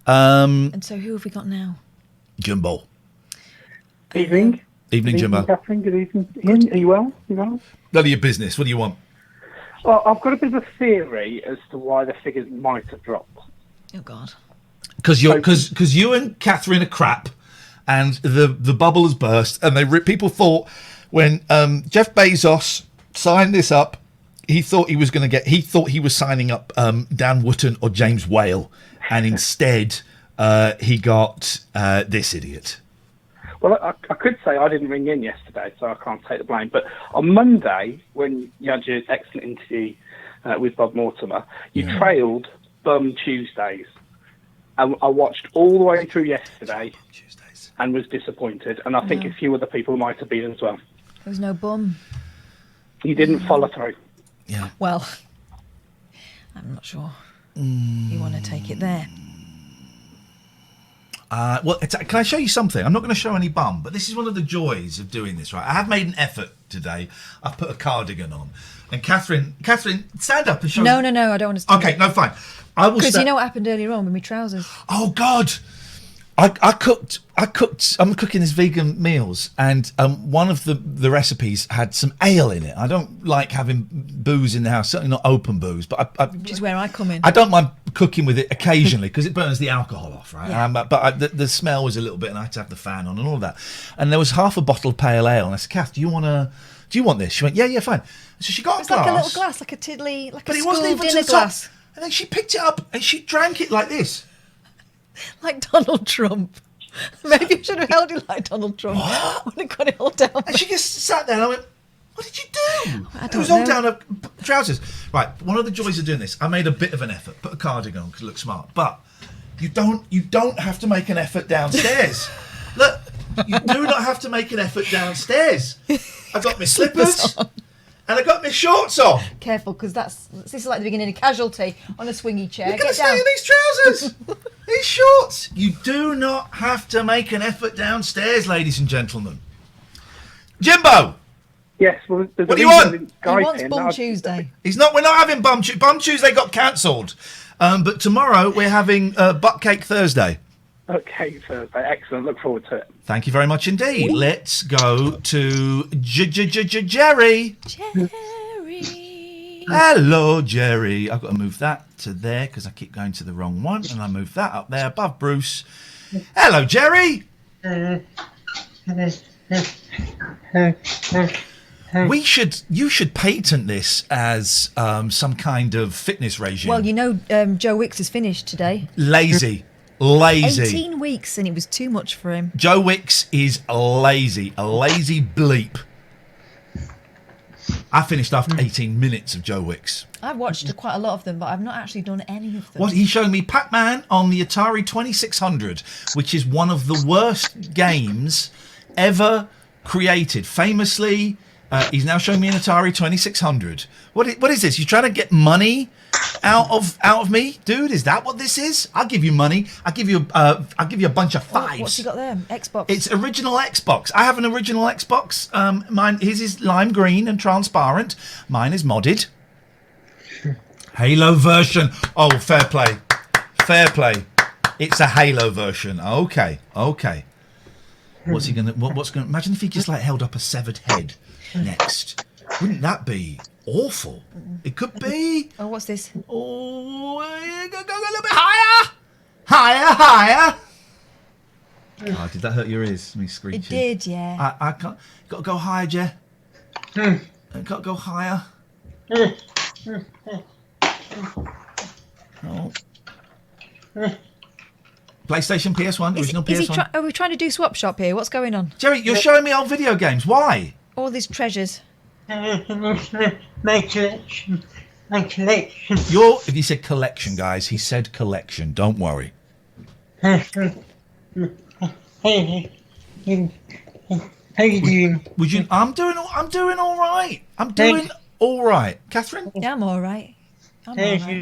And so who have we got now? Jimbo. Evening. Evening, Jimbo. Katherine. Good evening. Ian, are you well? None of your business. What do you want? Well, I've got a bit of a theory as to why the figures might have dropped. Oh, God. Because you and Catherine are crap, and the bubble has burst, and people thought when Jeff Bezos signed this up, he thought he was signing up Dan Wootton or James Whale, and instead he got this idiot. Well, I could say I didn't ring in yesterday, so I can't take the blame. But on Monday, when you had your excellent interview with Bob Mortimer, you trailed Bum Tuesdays. And I watched all the way through yesterday and was disappointed. And I think a few other people might have been as well. There was no bum. You didn't follow through. Yeah. Well, I'm not sure you want to take it there. Can I show you something? I'm not going to show any bum, but this is one of the joys of doing this, right? I have made an effort today. I've put a cardigan on. And Catherine, stand up and show me. No, I don't want to stand Okay, no, fine. I will. Because you know what happened earlier on with my trousers. Oh, God. I cooked. I'm cooking this vegan meals, and one of the recipes had some ale in it. I don't like having booze in the house, certainly not open booze. But which is where I come in. I don't mind cooking with it occasionally because it burns the alcohol off, right? Yeah. The smell was a little bit, and I had to have the fan on and all of that. And there was half a bottle of pale ale, and I said, "Kath, do you want this?" She went, "Yeah, fine." So she got a glass. Like a little glass, like a tiddly, like but a it wasn't school even dinner to the top. glass. And then she picked it up and she drank it like this. Like Donald Trump. Maybe I should have held it like Donald Trump. I would have got it all down. And she just sat there and I went, "What did you do?" It was all down her trousers. Right, one of the joys of doing this, I made a bit of an effort, put a cardigan on because it looked smart. But you don't have to make an effort downstairs. Look, you do not have to make an effort downstairs. I got my slippers and I got my shorts on. Careful, because this is like the beginning of Casualty on a swingy chair. You're going to stay in these trousers. It's short. You do not have to make an effort downstairs, ladies and gentlemen. Jimbo. Yes, well, what do you want? He wants Bum Tuesday. We're not having Bum Tuesday. Bum Tuesday got cancelled. But tomorrow we're having Butt Cake Thursday. Okay, Thursday. Excellent. Look forward to it. Thank you very much indeed. Let's go to Jerry. Hello, Jerry. I've got to move that to there because I keep going to the wrong one. And I move that up there above Bruce. Hello, Jerry. You should patent this as some kind of fitness regime. Well, Joe Wicks is finished today. Lazy. 18 weeks, and it was too much for him. Joe Wicks is lazy. A lazy bleep. I finished after 18 minutes of Joe Wicks. I've watched quite a lot of them, but I've not actually done any of them. What he showed me Pac-Man on the Atari 2600, which is one of the worst games ever created. Famously, he's now showing me an Atari 2600. What is this? You trying to get money out of me, dude? Is that what this is? I'll give you money. I'll give you a bunch of fives. What's he got there? Xbox. It's original Xbox. I have an original Xbox. His is lime green and transparent. Mine is modded. Halo version. Oh, fair play. Fair play. It's a Halo version. Okay. What's he gonna? What's gonna? Imagine if he just held up a severed head next. Wouldn't that be awful? It could be. Oh, what's this? Oh, go a little bit higher. Oh, did that hurt your ears? Me screeching. It did, yeah. I can't. Got to go higher, Jer. Got to go higher. Oh. PlayStation, PS1, original PS1. Are we trying to do swap shop here? What's going on? Jerry, you're showing me old video games. Why? All these treasures. My collection. He said collection, guys. He said collection. Don't worry. How you doing? I'm doing all right. I'm doing all right. Catherine? Yeah, I'm all right. I'm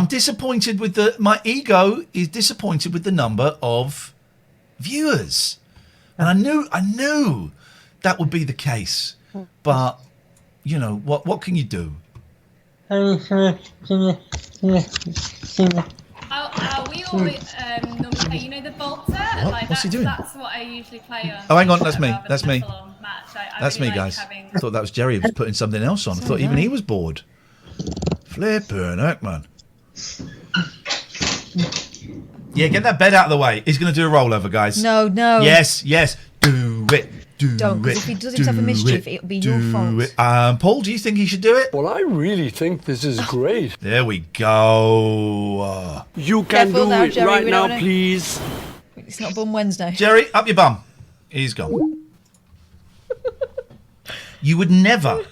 disappointed with my ego is disappointed with the number of viewers. And I knew that would be the case. But, what can you do? We always normally play, the Volta? What's he doing? That's what I usually play on. Oh, hang on, that's me. That's me. That's really me, guys. I thought that was Jerry was putting something else on. I thought even he was bored. Flippin' heck, man. Yeah, get that bed out of the way. He's going to do a rollover, guys. No. Yes. Do it. Don't, because if he does himself a mischief, it'll be your fault. Paul, do you think he should do it? Well, I really think this is great. There we go. You can Careful do now, it Jerry, right we now, don't wanna- please. It's not Bum Wednesday. Jerry, up your bum. He's gone. You would never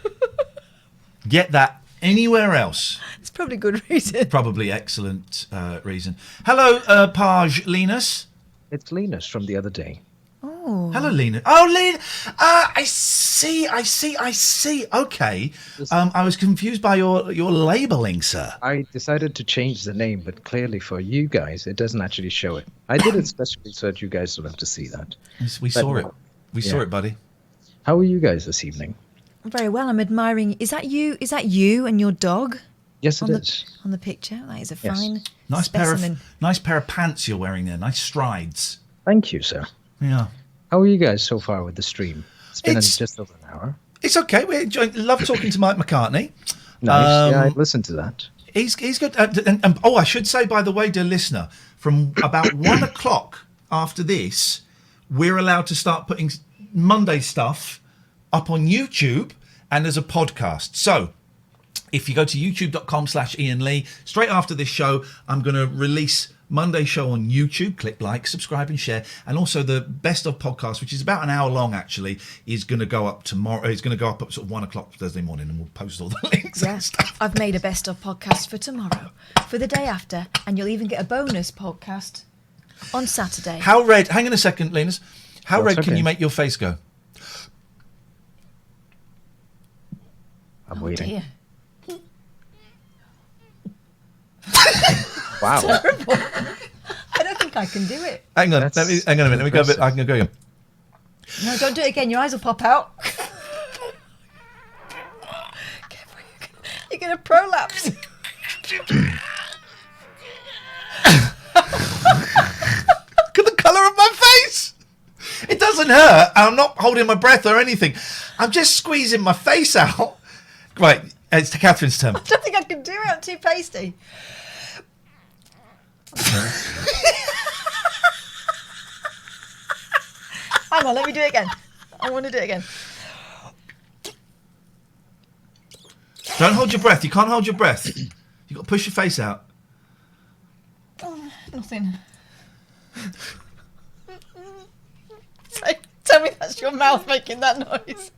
get that anywhere else. It's probably good reason. Probably excellent reason. Hello, Page Linus. It's Linus from the other day. Oh. Hello, Lena. Oh, Lena. I see. Okay. I was confused by your labelling, sir. I decided to change the name, but clearly for you guys, it doesn't actually show it. I did it specially so that you guys don't have to see that. We saw it. We saw it, buddy. How are you guys this evening? Very well. I'm admiring. Is that you and your dog? Yes, it is. On the picture. That is a fine Nice specimen. nice pair of pants you're wearing there. Nice strides. Thank you, sir. Yeah. How are you guys so far with the stream? It's been just over an hour. It's okay. Love talking to Mike McCartney. Nice. Yeah, I listened to that. He's good. And I should say, by the way, dear listener, from about 1 o'clock after this, we're allowed to start putting Monday stuff up on YouTube and as a podcast. So if you go to youtube.com/Iain Lee, straight after this show, I'm going to release Monday show on YouTube. Click like, subscribe and share. And also the best of podcast, which is about an hour long actually, is going to go up tomorrow. It's going to go up at sort of 1 o'clock Thursday morning, and we'll post all the links and stuff. I've made a best of podcast for tomorrow, for the day after, and you'll even get a bonus podcast on Saturday. How red, hang on a second, Linus. How red can you make your face go? I'm waiting. Dear. Wow. Terrible. I don't think I can do it. Hang on a minute. Let me go a bit. I can go again. No, don't do it again. Your eyes will pop out. You're going to prolapse. Look at the colour of my face. It doesn't hurt. I'm not holding my breath or anything. I'm just squeezing my face out. Right, it's to Catherine's turn. I don't think I can do it. I'm too pasty. Hang on, let me do it again. I want to do it again. Don't hold your breath. You can't hold your breath. You've got to push your face out. Nothing. Tell me that's your mouth making that noise.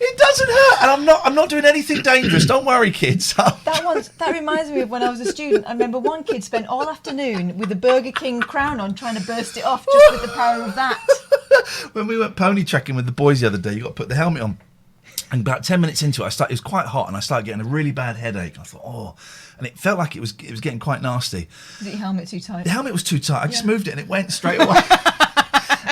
It doesn't hurt, and I'm not doing anything dangerous. Don't worry, kids. That reminds me of when I was a student. I remember one kid spent all afternoon with the Burger King crown on, trying to burst it off just with the power of that. When we went pony trekking with the boys the other day, you got to put the helmet on. And about 10 minutes into it, it was quite hot, and I started getting a really bad headache. I thought, oh, and it felt like it was getting quite nasty. Was your helmet too tight? The helmet was too tight. I just moved it, and it went straight away.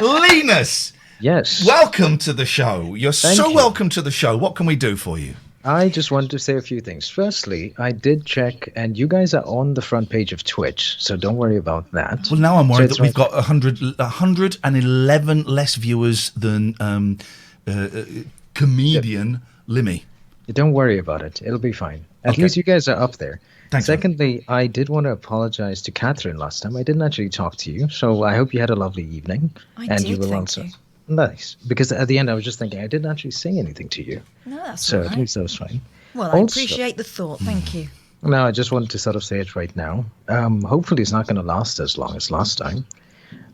Linus! Yes. Welcome to the show. You're Thank so you. welcome to the show. What can we do for you? I just wanted to say a few things. Firstly, I did check, and you guys are on the front page of Twitch, so don't worry about that. Well, now I'm worried So that we've got 111 less viewers than comedian Limmy. Don't worry about it. It'll be fine. At Okay. least you guys are up there. Thanks, man. Secondly, I did want to apologize to Catherine last time. I didn't actually talk to you, so I hope you had a lovely evening. I and did, you will thank also. you. Nice. Because at the end, I was just thinking, I didn't actually say anything to you. No, that's So all at right. least that was fine. Well, I Also- appreciate the thought. Thank you. No, I just wanted to sort of say it right now. Hopefully, it's not going to last as long as last time.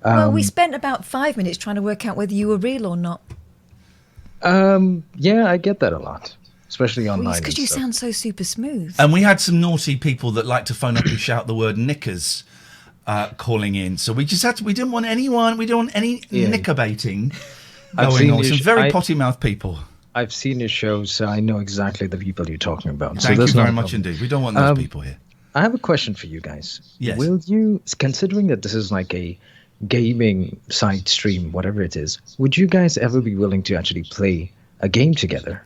Well, we spent about 5 minutes trying to work out whether you were real or not. Yeah, I get that a lot, especially online. Well, it's because and you stuff. sound so super smooth. And we had some naughty people that like to phone up and shout the word knickers calling in. So we didn't want any knicker baiting I've going seen on. you Some sh- very I- potty mouth people. I've seen your shows, so I know exactly the people you're talking about. So Thank you that's not very a much problem. indeed. We don't want those people here. I have a question for you guys. Yes. Will you, considering that this is like a gaming side stream, whatever it is, would you guys ever be willing to actually play a game together?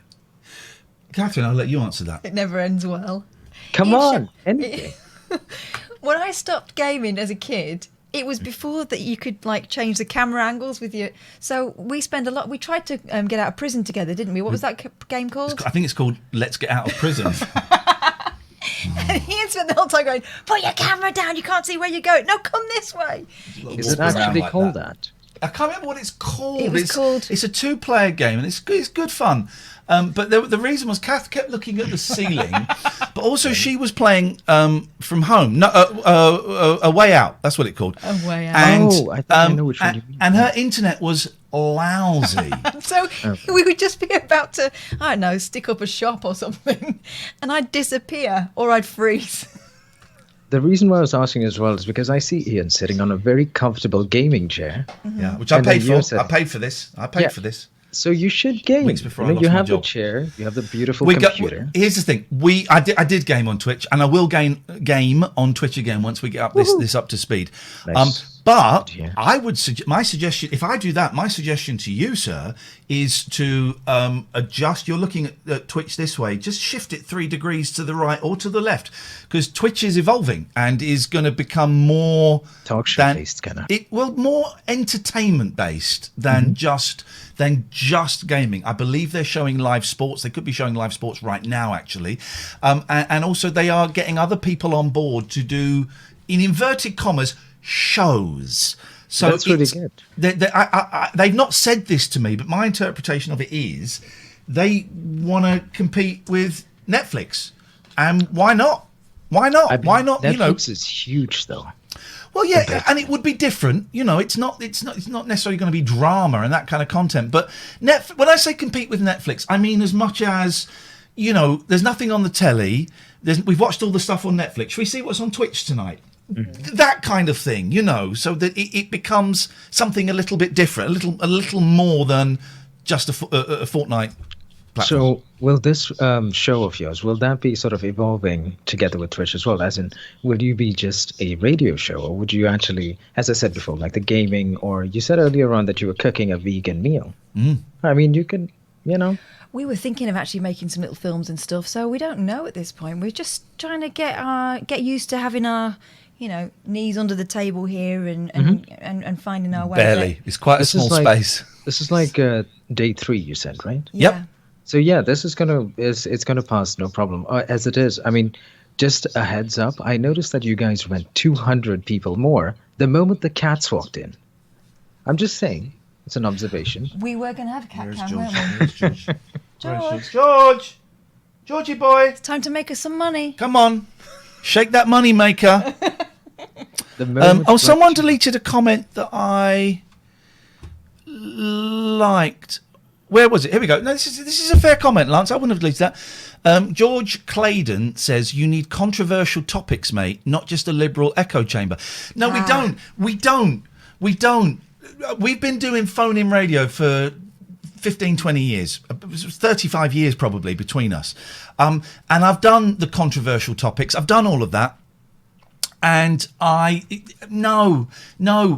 Catherine, I'll let you answer that. It never ends well. Come It on, sh- anything. When I stopped gaming as a kid, it was before that you could like change the camera angles with your. So we spend a lot. We tried to get out of prison together, didn't we? What was that game called? I think it's called Let's Get Out of Prison. And Ian spent the whole time going, "Put your camera down. You can't see where you're going. No, come this way." Is it actually called that? I can't remember what it's called. It was called- It's a two-player game, and it's good fun. But the reason was Kath kept looking at the ceiling, but also she was playing from home. No, a way out. That's what it called. A Way Out. And, Oh, I think I know which one you mean. And her internet was lousy. So we would just be about to, I don't know, stick up a shop or something, and I'd disappear or I'd freeze. The reason why I was asking as well is because I see Ian sitting on a very comfortable gaming chair. Yeah, which I And then paid you for. said- I paid for this. I paid Yeah. for this. So you should game. Weeks before I you lost my have the job. chair, you have the beautiful We got, computer. here's the thing. I did game on Twitch, and I will game on Twitch again once we get up this up to speed. Nice. But Good, yeah. I would my suggestion, if I do that, my suggestion to you, sir, is to adjust. You're looking at Twitch this way. Just shift it 3 degrees to the right or to the left, because Twitch is evolving and is going to become more Talk show based kind of. more entertainment based than just gaming. I believe they're showing live sports. They could be showing live sports right now, actually, and also they are getting other people on board to do, in inverted commas, shows. So That's really good. They've not said this to me, but my interpretation of it is they want to compete with Netflix, and why not? Why not? I mean, Why not? Netflix is huge, though. Well, yeah, and it would be different. It's not necessarily going to be drama and that kind of content. But when I say compete with Netflix, I mean as much as, there's nothing on the telly. We've watched all the stuff on Netflix. Should we see what's on Twitch tonight? Mm-hmm. That kind of thing, so that it becomes something a little bit different, a little more than just a fortnight platform. So will this show of yours, will that be sort of evolving together with Twitch as well? As in, will you be just a radio show, or would you actually, as I said before, like the gaming, or you said earlier on that you were cooking a vegan meal? I mean, you can, We were thinking of actually making some little films and stuff, so we don't know at this point. We're just trying to get used to having our, knees under the table here and finding our way. Barely. It's quite a small space. This is like day 3, you said, right? Yeah. Yep. So yeah, this is it's gonna pass, no problem. As it is, I mean, just a heads up. I noticed that you guys went 200 people more the moment the cats walked in. I'm just saying, it's an observation. We were going to have a cat cam, weren't Where's George? George, Georgie boy. it's time to make us some money. Come on. Shake that money maker. The Someone deleted a comment that I liked. Where was it? Here we go. No, this is a fair comment, Lance. I wouldn't have deleted that. George Claydon says, you need controversial topics, mate, not just a liberal echo chamber. No, we don't. We don't. We've been doing phone-in radio for 15, 20 years. 35 years probably between us. And I've done the controversial topics. I've done all of that. And no.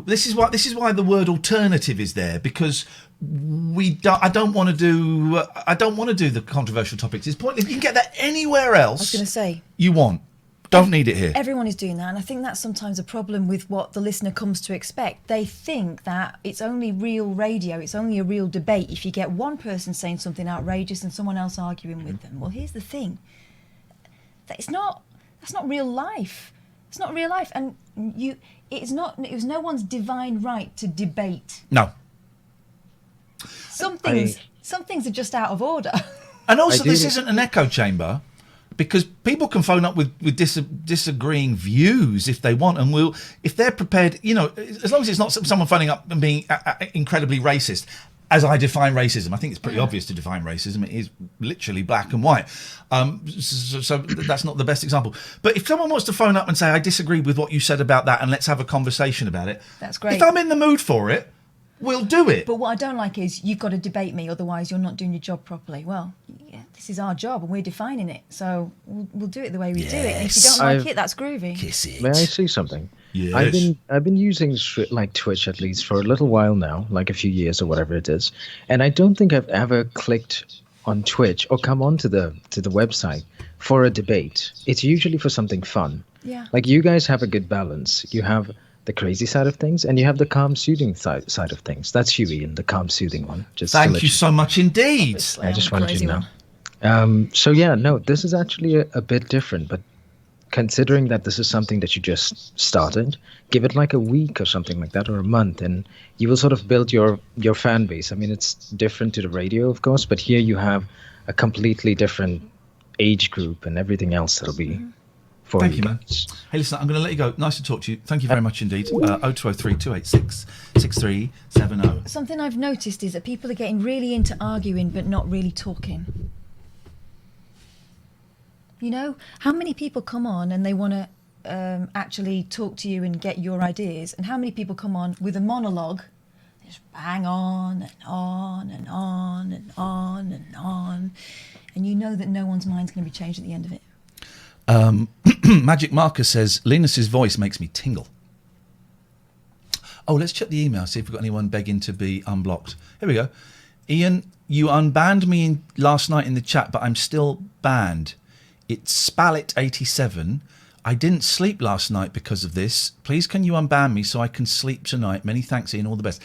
This is why the word alternative is there, because I don't want to do the controversial topics. It's pointless. You can get that anywhere else. I was going to say. You want. Don't need it here. Everyone is doing that, and I think that's sometimes a problem with what the listener comes to expect. They think that it's only real radio, it's only a real debate if you get one person saying something outrageous and someone else arguing with them. Well, here's the thing. That's not real life. It's not real life, and it was no one's divine right to debate. No. Some things are just out of order. And also, this isn't an echo chamber, because people can phone up with disagreeing views if they want, and if they're prepared, as long as it's not someone phoning up and being incredibly racist, as I define racism. I think it's pretty obvious to define racism. It is literally black and white. So that's not the best example. But if someone wants to phone up and say, I disagree with what you said about that, and let's have a conversation about it. That's great. If I'm in the mood for it, we'll do it. But what I don't like is you've got to debate me, otherwise you're not doing your job properly. Well, yeah, this is our job and we're defining it, so we'll do it the way we do it. And if you don't like it, that's groovy. Kiss it. May I say something? Yes. I've been using like Twitch at least for a little while now, like a few years or whatever it is, and I don't think I've ever clicked on Twitch or come onto the website for a debate. It's usually for something fun. Yeah. Like you guys have a good balance. You have the crazy side of things, and you have the calm, soothing side of things. That's you, Ian, the calm, soothing one. Thank you so much indeed. Obviously, I just I'm wanted you to crazy know. So yeah, no, this is actually a bit different, but considering that this is something that you just started, give it like a week or something like that, or a month, and you will sort of build your fan base. I mean, it's different to the radio, of course, but here you have a completely different age group and everything else that'll be for Thank you, you man. guys. Hey, listen, I'm going to let you go. Nice to talk to you. Thank you very much indeed. 0203 286 6370. Something I've noticed is that people are getting really into arguing but not really talking. You know, how many people come on and they want to actually talk to you and get your ideas, and how many people come on with a monologue, just bang on and on and on and on and on, and you know that no one's mind's going to be changed at the end of it. Magic Marcus says, Linus's voice makes me tingle. Oh, let's check the email, see if we've got anyone begging to be unblocked. Here we go. Ian, you unbanned me last night in the chat, but I'm still banned. It's Spallet87. I didn't sleep last night because of this. Please can you unban me so I can sleep tonight? Many thanks, Ian. All the best.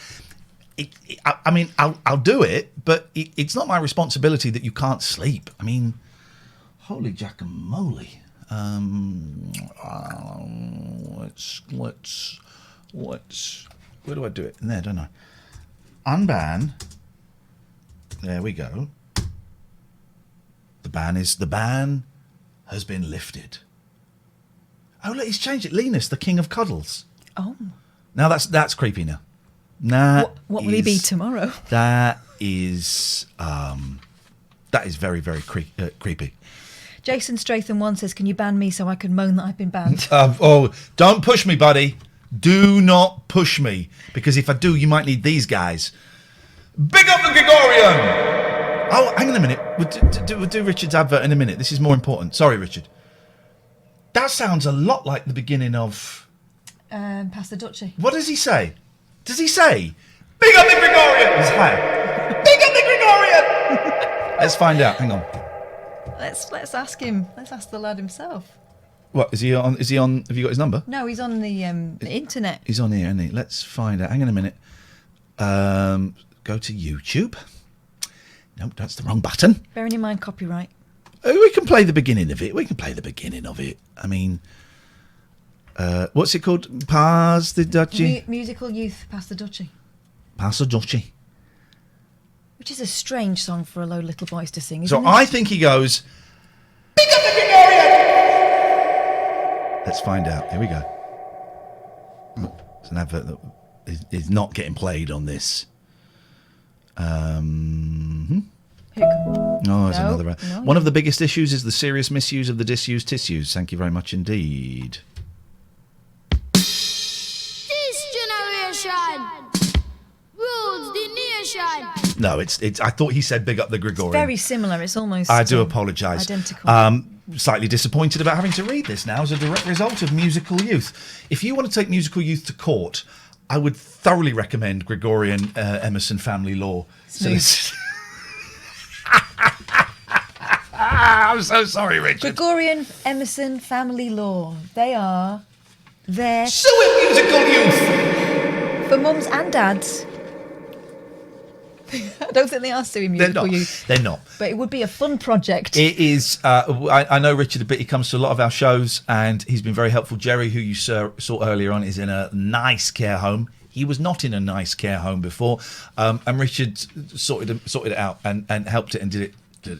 I mean, I'll do it, but it's not my responsibility that you can't sleep. I mean, holy jackamole. Let's where do I do it? In there, don't I? Unban. There we go. The ban has been lifted. Oh look, he's changed it. Linus, the king of cuddles. Oh. Now that's creepy now. What will he be tomorrow? That is very, very creepy. Jason Stratham 1 says, can you ban me so I can moan that I've been banned? Don't push me, buddy. Do not push me, because if I do, you might need these guys. Big up the Gregorian! Oh, hang on a minute. We'll do Richard's advert in a minute. This is more important. Sorry, Richard. That sounds a lot like the beginning of... Pasta Duchy. What does he say? Does he say, big up the Gregorians? Hi. Big up the Gregorian! Let's find out. Hang on. Let's ask him. Let's ask the lad himself. What, is he on? Have you got his number? No, he's on the internet. He's on here, isn't he? Let's find out. Hang on a minute. Go to YouTube. Nope, that's the wrong button. Bearing in mind copyright. We can play the beginning of it. I mean, what's it called? Pasta Duchy? Musical Youth Pasta Duchy. Pasta Duchy. Which is a strange song for a load of little boys to sing, isn't So it? I think he goes, big up the Gregorian! Let's find out. Here we go. It's an advert that is not getting played on this. Oh, there's another. No, One of the biggest issues is the serious misuse of the disused tissues. Thank you very much indeed. This generation rules the nation. No, it's. I thought he said big up the Gregorian. Very similar. It's almost. I do apologise. Identical. Slightly disappointed about having to read this now as a direct result of Musical Youth. If you want to take Musical Youth to court, I would thoroughly recommend Gregorian Emerson Family Law. I'm so sorry, Richard. Gregorian Emerson Family Law. They are there. Sue Musical Youth! For mums and dads. I don't think they are suing Musical Youth. They're not. But it would be a fun project. It is. I know Richard a bit. He comes to a lot of our shows and he's been very helpful. Jerry, who you saw earlier on, is in a nice care home. He was not in a nice care home before. And Richard sorted it out and helped it and did it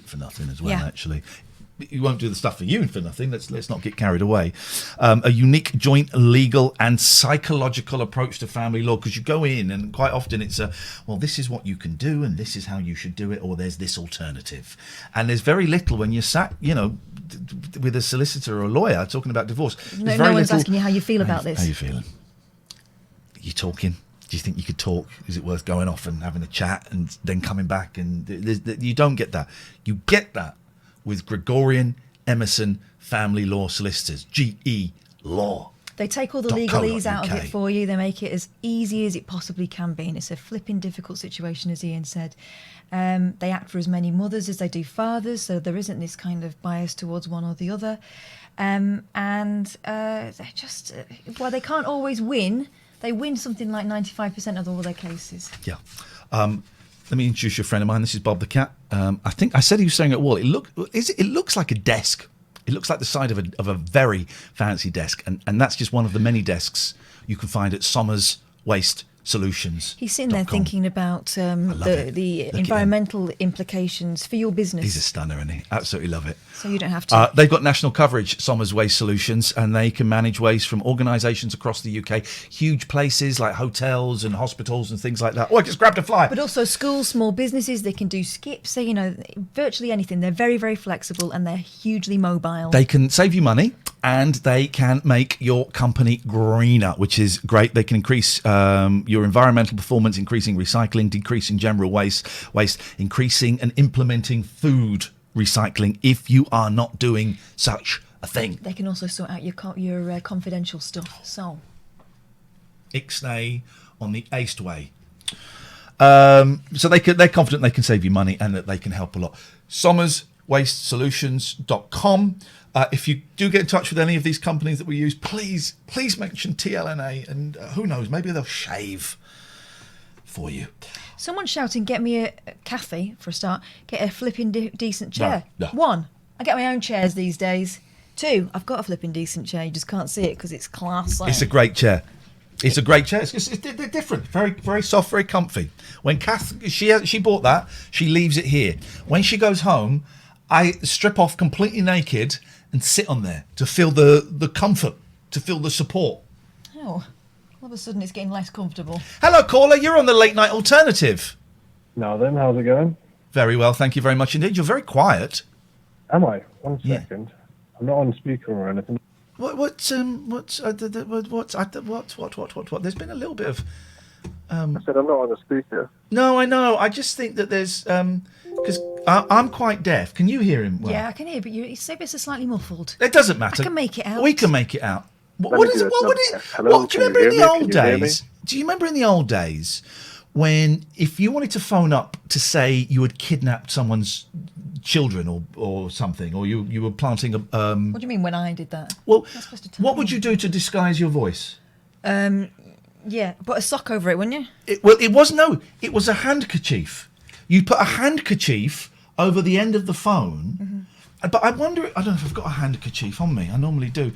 for nothing as well, actually. He won't do the stuff for you for nothing. Let's not get carried away. A unique joint legal and psychological approach to family law, because you go in and quite often it's this is what you can do and this is how you should do it, or there's this alternative. And there's very little when you're sat, with a solicitor or a lawyer talking about divorce. No one's asking you how you feel about this. How you feeling? Are you talking? Do you think you could talk? Is it worth going off and having a chat and then coming back? And you don't get that. You get that with Gregorian Emerson Family Law Solicitors, GE Law. They take all the legalese out of it for you. They make it as easy as it possibly can be. And it's a flipping difficult situation, as Iain said. They act for as many mothers as they do fathers, so there isn't this kind of bias towards one or the other. They're just, while they can't always win, they win something like 95% of all their cases. Yeah. Let me introduce you a friend of mine. This is Bob the Cat. I think I said he was staring at a wall. It looks like a desk. It looks like the side of a very fancy desk, and that's just one of the many desks you can find at Somers Waste Solutions. He's sitting there thinking about the environmental implications for your business. He's a stunner, isn't he? Absolutely love it. So you don't have to. They've got national coverage, Somers Waste Solutions, and they can manage waste from organisations across the UK, huge places like hotels and hospitals and things like that. Oh, I just grabbed a fly. But also schools, small businesses, they can do skips, so, virtually anything. They're very, very flexible and they're hugely mobile. They can save you money and they can make your company greener, which is great. They can increase your environmental performance, increasing recycling, decreasing general waste, increasing and implementing food recycling if you are not doing such a thing. They can also sort out your confidential stuff. So, Ixnay on the East Way. So they're confident they can save you money and that they can help a lot. SommersWasteSolutions.com. If you do get in touch with any of these companies that we use, please mention TLNA, and who knows, maybe they'll shave for you. Someone's shouting, get me a Kathy, for a start. Get a flipping decent chair. No. 1, I get my own chairs these days. 2, I've got a flipping decent chair. You just can't see it because it's classy. It's a great chair. It's a great chair. They're different. Very, very soft, very comfy. When Kath, she bought that, she leaves it here. When she goes home, I strip off completely naked and sit on there to feel the comfort, to feel the support. Oh, all of a sudden it's getting less comfortable. Hello, caller. You're on the Late Night Alternative. Now then, how's it going? Very well, thank you very much indeed. You're very quiet. Am I? 1 second. I'm not on speaker or anything. What? There's been a little bit of. I said I'm not on the speaker. No, I know. I just think that there's because I'm quite deaf. Can you hear him? Well? Yeah, I can hear, but it's ever so slightly muffled. It doesn't matter. I can make it out. We can make it out. Let What me is? do it. What would No. it? Hello, What do you can remember you in hear the me? old Can you hear days? Do you remember in the old days when if you wanted to phone up to say you had kidnapped someone's children or something, or you were planting a What do you mean when I did that? well, what would you do to disguise your voice? Yeah, put a sock over it, wouldn't you? It was a handkerchief. You put a handkerchief over the end of the phone. But I wonder, I don't know if I've got a handkerchief on me. I normally do.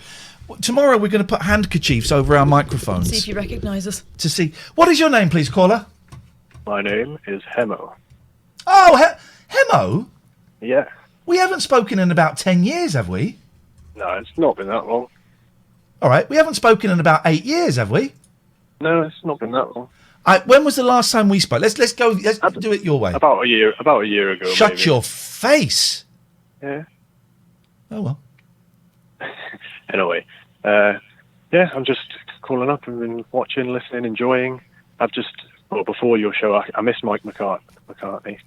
Tomorrow we're going to put handkerchiefs over our microphones. See if you recognise us. To see. What is your name, please, caller? My name is Hemo. Oh, Hemo? Yeah. We haven't spoken in about 10 years, have we? No, it's not been that long. All right, we haven't spoken in about 8 years, have we? No, it's not been that long. When was the last time we spoke? Let's go. Let's do it your way. About a year ago. Shut maybe. your face. Yeah. Oh well. Anyway, yeah, I'm just calling up and been watching, listening, enjoying. Before your show, I missed Mike McCartney.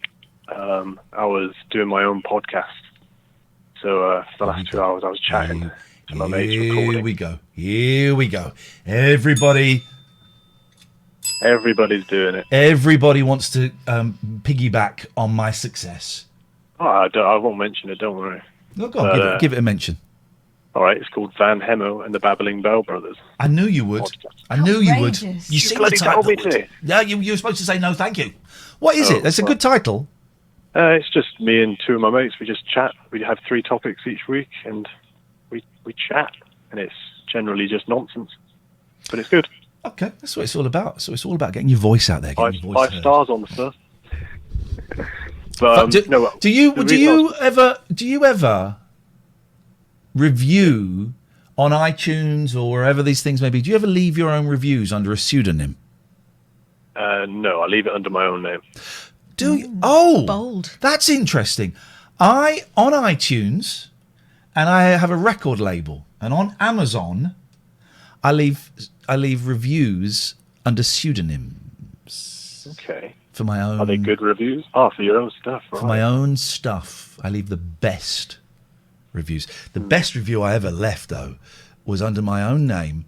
I was doing my own podcast. So for the last 2 hours, I was chatting to my mates, recording. Here we go. Everybody's doing it. Everybody wants to piggyback on my success. Oh, I won't mention it, don't worry. No, go on, give it a mention. All right, it's called Van Hemo and the Babbling Bell Brothers. I knew you would. I knew you would. Outrageous. You You bloody told me to. Yeah, you were supposed to say no, thank you. What is it? That's a good title. It's just me and two of my mates. We just chat. We have 3 topics each week, and we chat. And it's generally just nonsense, but it's good. Okay, that's what it's all about. So it's all about getting your voice out there. Getting your voice 5 heard. stars on the stuff. But do you ever review on iTunes or wherever these things may be? Do you ever leave your own reviews under a pseudonym? No, I leave it under my own name. Do you? Oh, bold. That's interesting. On iTunes, and I have a record label, and on Amazon, I leave reviews under pseudonyms. Okay. For my own. Are they good reviews? Oh, for your own stuff, right? For my own stuff, I leave the best reviews. The best review I ever left, though, was under my own name.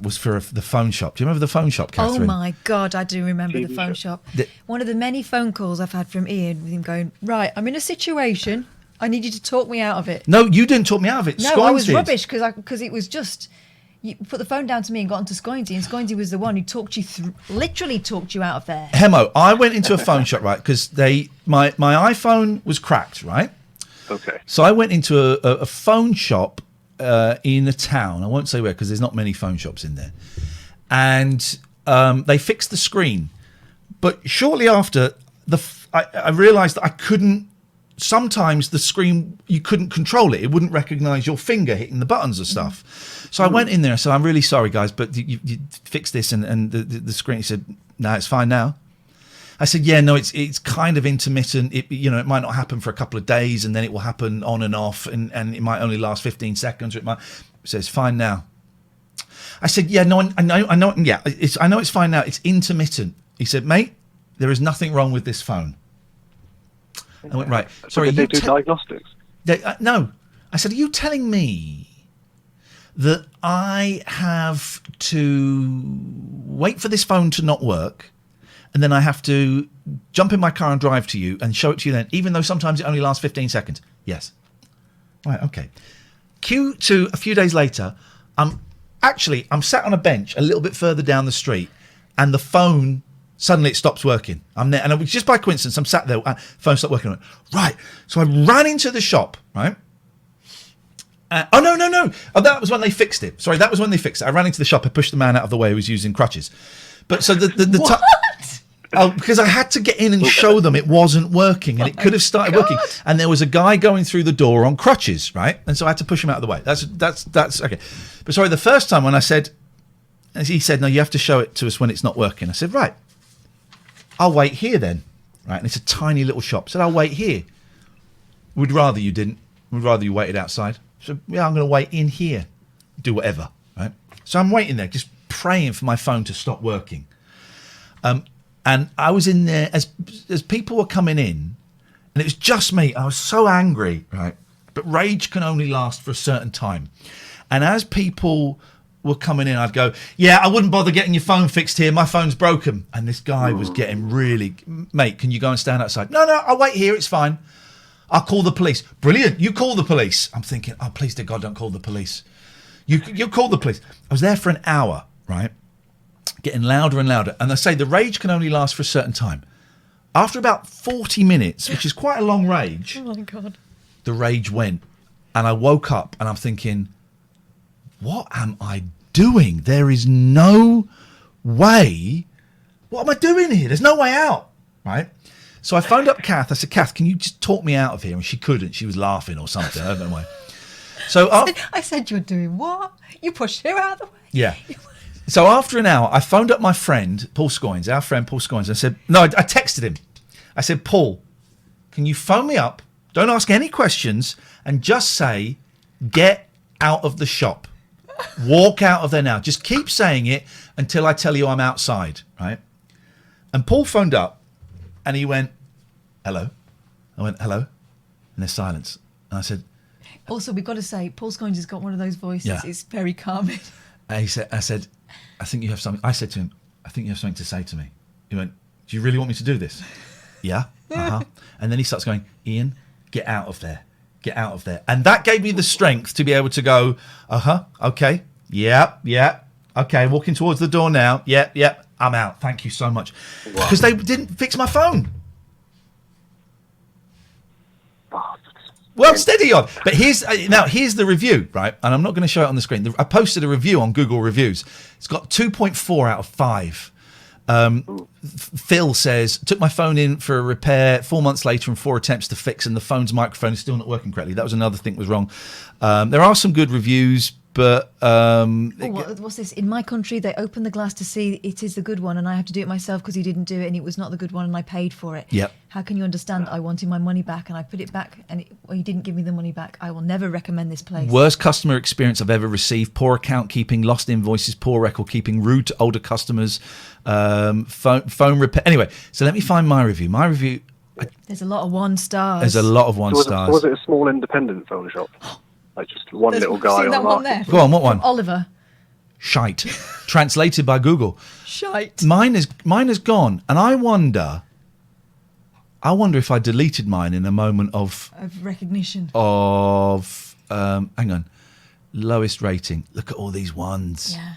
Was for the phone shop. Do you remember the phone shop, Catherine? Oh my God, I do remember the phone shop. One of the many phone calls I've had from Iain with him going, right, I'm in a situation. I need you to talk me out of it. No, you didn't talk me out of it. No, Scoins I was did. rubbish because it was just... You put the phone down to me and got onto Scoinsy, and Scoinsy was the one who talked you through, literally talked you out of there. Hemo, I went into a phone shop, right, because my iPhone was cracked, right? Okay. So I went into a phone shop in a town. I won't say where because there's not many phone shops in there. And they fixed the screen. But shortly after, I realised that I couldn't... Sometimes the screen, you couldn't control it. It wouldn't recognise your finger hitting the buttons and stuff. So I went in there and said, I'm really sorry, guys, but you fixed this. And the screen, he said, no, it's fine now. I said, yeah, no, it's kind of intermittent. It might not happen for a couple of days and then it will happen on and off and it might only last 15 seconds. Or it might. He says, fine now. I said, yeah, no, I know. Yeah, I know it's fine now. It's intermittent. He said, mate, there is nothing wrong with this phone. I went, right. Sorry, Did they do diagnostics? No. I said, are you telling me that I have to wait for this phone to not work and then I have to jump in my car and drive to you and show it to you then, even though sometimes it only lasts 15 seconds? Yes. Right, okay. Cue to a few days later, I'm sat on a bench a little bit further down the street and the phone... Suddenly it stops working. I'm there, and just by coincidence, I'm sat there. Phone stopped working. I went, right. So I ran into the shop. Right. No. Oh, that was when they fixed it. Sorry, that was when they fixed it. I ran into the shop. I pushed the man out of the way who was using crutches. But so What? because I had to get in and show them it wasn't working, and it could have started working. And there was a guy going through the door on crutches, right? And so I had to push him out of the way. That's okay. But sorry, the first time when I said, he said, no, you have to show it to us when it's not working. I said, right. I'll wait here then, right? And it's a tiny little shop. So I'll wait here. Would rather you didn't. Would rather you waited outside. So yeah, I'm going to wait in here. Do whatever, right? So I'm waiting there, just praying for my phone to stop working. And I was in there as people were coming in, and it was just me. I was so angry, right? But rage can only last for a certain time. And as people were coming in, I'd go, yeah, I wouldn't bother getting your phone fixed here. My phone's broken. And this guy was getting really, mate, can you go and stand outside? No, I'll wait here. It's fine. I'll call the police. Brilliant. You call the police. I'm thinking, oh, please to God, don't call the police. You call the police. I was there for an hour, right? Getting louder and louder. And they say the rage can only last for a certain time. After about 40 minutes, which is quite a long rage, Oh, my God. the rage went. And I woke up and I'm thinking, what am I doing? There is no way. What am I doing here? There's no way out, right? So I phoned up Kath. I said, Kath, can you just talk me out of here? And she couldn't. She was laughing or something. I don't know why. So I said, you're doing what? You pushed her out of the way. yeah. So after an hour, I phoned up my friend, Paul Scoynes, our friend Paul Scoynes. I said, no, I texted him. I said, Paul, can you phone me up? Don't ask any questions and just say, get out of the shop. Walk out of there now. Just keep saying it until I tell you I'm outside, right? And Paul phoned up and he went, hello. I went, hello. And there's silence. And I said... Also, we've got to say, Paul Scoynes has got one of those voices. Yeah. It's very calming. And I said, I think you have something... I said to him, I think you have something to say to me. He went, do you really want me to do this? Yeah. Uh-huh. And then he starts going, Iain, get out of there. Get out of there. And that gave me the strength to be able to go, okay, yeah, okay, walking towards the door now, yeah, I'm out. Thank you so much. Because they didn't fix my phone. Well, steady on. But here's the review, right? And I'm not going to show it on the screen. I posted a review on Google Reviews. It's got 2.4 out of 5. Phil says, took my phone in for a repair 4 months later and 4 attempts to fix, and the phone's microphone is still not working correctly. That was another thing that was wrong. There are some good reviews, but what's this? In my country, they open the glass to see it is the good one, and I have to do it myself because he didn't do it and it was not the good one and I paid for it. Yep. How can you understand? I wanted my money back and I put it back and he didn't give me the money back. I will never recommend this place. Worst customer experience I've ever received. Poor account keeping, lost invoices, poor record keeping, rude to older customers, phone repair. Anyway, so let me find my review. My review... There's a lot of 1 stars. There's a lot of 1 stars. Was it a small independent phone shop? Like just one little guy seen that on one there? Go on, what one? Oliver. Shite. Translated by Google. Shite. Mine is gone, and I wonder if I deleted mine in a moment of Recognition. hang on, lowest rating. Look at all these ones. Yeah.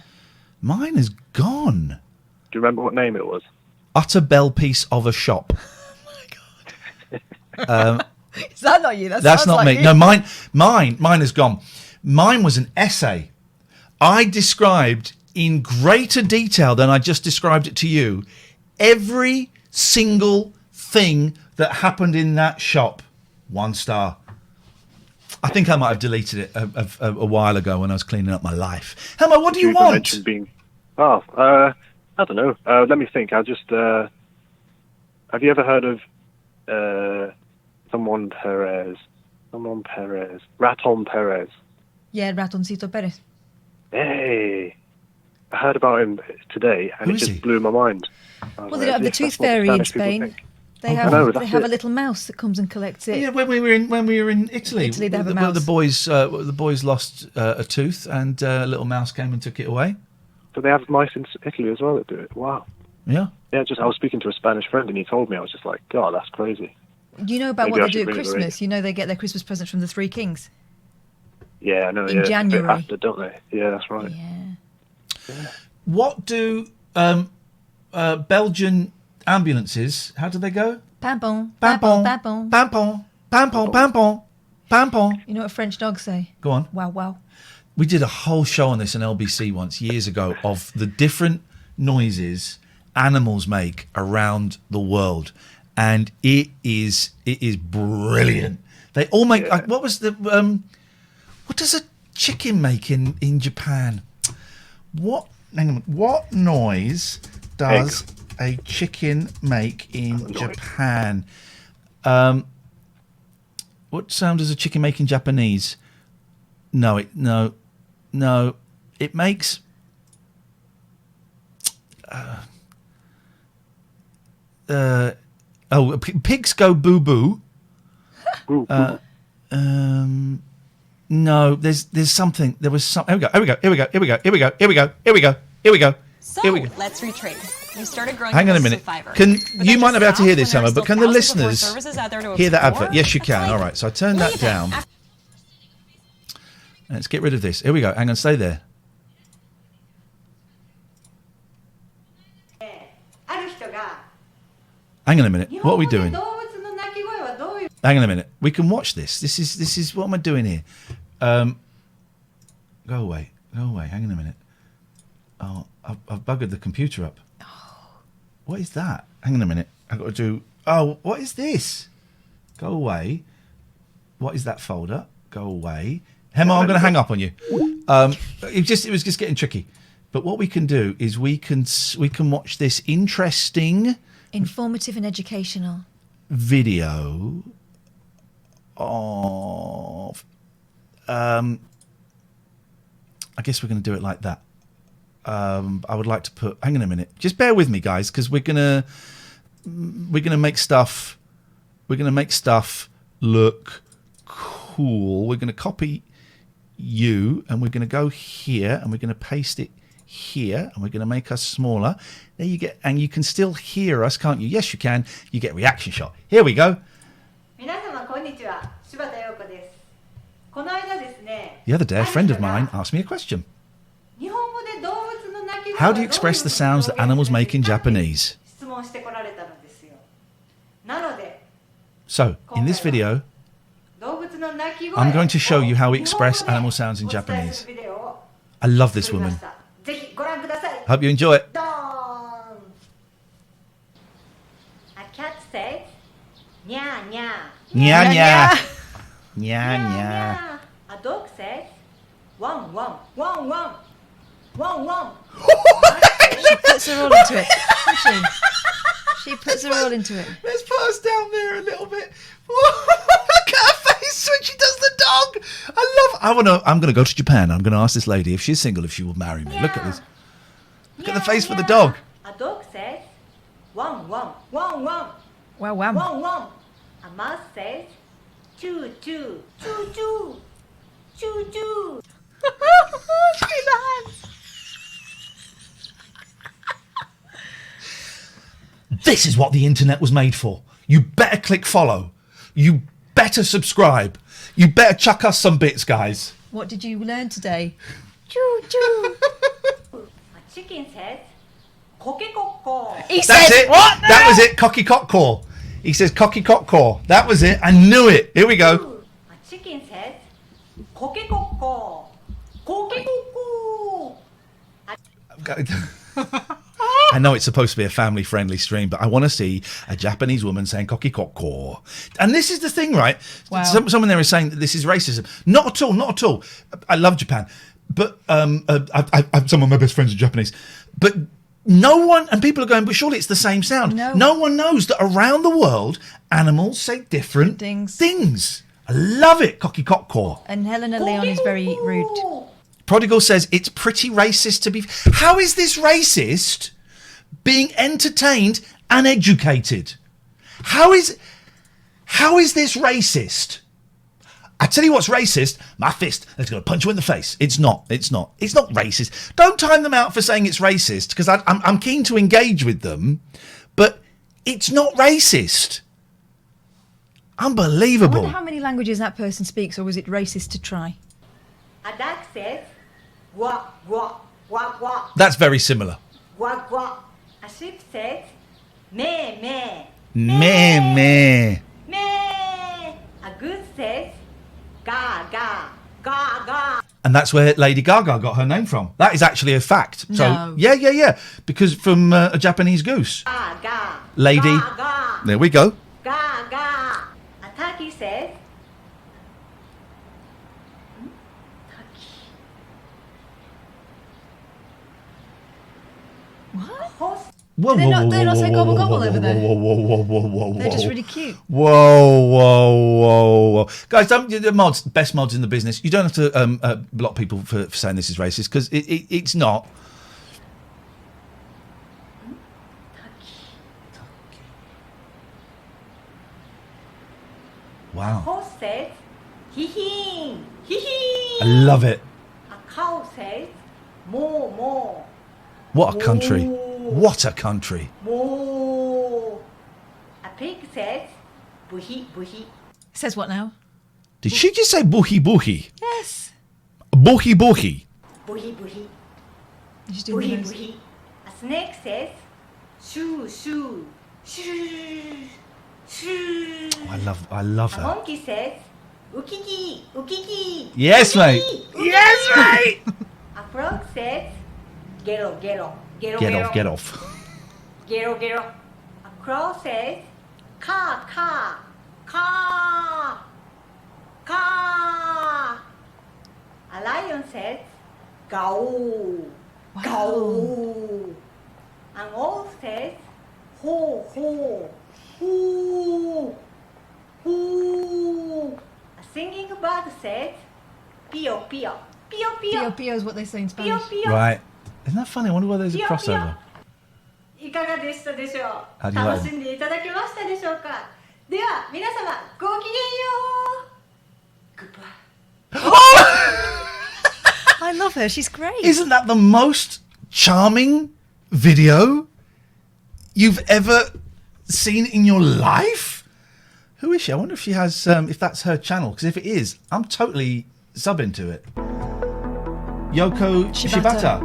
Mine is gone. Do you remember what name it was? Utter bell piece of a shop. Is that not you? That's not me. You. No, mine is gone. Mine was an essay. I described in greater detail than I just described it to you every single thing that happened in that shop. 1 star. I think I might have deleted it a while ago when I was cleaning up my life. Helma, what do you want? I don't know. Let me think. Have you ever heard of Raton Perez? Yeah, Ratoncito Perez. Hey, I heard about him today, and it just blew my mind. Well, they don't have the tooth fairy in Spain. They have a little mouse that comes and collects it. Yeah, when we were in Italy, they have a mouse. The boys lost a tooth, and a little mouse came and took it away. So they have mice in Italy as well that do it. Wow. Yeah. Yeah. I was speaking to a Spanish friend, and he told me. I was just like, God, that's crazy. You know about what they do at Christmas? You know they get their Christmas presents from the Three Kings? Yeah, I know. In January. After, don't they? Yeah, that's right. Yeah. What do Belgian ambulances, how do they go? Pampon. Pampon. Pampon. Pampon. Pampon. Pampon. Pampon. You know what French dogs say? Go on. Wow, wow. We did a whole show on this on LBC once, years ago, of the different noises animals make around the world. And it is brilliant. They all make, like, what was the, what does a chicken make in Japan? What noise does a chicken make in Japan? What sound does a chicken make in Japanese? No, it makes Pigs go boo boo. No, there's something. There was some. Here we go. So let's retrace. You started growing. Hang on a minute. You might not be able to hear this, Emma, but can the listeners hear that advert? Yes, you can. All right, so I turn that down. Let's get rid of this. Here we go. Hang on, stay there. Hang on a minute. What are we doing? Hang on a minute. We can watch this. This is what am I doing here? Go away. Hang on a minute. Oh, I've buggered the computer up. What is that? Hang on a minute. I've got to do. Oh, what is this? Go away. What is that folder? Go away. Emma, I'm going to hang up on you. It was just getting tricky. But what we can do is we can watch this interesting, informative and educational video of. I guess we're going to do it like that. I would like to put. Hang on a minute. Just bear with me, guys, because we're gonna make stuff. We're gonna make stuff look cool. We're gonna copy you, and we're gonna go here, and we're gonna paste it here, and we're gonna make us smaller. There you get, and you can still hear us, can't you? Yes, you can. You get a reaction shot. Here we go. The other day, a friend of mine asked me a question. How do you express the sounds that animals make in Japanese? So, in this video, I'm going to show you how we express animal sounds in Japanese. I love this woman. Hope you enjoy it. A cat says, nya nya. Nya nya. Nya nya. A dog says, wong wong wong wong wong wong. She puts her all into it. She puts her all into it. Let's put us down there a little bit. Look at her face when she does the dog. I'm going to go to Japan. I'm going to ask this lady if she's single, if she will marry me. Yeah. Look at this. Look at the face for the dog. A dog says, wong wong wong wong. Wow, wow. Wong wong. A mouse says, choo choo choo choo choo choo. This is what the internet was made for. You better click follow. You better subscribe. You better chuck us some bits, guys. What did you learn today? Choo choo. A chicken says, cocky cock caw. That's it. What? That was it. Cocky cock caw. He says cocky cock caw. That was it. I knew it. Here we go. A chicken says, cocky cock caw. Cocky cock caw. I know it's supposed to be a family-friendly stream, but I want to see a Japanese woman saying "cocky cock caw." And this is the thing, right? Wow. Someone there is saying that this is racism. Not at all. Not at all. I love Japan, but some of my best friends are Japanese. But no one, and people are going, but surely it's the same sound. No one knows that around the world, animals say different things. I love it. Cocky cock caw. And Helena Leon is very rude. Prodigal says it's pretty racist to be. How is this racist? Being entertained and educated. How is this racist? I tell you what's racist. My fist is going to punch you in the face. It's not racist. Don't time them out for saying it's racist, because I'm keen to engage with them, but it's not racist. Unbelievable. I wonder how many languages that person speaks, or was it racist to try? A duck says, wah wah wah wah. That's very similar. Wah wah. A sheep says, meh meh. Meh meh. Meh. A goose says, ga ga ga ga. And that's where Lady Gaga got her name from. That is actually a fact. So No. yeah. Because from a Japanese goose. Ga ga. Lady. Ga ga. There we go. Ga ga. A turkey says, Whoa, they're not saying gobble gobble over there. They're just really cute. Whoa. Guys, the best mods in the business. You don't have to block people for saying this is racist, because it's not. Wow. A horse says, hee-hee, hee-hee. I love it. A cow says, moo, moo, What a country. What a country. moo. A pig says, buhi, buhi. Says what now? Did she just say buhi buhi? Yes. Buhi buhi. Buhi, buhi. She's doing Buhi, the nose. buhi. A snake says, shoo, shoo, shoo, shoo. Oh, I love A her. monkey says, ukiki, ukiki. Yes, mate. ukiki, Yes, ukiki. mate. A frog says, gero, gero, gero, Get gero. off, get off. Gero, gero. A crow says, ka, ka, ka, ka. A lion says, gao, gao. An owl says, ho, ho, hoo, hoo. A singing bird says, pio, pio, pio, pio. Pio Pio is what they say in Spanish. Pio, pio. Right. Isn't that funny? I wonder why there's a Pio, crossover. いかがでしたでしょう How do you like 楽しんでいただけましたでしょうかでは皆様ごきげんよう Goodbye I love her. She's great. Isn't that the most charming video you've ever seen in your life? Who is she? I wonder if she has, if that's her channel. Because if it is, I'm totally subbing to it. Yoko Shibata.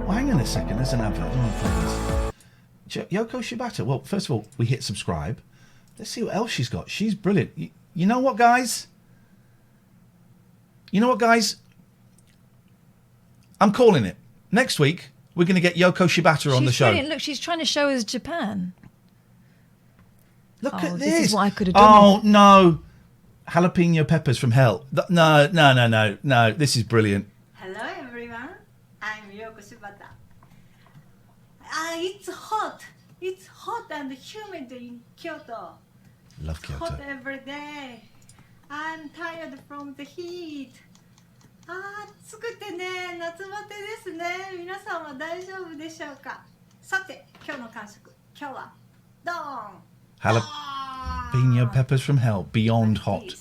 Well, hang on a second. There's an advert. I don't want to play this. Yoko Shibata. Well, first of all, we hit subscribe. Let's see what else she's got. She's brilliant. You know what, guys? You know what, guys? I'm calling it. Next week, we're going to get Yoko Shibata on the show. Brilliant. Look, she's trying to show us Japan. Look at this. This is what I could have done. Oh, no. Jalapeno peppers from hell. No. This is brilliant. Hello everyone I'm Yoko Shibata It's hot and humid in Kyoto Love Hot Kyoto. every day I'm tired from the heat 暑くてね夏バテですね皆さんは大丈夫でしょうかさて今日の感触今日はドーン Jalapeno peppers from hell. Beyond hot.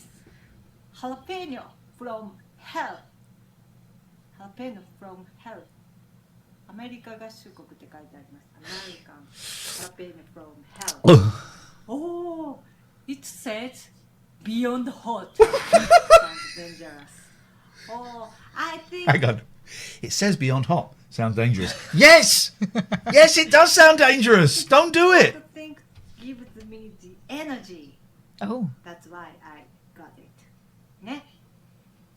Jalapeno from hell Jalapeno from hell アメリカ合衆国って書いてありますアメリカン Jalapeno from hell Oh it says beyond hot Sounds dangerous Oh I think Hang on. It says beyond hot. Sounds dangerous. Yes! Yes, it does sound dangerous. Don't do it. I think gives me the energy Oh That's why I got it ね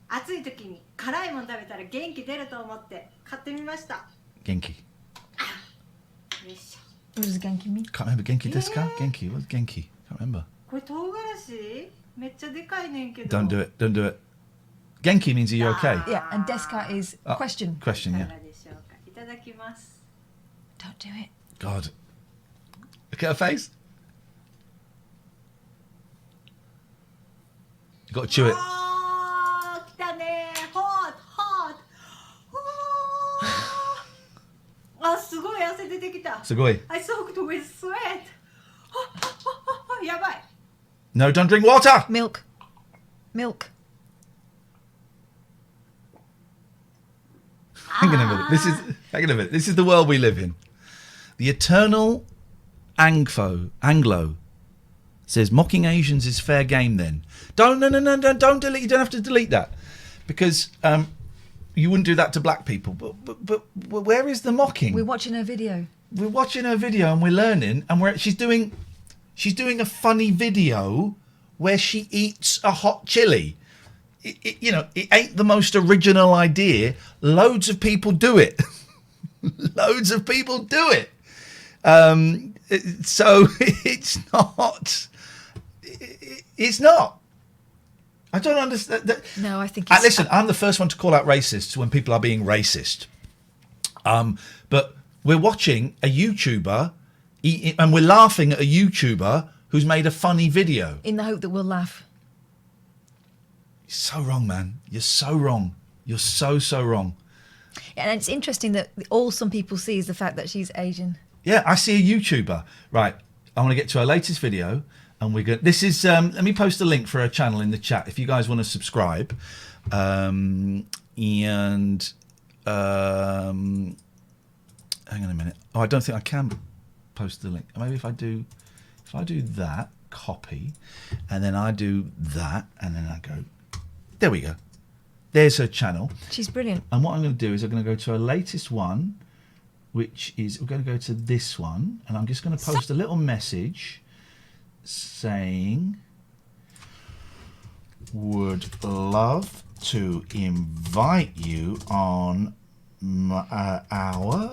暑い時に辛いもの食べたら元気出ると思って買ってみましたよ Genki. いしょ What does Genki mean? Can't remember. Genki desu ka? Genki. What's Genki? Can't remember. これ唐辛子めっちゃでかいねんけど Don't do it. Don't do it. Genki means are you okay? Yeah, and Deska is question. Question, い yeah. かがでしょうかいただきます Don't do it. God. Look at her face. You got to chew it. あー来たねホッあすごい汗出てきたすごい I soaked with sweat やばい No, don't drink water. Milk. Milk. Hang on a minute. Hang on a minute. This is the world we live in. The eternal Anglo says mocking Asians is fair game. Then don't delete. You don't have to delete that because you wouldn't do that to black people. But where is the mocking? We're watching her video. We're watching her video and we're learning, and she's doing a funny video where she eats a hot chili. It ain't the most original idea. Loads of people do it. Loads of people do it. So it's not. It's not. I don't understand that. No, I think it's... Listen, I'm the first one to call out racists when people are being racist. But we're watching a YouTuber and we're laughing at a YouTuber who's made a funny video. In the hope that we'll laugh. You're so wrong, man. You're so wrong. You're so wrong. And it's interesting that all some people see is the fact that she's Asian. Yeah, I see a YouTuber. Right, I want to get to her latest video. And we're going. This is. Let me post a link for her channel in the chat if you guys want to subscribe. And hang on a minute. Oh, I don't think I can post the link. Maybe if I do that, copy, and then I do that, and then I go. There we go. There's her channel. She's brilliant. And what I'm going to do is I'm going to go to her latest one, which is we're going to go to this one, and I'm just going to post a little message saying, would love to invite you on our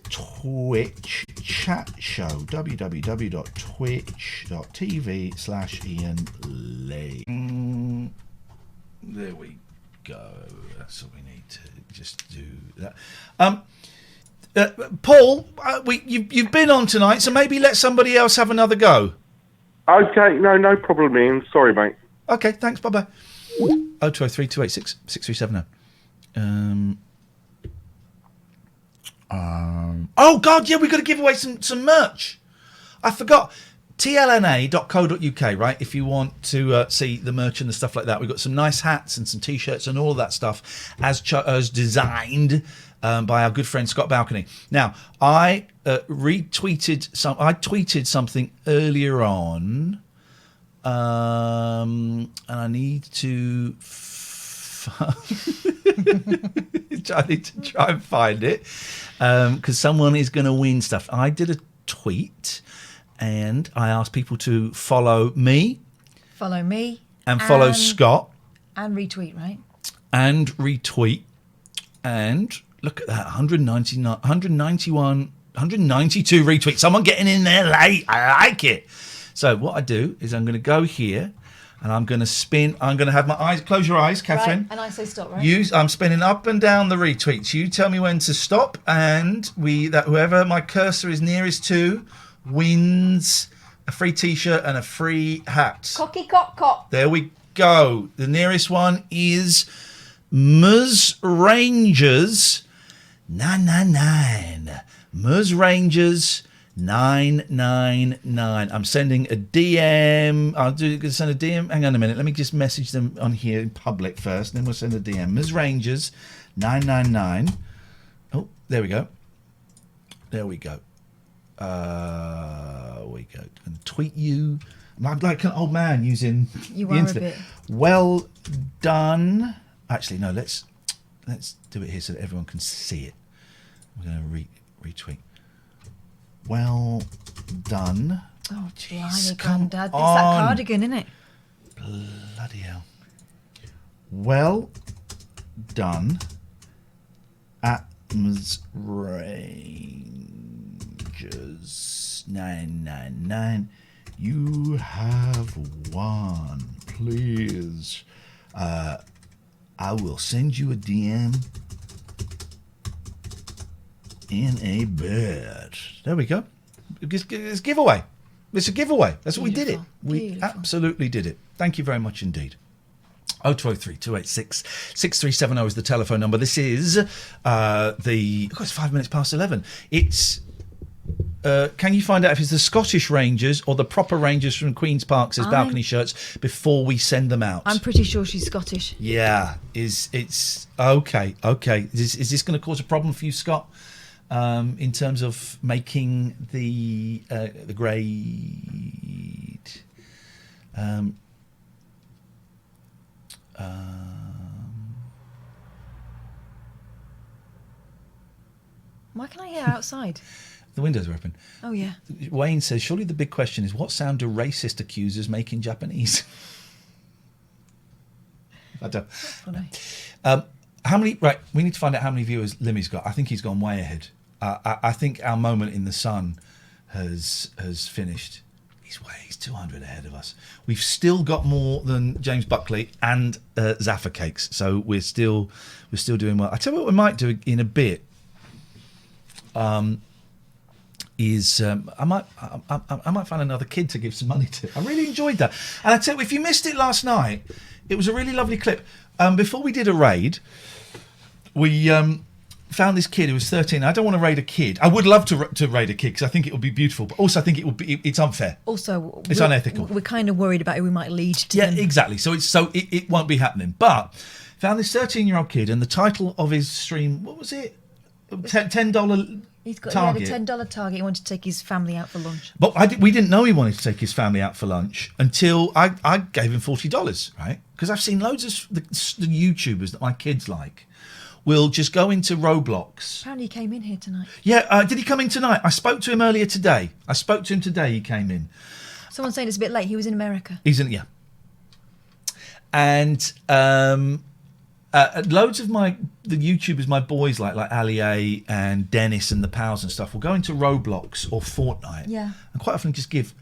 Twitch chat show, www.twitch.tv/Iain There we go. That's what we need to just do that. Paul, you've been on tonight, so maybe let somebody else have another go. Okay, no problem, Ian. Sorry, mate. Okay, thanks. Bye-bye. 0203 286 6370. Oh, God, yeah, we've got to give away some merch. I forgot. tlna.co.uk, right? If you want to see the merch and the stuff like that. We've got some nice hats and some T-shirts and all of that stuff as designed by our good friend Scott Balcony. Now, I tweeted something earlier on, and I need to I need to try and find it because someone is going to win stuff. I did a tweet and I asked people to follow me, and follow Scott, and retweet, right? And retweet, and look at that, 192 retweets. Someone getting in there late. I like it. So what I do is I'm going to go here and I'm going to spin. I'm going to have my eyes. Close your eyes, Catherine. Right, and I say stop, right? I'm spinning up and down the retweets. You tell me when to stop, and whoever my cursor is nearest to wins a free T-shirt and a free hat. Cocky cock cock. There we go. The nearest one is Ms. Rangers 999. Ms. Rangers 999. I'm sending a DM. Send a DM. Hang on a minute. Let me just message them on here in public first, and then we'll send a DM. Ms. Rangers 999. Oh, there we go. There we go. We go. And tweet you. I'm like an old man using you the are internet. a bit. Well done. Actually, no. Let's do it here so that everyone can see it. We're going to retweet. Well done. Oh, jeez, blimey, come Grandad. It's on. that cardigan, isn't it? Bloody hell. Well done at Ms. Rangers 999. You have won. Please. I will send you a DM in a bit. There we go. It's a giveaway. It's a giveaway. That's what we did it. We absolutely did it. Thank you very much indeed. 0203 286 6370 is the telephone number. This is it's 5 minutes past 11. It's can you find out if it's the Scottish Rangers or the proper Rangers from Queen's Park as balcony shirts before we send them out? I'm pretty sure she's Scottish. Yeah. It's okay. Is this going to cause a problem for you, Scott? In terms of making the grade. Why can I hear outside? The windows are open. Oh, yeah. Wayne says, surely the big question is, what sound do racist accusers make in Japanese? I don't. How many? Right, we need to find out how many viewers Limmy's got. I think he's gone way ahead. I think our moment in the sun has finished. He's 200 ahead of us. We've still got more than James Buckley and Zaffa Cakes, so we're still doing well. I tell you what we might do in a bit. I might find another kid to give some money to. I really enjoyed that. And I tell you, if you missed it last night, it was a really lovely clip. Before we did a raid, we found this kid who was 13. I don't want to raid a kid. I would love to raid a kid because I think it would be beautiful, but also I think it's unfair. Also, it's unethical. We're kind of worried about who we might lead to. Yeah, them. exactly. So it won't be happening. But found this 13-year-old kid, and the title of his stream, what was it? $10 He had target. a $10 target. He wanted to take his family out for lunch. But we didn't know he wanted to take his family out for lunch until I gave him $40, right? Because I've seen loads of the YouTubers that my kids like will just go into Roblox. Apparently he came in here tonight. Yeah, did he come in tonight? I spoke to him earlier today. He came in. Someone's saying it's a bit late. He was in America. Yeah. And loads of the YouTubers my boys like Ali A and Dennis and the pals and stuff will go into Roblox or Fortnite. Yeah. And quite often just give.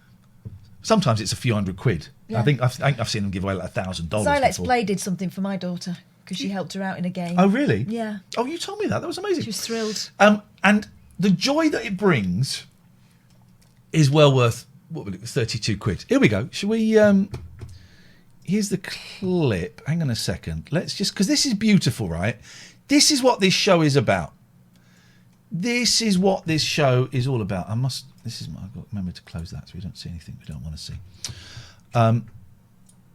Sometimes it's a few $100. Yeah. I think I've seen them give away like $1,000. Silex before. Play did something for my daughter because she helped her out in a game. Oh really? Yeah. Oh, you told me that. That was amazing. She was thrilled. And the joy that it brings is well worth £32. Here we go. Shall we? Here's the clip. Hang on a second. Let's just, because this is beautiful, right? This is what this show is about. This is what this show is all about. I've got to remember to close that so we don't see anything we don't want to see.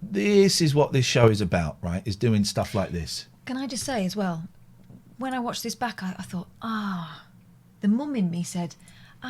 This is what this show is about, right? Is doing stuff like this. Can I just say as well, when I watched this back, I thought, the mum in me said,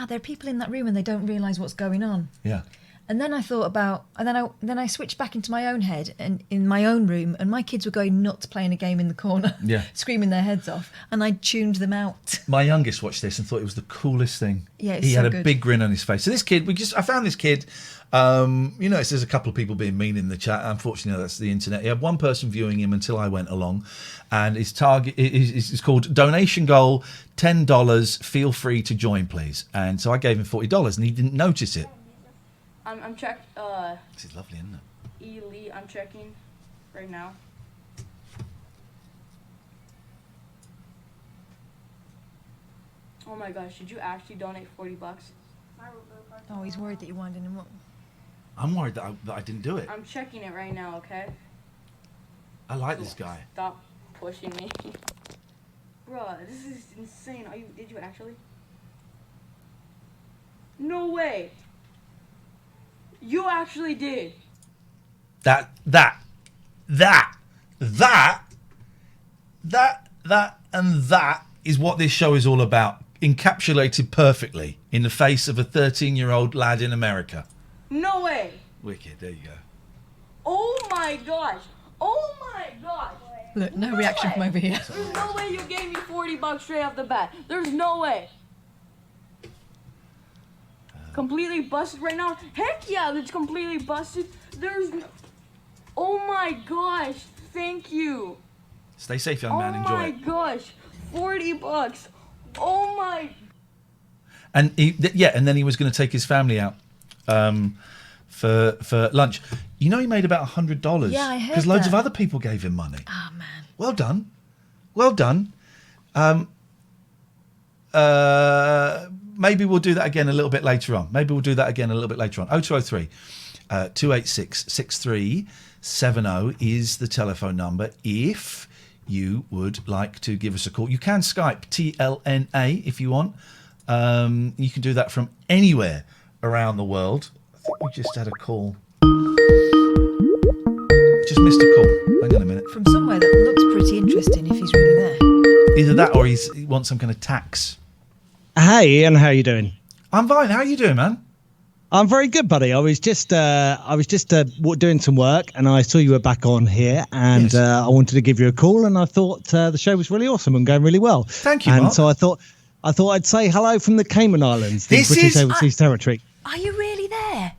there are people in that room and they don't realise what's going on. Yeah. And then I thought about, and then I switched back into my own head and in my own room, and my kids were going nuts playing a game in the corner, screaming their heads off, and I tuned them out. My youngest watched this and thought it was the coolest thing. Yeah, he had a big grin on his face. So this kid, I found this kid. There's a couple of people being mean in the chat. Unfortunately, that's the internet. He had one person viewing him until I went along, and his target is called donation goal $10. Feel free to join, please. And so I gave him $40, and he didn't notice it. I'm checking. This is lovely, isn't it? Elite, I'm checking right now. Oh my gosh, did you actually donate $40? Oh, he's worried that you're winding him up. I'm worried that I didn't do it. I'm checking it right now, okay? I like this guy. Stop pushing me. Bruh, this is insane. Did you actually? No way. You actually did. That is what this show is all about. Encapsulated perfectly in the face of a 13-year-old lad in America. No way. Wicked, there you go. Oh my gosh. Oh my gosh. Look, no reaction from over here. There's no way you gave me $40 straight off the bat. There's no way. Completely busted right now. Heck yeah, it's completely busted. There's no... Oh my gosh. Thank you. Stay safe, young man. Enjoy it. Oh my gosh. $40. Oh my... And and then he was going to take his family out for lunch. You know, he made about $100. Yeah, I heard because loads that. of other people gave him money. Oh man. Well done. Well done. Maybe we'll do that again a little bit later on. 0203 286 6370 is the telephone number if you would like to give us a call. You can Skype TLNA if you want. You can do that from anywhere around the world. I think we just had a call. Just missed a call. Hang on a minute. From somewhere that looks pretty interesting if he's really there. Either that or he wants some kind of tax. Hey Ian, how you doing? I'm fine. How are you doing, man? I'm very good, buddy. I was just doing some work, and I saw you were back on here, and I wanted to give you a call, and I thought the show was really awesome and going really well. Thank you, and Mark. so I thought I'd say hello from the Cayman Islands, the British overseas territory. Are you really there?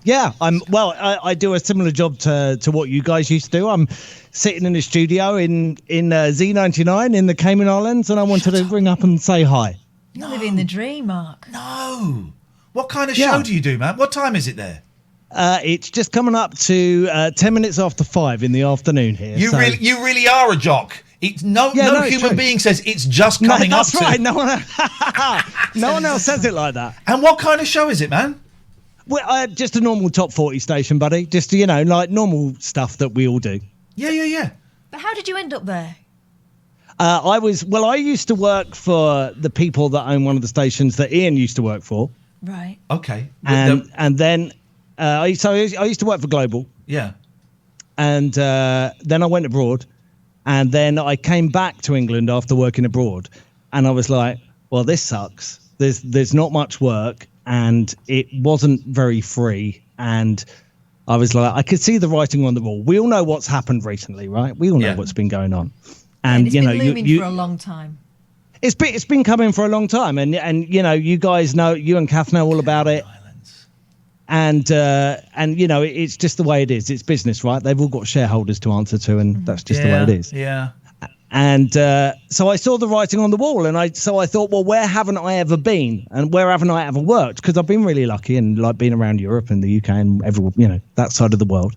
Yeah, I do a similar job to what you guys used to do. I'm sitting in a studio in Z99 in the Cayman Islands, and I wanted to ring up and say hi. You're living the dream, Mark. No. What kind of show do you do, man? What time is it there? It's just coming up to 10 minutes after 5 in the afternoon here. You really are a jock. It's no human being says it's just coming up. That's right. No one else says it like that. And what kind of show is it, man? Well, just a normal top 40 station, buddy. Just like normal stuff that we all do. Yeah. But how did you end up there? I used to work for the people that own one of the stations that Ian used to work for. Right. Okay. And then I used to work for Global. Yeah. And then I went abroad, and then I came back to England after working abroad, and I was like, well, this sucks. There's not much work, and it wasn't very free, and I was like, I could see the writing on the wall. We all know what's happened recently, right? We all know what's been going on. And it's been looming for a long time. It's been coming for a long time, and you guys know, you and Kath know all about it. And it's just the way it is. It's business, right? They've all got shareholders to answer to, and that's just the way it is. Yeah. And so I saw the writing on the wall, and I thought, well, where haven't I ever been, and where haven't I ever worked? Because I've been really lucky and like been around Europe and the UK and everywhere, that side of the world.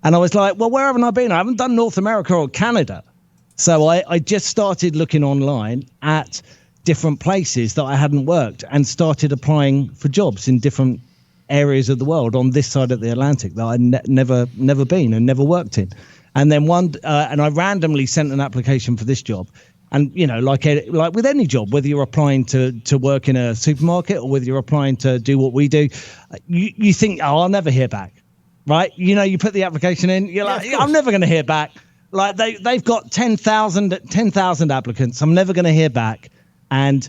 And I was like, well, where haven't I been? I haven't done North America or Canada. So I just started looking online at different places that I hadn't worked and started applying for jobs in different areas of the world on this side of the Atlantic that I'd never been and never worked in. And then and I randomly sent an application for this job. And, like with any job, whether you're applying to work in a supermarket or whether you're applying to do what we do, you think, oh, I'll never hear back, right? You put the application in, you're like, I'm never going to hear back. Like they've got 10,000 applicants. I'm never going to hear back. And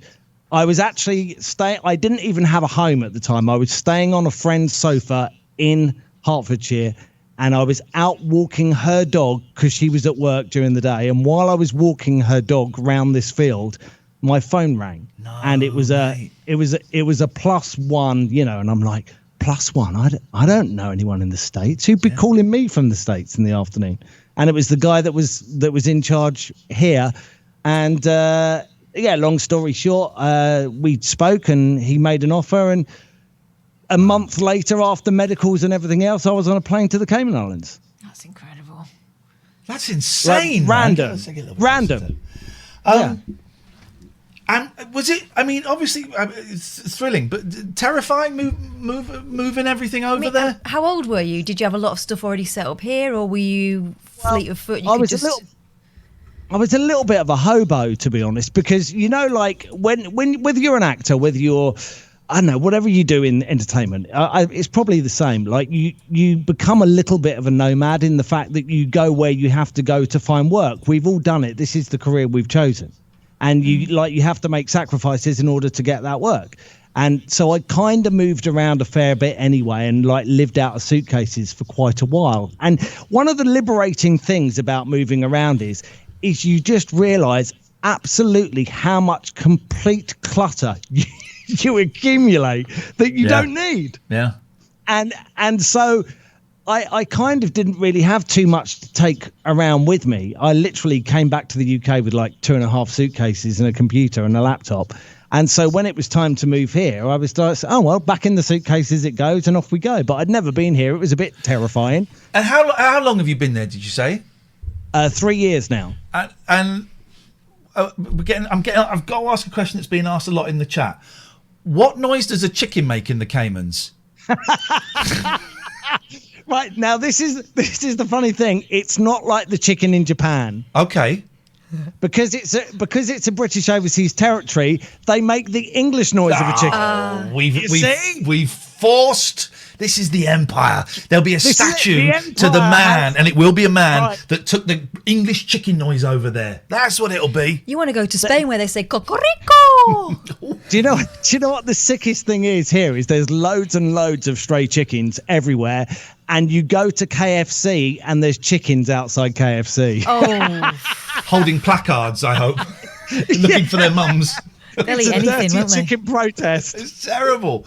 I was actually I didn't even have a home at the time. I was staying on a friend's sofa in Hertfordshire, and I was out walking her dog because she was at work during the day. And while I was walking her dog round this field, my phone rang, and it was a +1, and I'm like, +1? I don't know anyone in the States who'd be calling me from the States in the afternoon. And it was the guy that was in charge here, and long story short, we spoke and he made an offer, and a month later, after medicals and everything else, I was on a plane to the Cayman Islands. That's incredible. That's insane. Random. And was it? I mean, obviously, it's thrilling, but terrifying. Moving everything over there. How old were you? Did you have a lot of stuff already set up here, or were you fleet of foot? I was a little bit of a hobo, to be honest, because like when whether you're an actor, whether you're, I don't know, whatever you do in entertainment, it's probably the same. Like you become a little bit of a nomad in the fact that you go where you have to go to find work. We've all done it. This is the career we've chosen, and you have to make sacrifices in order to get that work. And so I kind of moved around a fair bit anyway, and lived out of suitcases for quite a while. And one of the liberating things about moving around is you just realize absolutely how much complete clutter you accumulate that you don't need. Yeah. And so I kind of didn't really have too much to take around with me. I literally came back to the UK with 2.5 suitcases and a computer and a laptop. And so when it was time to move here, I was like, oh, well, back in the suitcases it goes, and off we go. But I'd never been here. It was a bit terrifying. And how long have you been there, did you say? 3 years now. And I've got to ask a question that's being asked a lot in the chat. What noise does a chicken make in the Caymans? Right, now this is the funny thing. It's not like the chicken in Japan. Okay. Because it's a British overseas territory, they make the English noise of a chicken. We've forced. This is the empire. There'll be a statue to the man, and it will be a man that took the English chicken noise over there. That's what it'll be. You want to go to Spain where they say cocorico? Do you know what the sickest thing is here? Is there's loads and loads of stray chickens everywhere, and you go to KFC and there's chickens outside KFC. Oh, holding placards, I hope, looking for their mums. They'll eat anything, won't they? Chicken protest. It's terrible.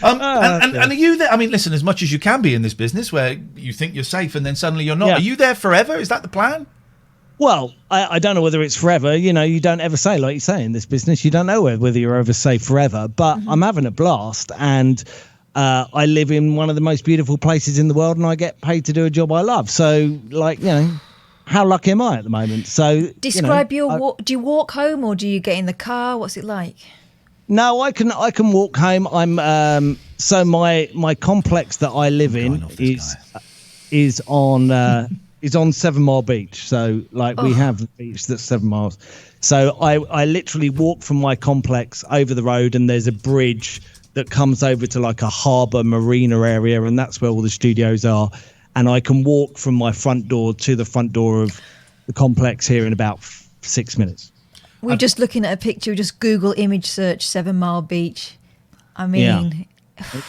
And are you there? I mean, listen, as much as you can be in this business where you think you're safe and then suddenly you're not. Are you there forever? Is that the plan? Well, I don't know whether it's forever. You don't ever say, like you say, in this business, you don't know whether you're ever safe forever. But I'm having a blast, and I live in one of the most beautiful places in the world, and I get paid to do a job I love. So, how lucky am I at the moment? So describe your walk. Do you walk home or do you get in the car? What's it like? No, I can walk home. I'm so my complex that I live in is on is on 7 Mile Beach. So like we have the beach that's 7 miles. So I literally walk from my complex over the road, and there's a bridge that comes over to like a harbour marina area, and that's where all the studios are. And I can walk from my front door to the front door of the complex here in about 6 minutes. We're just looking at a picture. Just Google image search 7 Mile Beach. I mean,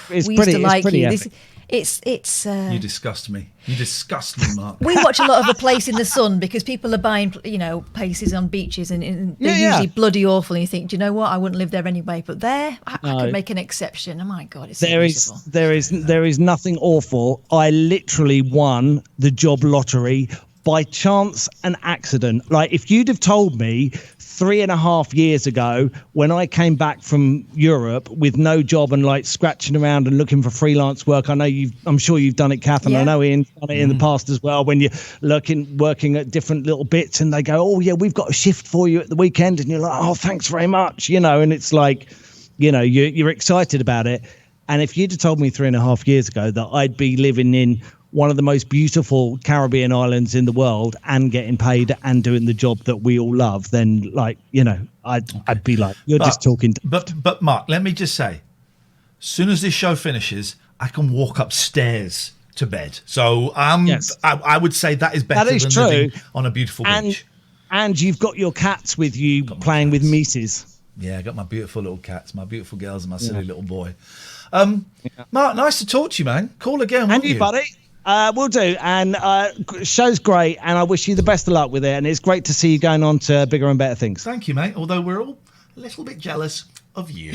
it's we pretty, used to like pretty you. epic. It's You disgust me. You disgust me, Mark. We watch a lot of A Place in the Sun because people are buying, places on beaches, and they're usually bloody awful. And you think, do you know what? I wouldn't live there anyway. But there, I could make an exception. Oh my God, it's so beautiful. There is nothing awful. I literally won the job lottery by chance and accident. Like, if you'd have told me 3.5 years ago, when I came back from Europe with no job and like scratching around and looking for freelance work, I'm sure you've done it, Catherine. Yeah. I know Ian's done it in the past as well. When you're working at different little bits, and they go, "Oh yeah, we've got a shift for you at the weekend," and you're like, "Oh, thanks very much," and it's like, you're excited about it. And if you'd have told me 3.5 years ago that I'd be living in one of the most beautiful Caribbean islands in the world and getting paid and doing the job that we all love, then I'd be like, you're just talking. But Mark, let me just say, as soon as this show finishes, I can walk upstairs to bed. So I would say that is better than living on a beautiful beach. And you've got your cats with you playing with Mises. Yeah, I got my beautiful little cats, my beautiful girls, and my silly little boy. Mark, nice to talk to you, man. Call again, won't you? Buddy. Will do. And show's great, and I wish you the best of luck with it. And it's great to see you going on to bigger and better things. Thank you, mate. Although we're all a little bit jealous of you.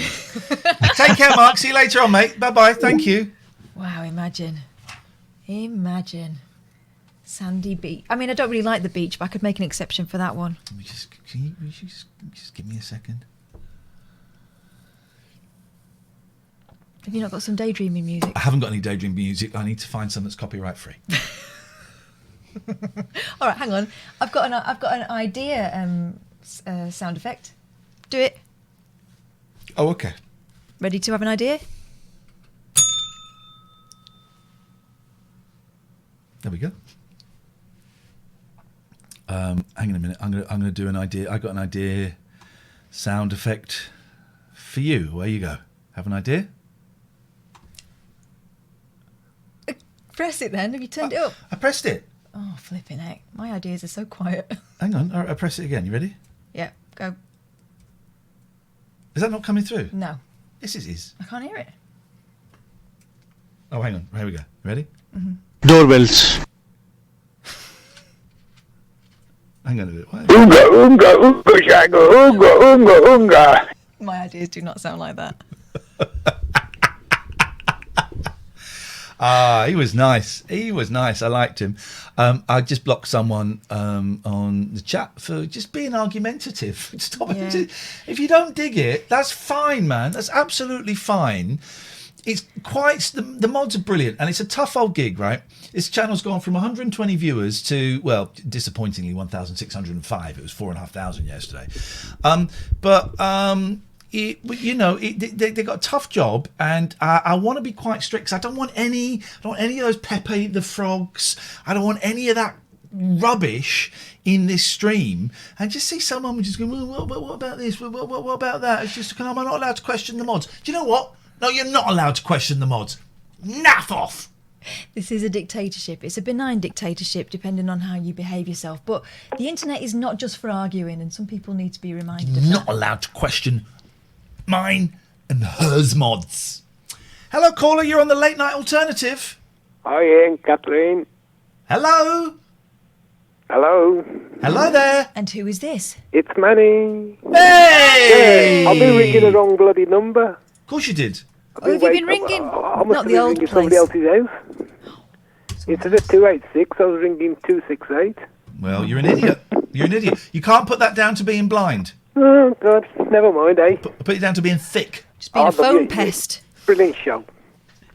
Take care, Mark. See you later on, mate. Bye-bye. Thank you. Wow, imagine. Sandy beach. I mean, I don't really like the beach, but I could make an exception for that one. Can you just give me a second? Have you not got some daydreaming music? I haven't got any daydream music. I need to find some that's copyright free. All right, hang on. I've got an idea. Sound effect. Do it. Oh, okay. Ready to have an idea? There we go. Hang on a minute. I'm gonna do an idea. I got an idea. Sound effect for you. Where you go? Have an idea? Press it then. Have you turned it up? I pressed it. Oh, flipping heck. My ideas are so quiet. Hang on. I press it again. You ready? Yeah, go. Is that not coming through? No. Yes, it is. I can't hear it. Oh, hang on. Here we go. Ready? Mm-hmm. Doorbells. Hang on a bit. Oonga, oonga, oonga, shagga, oonga, oonga, oonga. My ideas do not sound like that. He was nice. I liked him. I just blocked someone on the chat for just being argumentative. Stop it. If you don't dig it, that's fine, man. That's absolutely fine. It's quite... The mods are brilliant, and it's a tough old gig, right? This channel's gone from 120 viewers to, well, disappointingly, 1,605. It was 4,500 yesterday. They got a tough job, and I want to be quite strict, because I don't want any of those Pepe the Frogs. I don't want any of that rubbish in this stream. And just see someone just go, well, what about this? What about that? It's just, am I not allowed to question the mods? Do you know what? No, you're not allowed to question the mods. Naff off! This is a dictatorship. It's a benign dictatorship, depending on how you behave yourself. But the internet is not just for arguing, and some people need to be reminded of that. Not allowed to question mine and hers mods. Hello, caller. You're on the Late Night Alternative. Hi, Iain, Katherine. Hello. Hello. Hello there. And who is this? It's Manny. Hey! Yeah, I've been ringing the wrong bloody number. Of course you did. Oh, have you been ringing? I must Not have the been old ringing place. somebody else's house. Instead of 286, I was ringing 268. Well, you're an idiot. You're an idiot. You can't put that down to being blind. Oh, God. Never mind, eh? Put it down to being thick. Just being a phone pest. Brilliant show.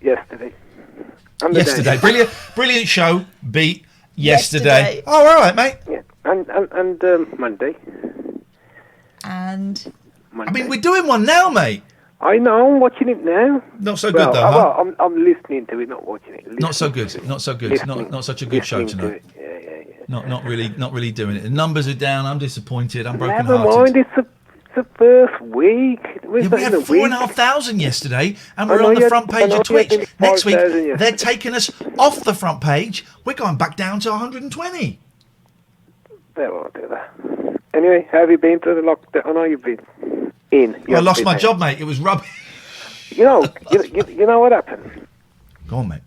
Yesterday. Yesterday. Brilliant show. Beat yesterday. Yesterday. Oh, all right, mate. Yeah. And Monday. And... I mean, we're doing one now, mate. I know, I'm watching it now. Not so good, though, huh? Well, I'm listening to it, not watching it. Not so good. Not so good. Not such a good show tonight. Yeah. Not really doing it. The numbers are down. I'm disappointed. I'm Never broken-hearted. mind, it's the first week. We had 4,500 yesterday, and we're on the front page of Twitch. Next week, they're taking us off the front page. We're going back down to 120. They won't do that. Anyway, how have you been through the lockdown? I know you've been in. I lost my job, mate. It was rubbish. You know what happened? Go on, mate.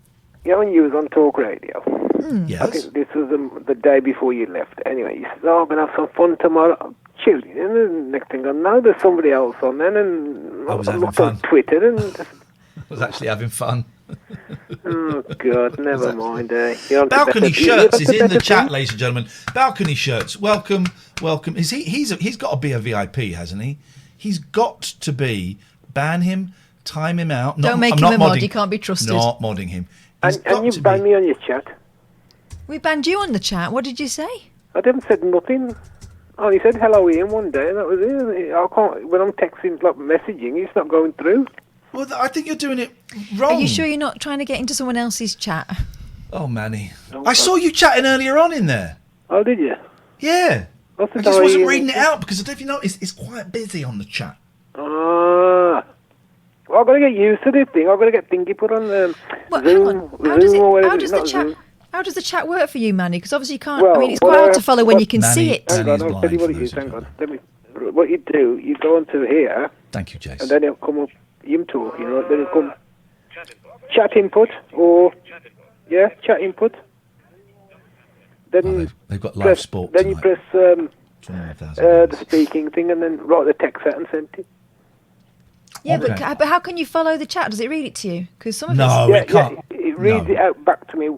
You know when you was on Talk Radio? Yes. I think this was the day before you left. Anyway, you said, I'm going to have some fun tomorrow. Chill. And then the next thing I know, there's somebody else on then, and I was I having looked fun. on Twitter and just, I was actually having fun. oh, God, never mind. You're on to Balcony better- Shirts you're is on to in the better chat, things. ladies and gentlemen. Balcony Shirts, welcome. He's got to be a VIP, hasn't he? He's got to be. Ban him, time him out. Don't make him a mod, he can't be trusted. Not modding him. And you banned me on your chat. We banned you on the chat. What did you say? I didn't said nothing. I only said hello Ian one day, and that was it. I can't. When I'm texting, like messaging, it's not going through. Well, I think you're doing it wrong. Are you sure you're not trying to get into someone else's chat? Oh, Manny. I saw you chatting earlier on in there. Oh, did you? Yeah. I just wasn't reading it out because I don't know if you noticed, it's quite busy on the chat. Well, I've got to get used to this thing. I've got to get thingy put on Zoom, or whatever. How does the chat work for you, Manny? Because obviously you can't. Well, I mean, it's quite hard to follow when you can see it. Hang on, I'll tell you what it is. Hang on. What you do, you go onto here. Thank you, Jason. And then it'll come up, you talking, right? Then it'll come chat input, or, chat input. Then they've got live sport Then you press the speaking thing and then write the text out and send it. Yeah, but how can you follow the chat? Does it read it to you? Because some of it can't. It reads it out back to me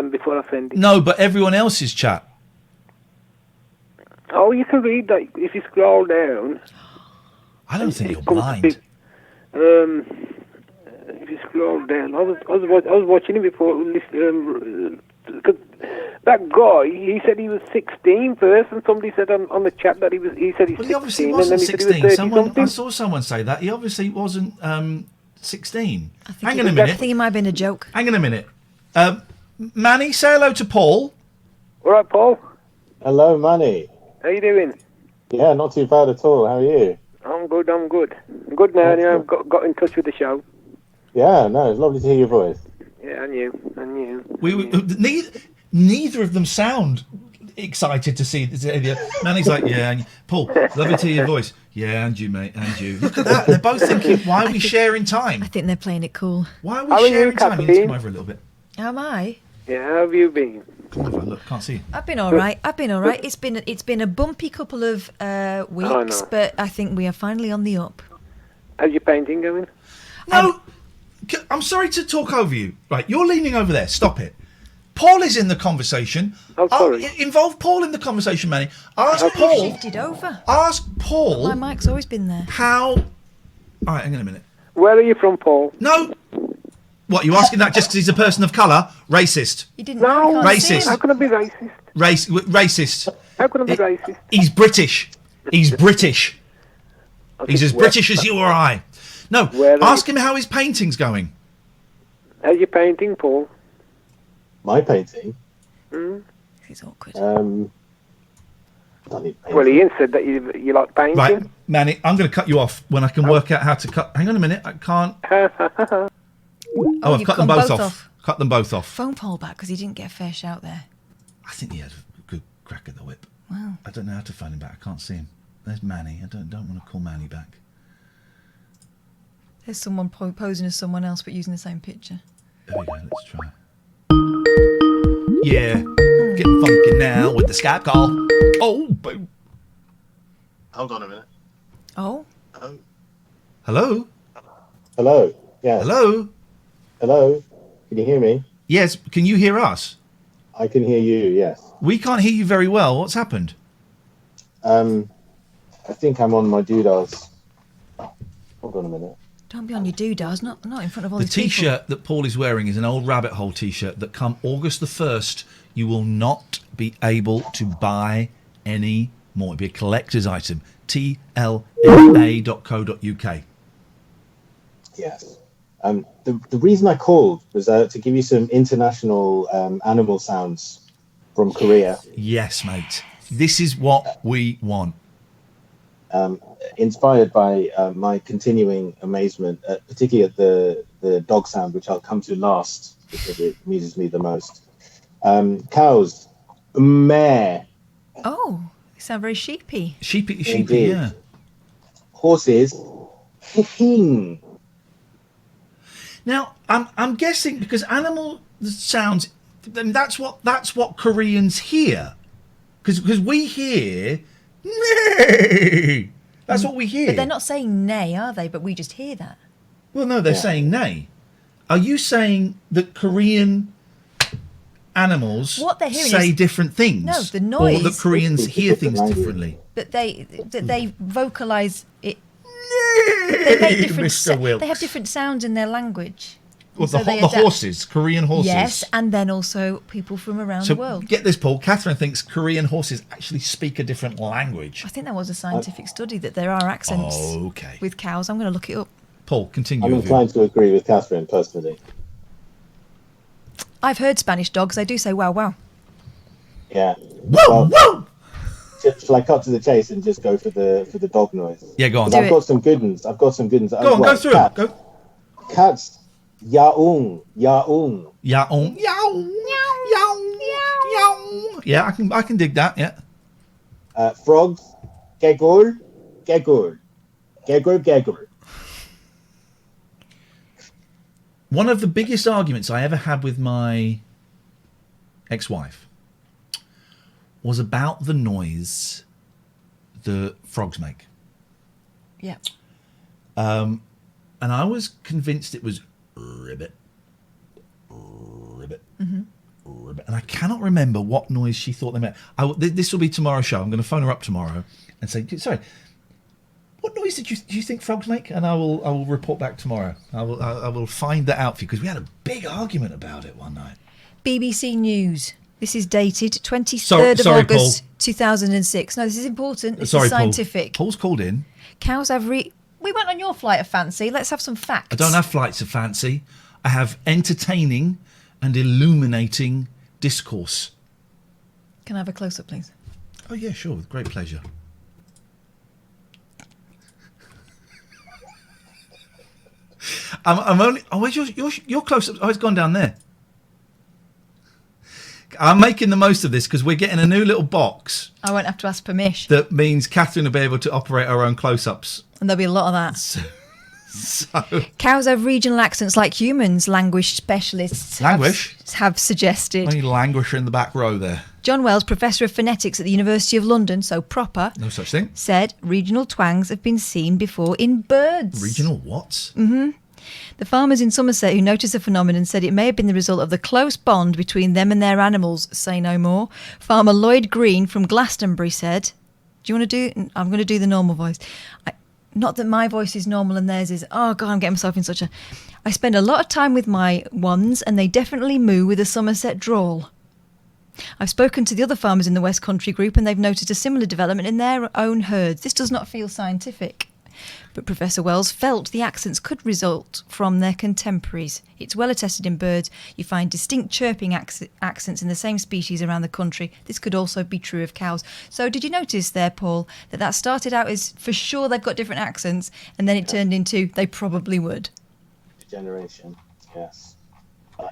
before I send it. No, but everyone else's chat. Oh, you can read that if you scroll down. I don't think you're blind. If you scroll down, I was watching it before. Cause that guy, he said he was 16 first, and somebody said on the chat that he said he's 16. He obviously and wasn't then he said 16. he was 30 something. I saw someone say that. He obviously wasn't 16. Hang on a I minute. think it might have been a joke. Hang on a minute. Manny, say hello to Paul. All right, Paul. Hello, Manny. How you doing? Yeah, not too bad at all. How are you? I'm good. I'm good now. Anyway, I've got in touch with the show. Yeah, no, it's lovely to hear your voice. Yeah, and you. Neither of them sound excited to see the Manny's like, yeah, and Paul, lovely to hear your voice. Yeah, and you, mate, and you. Look at that. They're both thinking, why are we sharing time? I think they're playing it cool. Why are we sharing time? You need to come over a little bit. How am I? Yeah, how have you been? Come over, look, can't see you. I've been all right. It's been a bumpy couple of weeks, but I think we are finally on the up. How's your painting going? No, I'm sorry to talk over you. Right, you're leaning over there. Stop it. Paul is in the conversation. Oh, sorry. Involve Paul in the conversation, Manny. Ask Paul. Shifted over. Ask Paul. My mic's always been there. How? All right, hang on a minute. Where are you from, Paul? No. What, you asking that just because he's a person of colour? Racist. You didn't know. know. Racist. How can I be racist? Racist. How can I be racist? He's British. He's British. He's as British as you or I. No, ask him how his painting's going. How's your painting, Paul? My painting? It's awkward. Don't need painting. Well, Ian said that you like painting. Right, Manny, I'm going to cut you off when I can work out how to cut. Hang on a minute, I can't. I've cut them both off. Cut them both off. Phone Paul back because he didn't get a fair shout there. I think he had a good crack at the whip. Wow. I don't know how to phone him back. I can't see him. There's Manny. I don't want to call Manny back. There's someone posing as someone else but using the same picture. There we go. Let's try. Yeah, getting funky now with the Skype call. Oh, boom. Hold on a minute. Oh. Hello. Hello. Yeah. Hello. Hello. Can you hear me? Yes. Can you hear us? I can hear you. Yes. We can't hear you very well. What's happened? I think I'm on my doodahs. Hold on a minute. Don't be on your doodahs, not in front of all The these people. T-shirt that Paul is wearing is an old Rabbit Hole T-shirt that come August the 1st, you will not be able to buy any more. It'll be a collector's item. TLNA.co.uk. Yes. The reason I called was to give you some international animal sounds from Korea. Yes, mate. This is what we want. Inspired by my continuing amazement, particularly at the dog sound, which I'll come to last because it amuses me the most. Cows, meh. Oh, you sound very sheepy. Sheepy, Indeed. yeah. Horses, hing. Now, I'm guessing because animal sounds, then that's what Koreans hear, because we hear, nay. That's what we hear. But they're not saying nay, are they? But we just hear that. Well, no, they're saying nay. Are you saying that Korean animals What they're hearing say is- different things? No, the noise- Or that Koreans hear things differently? But they vocalize it. They make different. Mr. Wilkes. They have different sounds in their language. Well, So the they adapt- horses, Korean horses. Yes, and then also people from around So the world. get this, Paul. Catherine thinks Korean horses actually speak a different language. I think that was a scientific study that there are accents Okay. with cows. I'm going to look it up. Paul, continue. I'm with inclined to agree with Catherine personally. I've heard Spanish dogs. They do say wow, wow. Yeah. Whoa, whoa! Shall I cut to the chase and just go for the dog noise? Yeah, go on. 'Cause I've got some good ones. Go on, go through it. Go. Cats, yaung, yaung. Yaung, yaung, yaung, yaung. Yeah, I can dig that. Yeah. Frogs, gegul, gegul, gegul, gegul. One of the biggest arguments I ever had with my ex-wife was about the noise the frogs make. Yeah. And I was convinced it was ribbit, ribbit, ribbit. And I cannot remember what noise she thought they made. This will be tomorrow's show. I'm going to phone her up tomorrow and say, sorry, what noise do you think frogs make? And I will report back tomorrow. I will find that out for you because we had a big argument about it one night. BBC News. This is dated 23rd of August 2006. No, this is important. This is scientific. Paul's called in. Cows have We went on your flight of fancy. Let's have some facts. I don't have flights of fancy. I have entertaining and illuminating discourse. Can I have a close-up, please? Oh, yeah, sure. With great pleasure. I'm only... Oh, where's your close-up? Oh, it's gone down there. I'm making the most of this because we're getting a new little box. I won't have to ask permission. That means Catherine will be able to operate her own close-ups. And there'll be a lot of that. So cows have regional accents like humans, language specialists have suggested. Only languisher in the back row there. John Wells, Professor of Phonetics at the University of London, so proper. No such thing. Said regional twangs have been seen before in birds. Regional what? Mm-hmm. The farmers in Somerset who noticed the phenomenon said it may have been the result of the close bond between them and their animals. Say no more. Farmer Lloyd Green from Glastonbury said, do you want to do... I'm going to do the normal voice. Not that my voice is normal and theirs is... Oh, God, I'm getting myself in such a... I spend a lot of time with my ones and they definitely moo with a Somerset drawl. I've spoken to the other farmers in the West Country group and they've noted a similar development in their own herds. This does not feel scientific. But Professor Wells felt the accents could result from their contemporaries. It's well attested in birds. You find distinct chirping accents in the same species around the country. This could also be true of cows. So did you notice there, Paul, that started out as for sure they've got different accents and then it turned into they probably would? Generation, yes.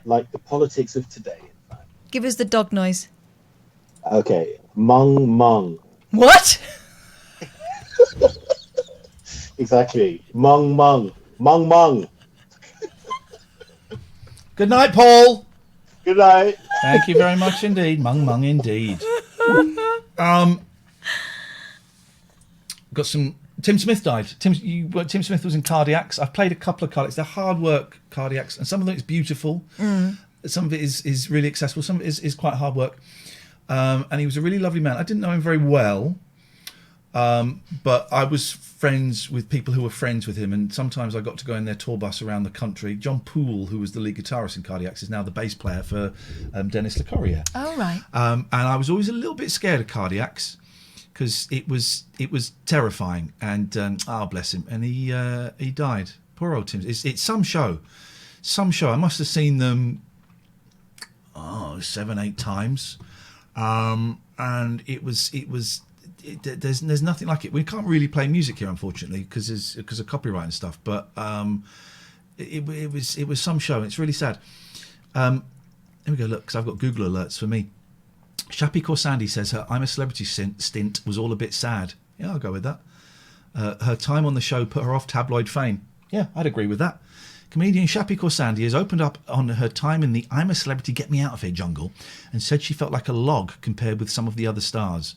Like the politics of today. Give us the dog noise. Okay. Mung mung. What? Exactly. Mung mung. Mung mung. Good night, Paul. Good night. Thank you very much indeed. Mung mung indeed. Got some... Tim Smith died. Tim Smith was in Cardiacs. I've played a couple of Cardiacs. They're hard work Cardiacs, and some of them is beautiful. Some of it is really accessible. Some of it is quite hard work. And he was a really lovely man. I didn't know him very well, but I was friends with people who were friends with him, and sometimes I got to go in their tour bus around the country. John Poole, who was the lead guitarist in Cardiacs, is now the bass player for Dennis LeCorrier. Oh, right. And I was always a little bit scared of Cardiacs because it was terrifying, and oh, bless him. And he died. Poor old Tim. It's some show. I must have seen them 7-8 times. and there's nothing like it. We can't really play music here, unfortunately, because of copyright and stuff. But it was some show. And it's really sad. Here we go. Look, because I've got Google alerts for me. Shappy Corsandi says her I'm a Celebrity stint was all a bit sad. Yeah, I'll go with that. Her time on the show put her off tabloid fame. Yeah, I'd agree with that. Comedian Shappy Corsandi has opened up on her time in the I'm a Celebrity, Get Me Out of Here jungle and said she felt like a log compared with some of the other stars.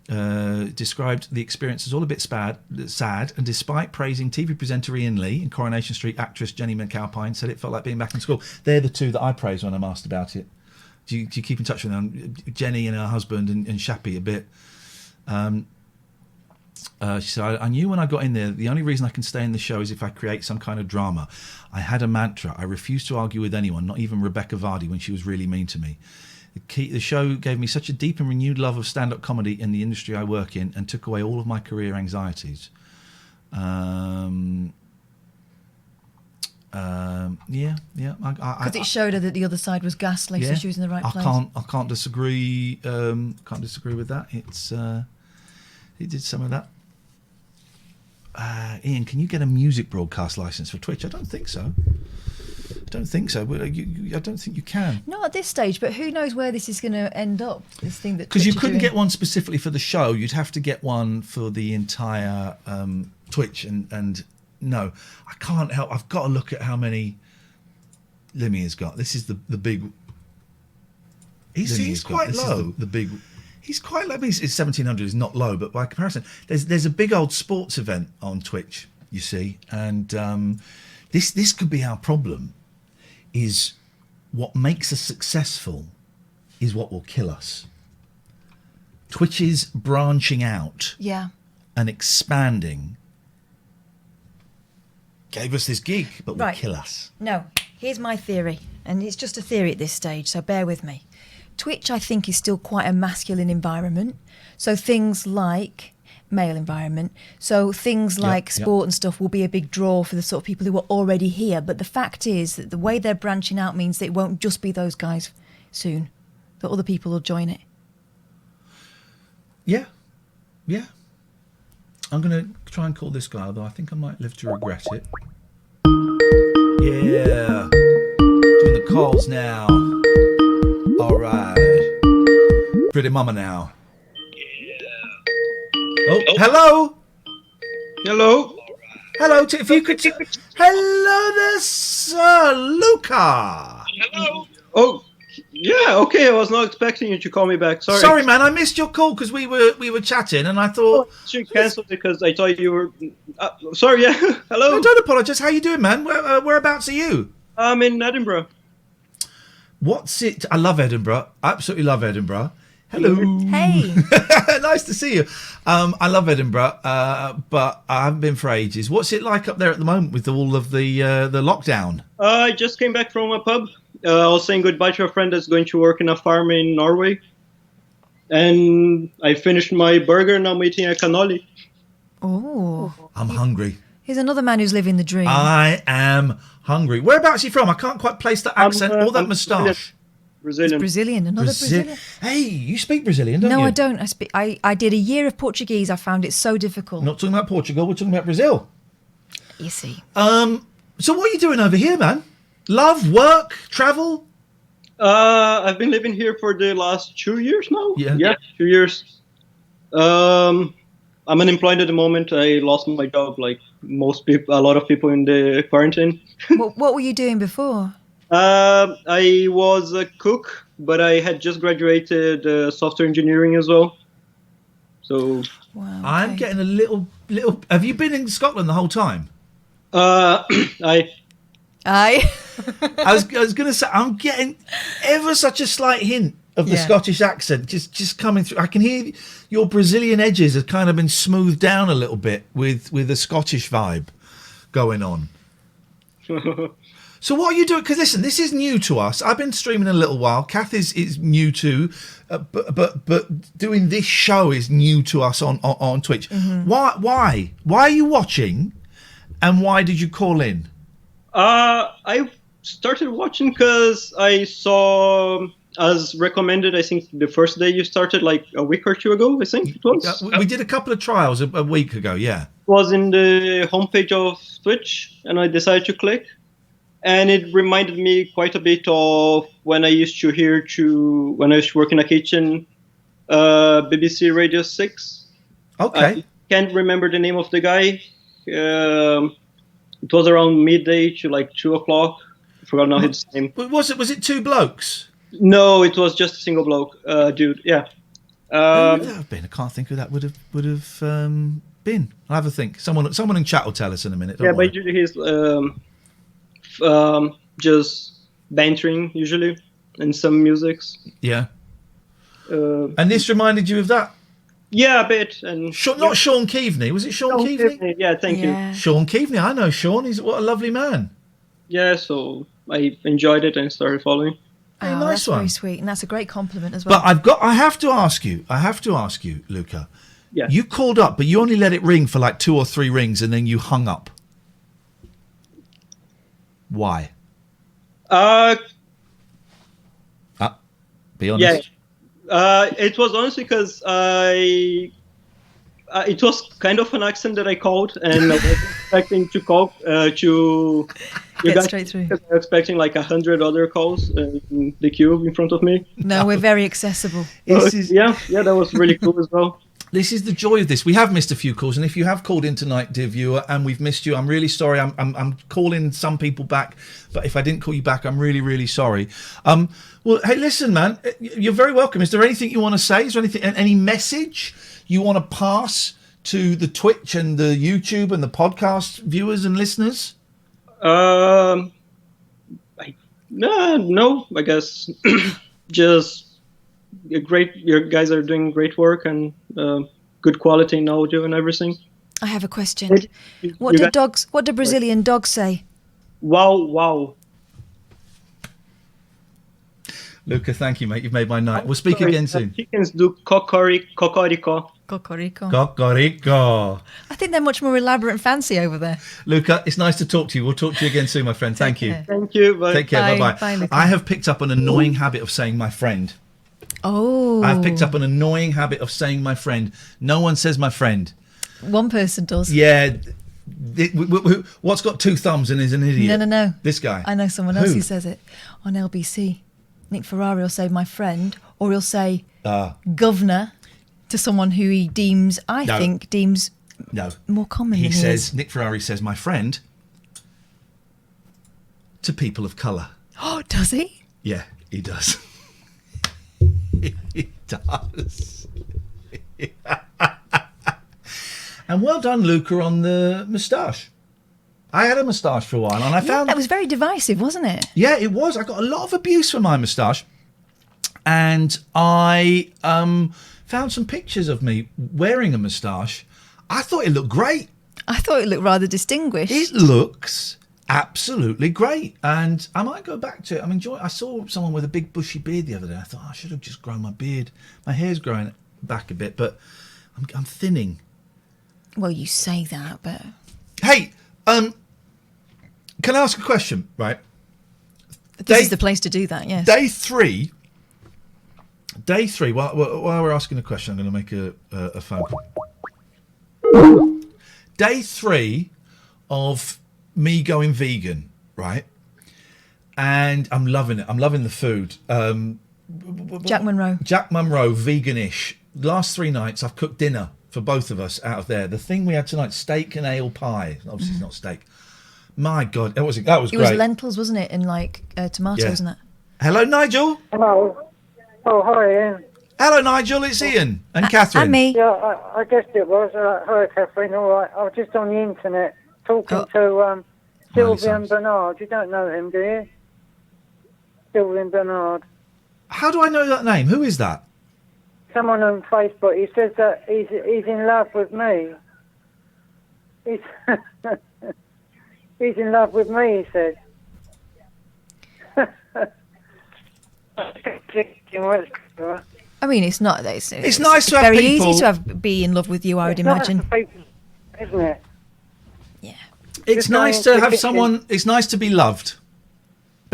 Described the experience as all a bit sad, and despite praising TV presenter Ian Lee and Coronation Street actress Jenny McAlpine, said it felt like being back in school. They're the two that I praise when I'm asked about it. Do you keep in touch with them? Jenny and her husband and Shappy a bit. She said, I knew when I got in there, the only reason I can stay in the show is if I create some kind of drama. I had a mantra. I refused to argue with anyone, not even Rebecca Vardy when she was really mean to me. The show gave me such a deep and renewed love of stand-up comedy in the industry I work in and took away all of my career anxieties. Yeah. Because it showed her that the other side was ghastly, so she was in the right place. I can't disagree. Can't disagree with that. It did some of that. Ian, can you get a music broadcast license for Twitch? I don't think so. But I don't think you can. Not at this stage, but who knows where this is going to end up? This thing that because you couldn't get one specifically for the show. You'd have to get one for the entire Twitch, and no, I can't help. I've got to look at how many Limmy has got. This is the big. He's quite low. The big. He's quite low. I mean, it's 1700 is not low, but by comparison, there's a big old sports event on Twitch. You see, and this could be our problem. Is what makes us successful is what will kill us. Twitch's branching out and expanding gave us this gig, but will kill us. No, here's my theory, and it's just a theory at this stage, so bear with me. Twitch, I think, is still quite a masculine environment. So things like male environment. So things like sport and stuff will be a big draw for the sort of people who are already here. But the fact is that the way they're branching out means that it won't just be those guys soon. That other people will join it. Yeah. I'm going to try and call this guy, although I think I might live to regret it. Yeah. Doing the calls now. All right. Pretty mama now. Oh, hello. Hello. If you could. Hello there, Sir Luca. Hello. Oh, yeah. Okay. I was not expecting you to call me back. Sorry, man. I missed your call because we were chatting, and I thought you cancelled because I thought you were. Sorry. Yeah. Hello. No, don't apologise. How you doing, man? Whereabouts are you? I'm in Edinburgh. What's it? I love Edinburgh. I absolutely love Edinburgh. Hello. Hey. Nice to see you. I love Edinburgh, but I haven't been for ages. What's it like up there at the moment with all of the lockdown? I just came back from a pub. I was saying goodbye to a friend that's going to work in a farm in Norway. And I finished my burger and I'm eating a cannoli. Oh. I'm hungry. Here's another man who's living the dream. I am hungry. Whereabouts are you from? I can't quite place that accent or that moustache. Brazilian. It's Brazilian. Another Brazilian. Hey, you speak Brazilian, don't you? No, I don't. I did a year of Portuguese. I found it so difficult. Not talking about Portugal. We're talking about Brazil. You see. So what are you doing over here, man? Love, work, travel? I've been living here for the last 2 years now. Yeah, 2 years. I'm unemployed at the moment. I lost my job, like most people, a lot of people in the quarantine. What were you doing before? I was a cook, but I had just graduated software engineering as well. So wow, okay. I'm getting a little. Have you been in Scotland the whole time? I was going to say I'm getting ever such a slight hint of the Scottish accent just coming through. I can hear your Brazilian edges have kind of been smoothed down a little bit with a Scottish vibe going on. So what are you doing? Because listen, this is new to us. I've been streaming a little while. Kath is new too, but doing this show is new to us on Twitch. Mm-hmm. Why are you watching, and why did you call in? I started watching because I saw as recommended, I think the first day you started, like a week or two ago, I think it was. We did a couple of trials a week ago, yeah. Was in the homepage of Twitch, and I decided to click. And it reminded me quite a bit of when I used to when I used to work in a kitchen, BBC Radio 6. Okay. I can't remember the name of the guy. It was around midday to like 2 o'clock. I forgot now his name. Was it two blokes? No, it was just a single bloke, dude. Yeah. Who would that have been? I can't think who that would have been. I'll have a think. Someone in chat will tell us in a minute. But usually he's just bantering usually, and some musics. Yeah. And this reminded you of that? Yeah, a bit. And not Sean Keaveney. Was it Sean Keaveney? Yeah, thank you. Sean Keaveney. I know Sean. What a lovely man. Yeah, so I enjoyed it and started following. Hey, Oh, nice that's one. very sweet, and that's a great compliment as well. But I have to ask you, Luca. Yeah. You called up, but you only let it ring for like 2 or 3 rings, and then you hung up. Why? Be honest. Yeah. It was honestly because it was kind of an accident that I called, and I was expecting to call to Get straight through. I was expecting like 100 other calls in the queue in front of me. No, we're very accessible. Yeah, that was really cool as well. This is the joy of this. We have missed a few calls, and if you have called in tonight, dear viewer, and we've missed you, I'm really sorry. I'm calling some people back, but if I didn't call you back, I'm really, really sorry. Well, hey, listen, man, you're very welcome. Is there anything you want to say? Is there any message you want to pass to the Twitch and the YouTube and the podcast viewers and listeners? No, I guess just you guys are doing great work and good quality in audio and everything. I have a question. What do Brazilian dogs say? Wow. Luca, thank you, mate. You've made my night. We'll speak again soon. Chickens do cocorico. Cocorico. I think they're much more elaborate and fancy over there. Luca, it's nice to talk to you. We'll talk to you again soon, my friend. Thank you. Thank you. Bye. Take care. Bye. Bye-bye. Bye, Luca. I have picked up an annoying habit of saying my friend. Oh. I've picked up an annoying habit of saying my friend. No one says my friend. One person does. Yeah. What's got 2 thumbs and is an idiot? No. This guy. I know someone else who says it on LBC. Nick Ferrari will say my friend, or he'll say governor to someone who he deems more common than he is. Nick Ferrari says my friend to people of colour. Oh, does he? Yeah, he does. He does. And well done, Luca, on the moustache. I had a moustache for a while, and I found that was very divisive, wasn't it? Yeah, it was. I got a lot of abuse for my moustache, and I found some pictures of me wearing a moustache. I thought it looked great. I thought it looked rather distinguished. It looks absolutely great, and I might go back to it. I saw someone with a big bushy beard the other day. I thought I should have just grown my beard. My hair's growing back a bit, but I'm thinning. Well, you say that, but hey, can I ask a question? Right. This is the place to do that, yes. Day three. While we're asking a question, I'm going to make a phone call. Day 3 of me going vegan, right? And I'm loving it. I'm loving the food. Jack Monroe, veganish. Last 3 nights, I've cooked dinner for both of us out of there. The thing we had tonight, steak and ale pie. Obviously, it's not steak. My God, that was great. It was lentils, wasn't it? And like tomatoes and that. Hello, Nigel. Hello. Oh, hi, Ian. Hello, Nigel. It's Ian and Katherine. And me. Yeah, I guessed it was. Hi, Katherine. All right. I was just on the internet talking to Sylvian Bernard. You don't know him, do you? Sylvian Bernard. How do I know that name? Who is that? Someone on Facebook. He says that he's in love with me. He's he's in love with me. He said. I mean, it's not. It's nice to have very people. easy to be in love with you, I would imagine. Isn't it? It's nice to have someone. It's nice to be loved.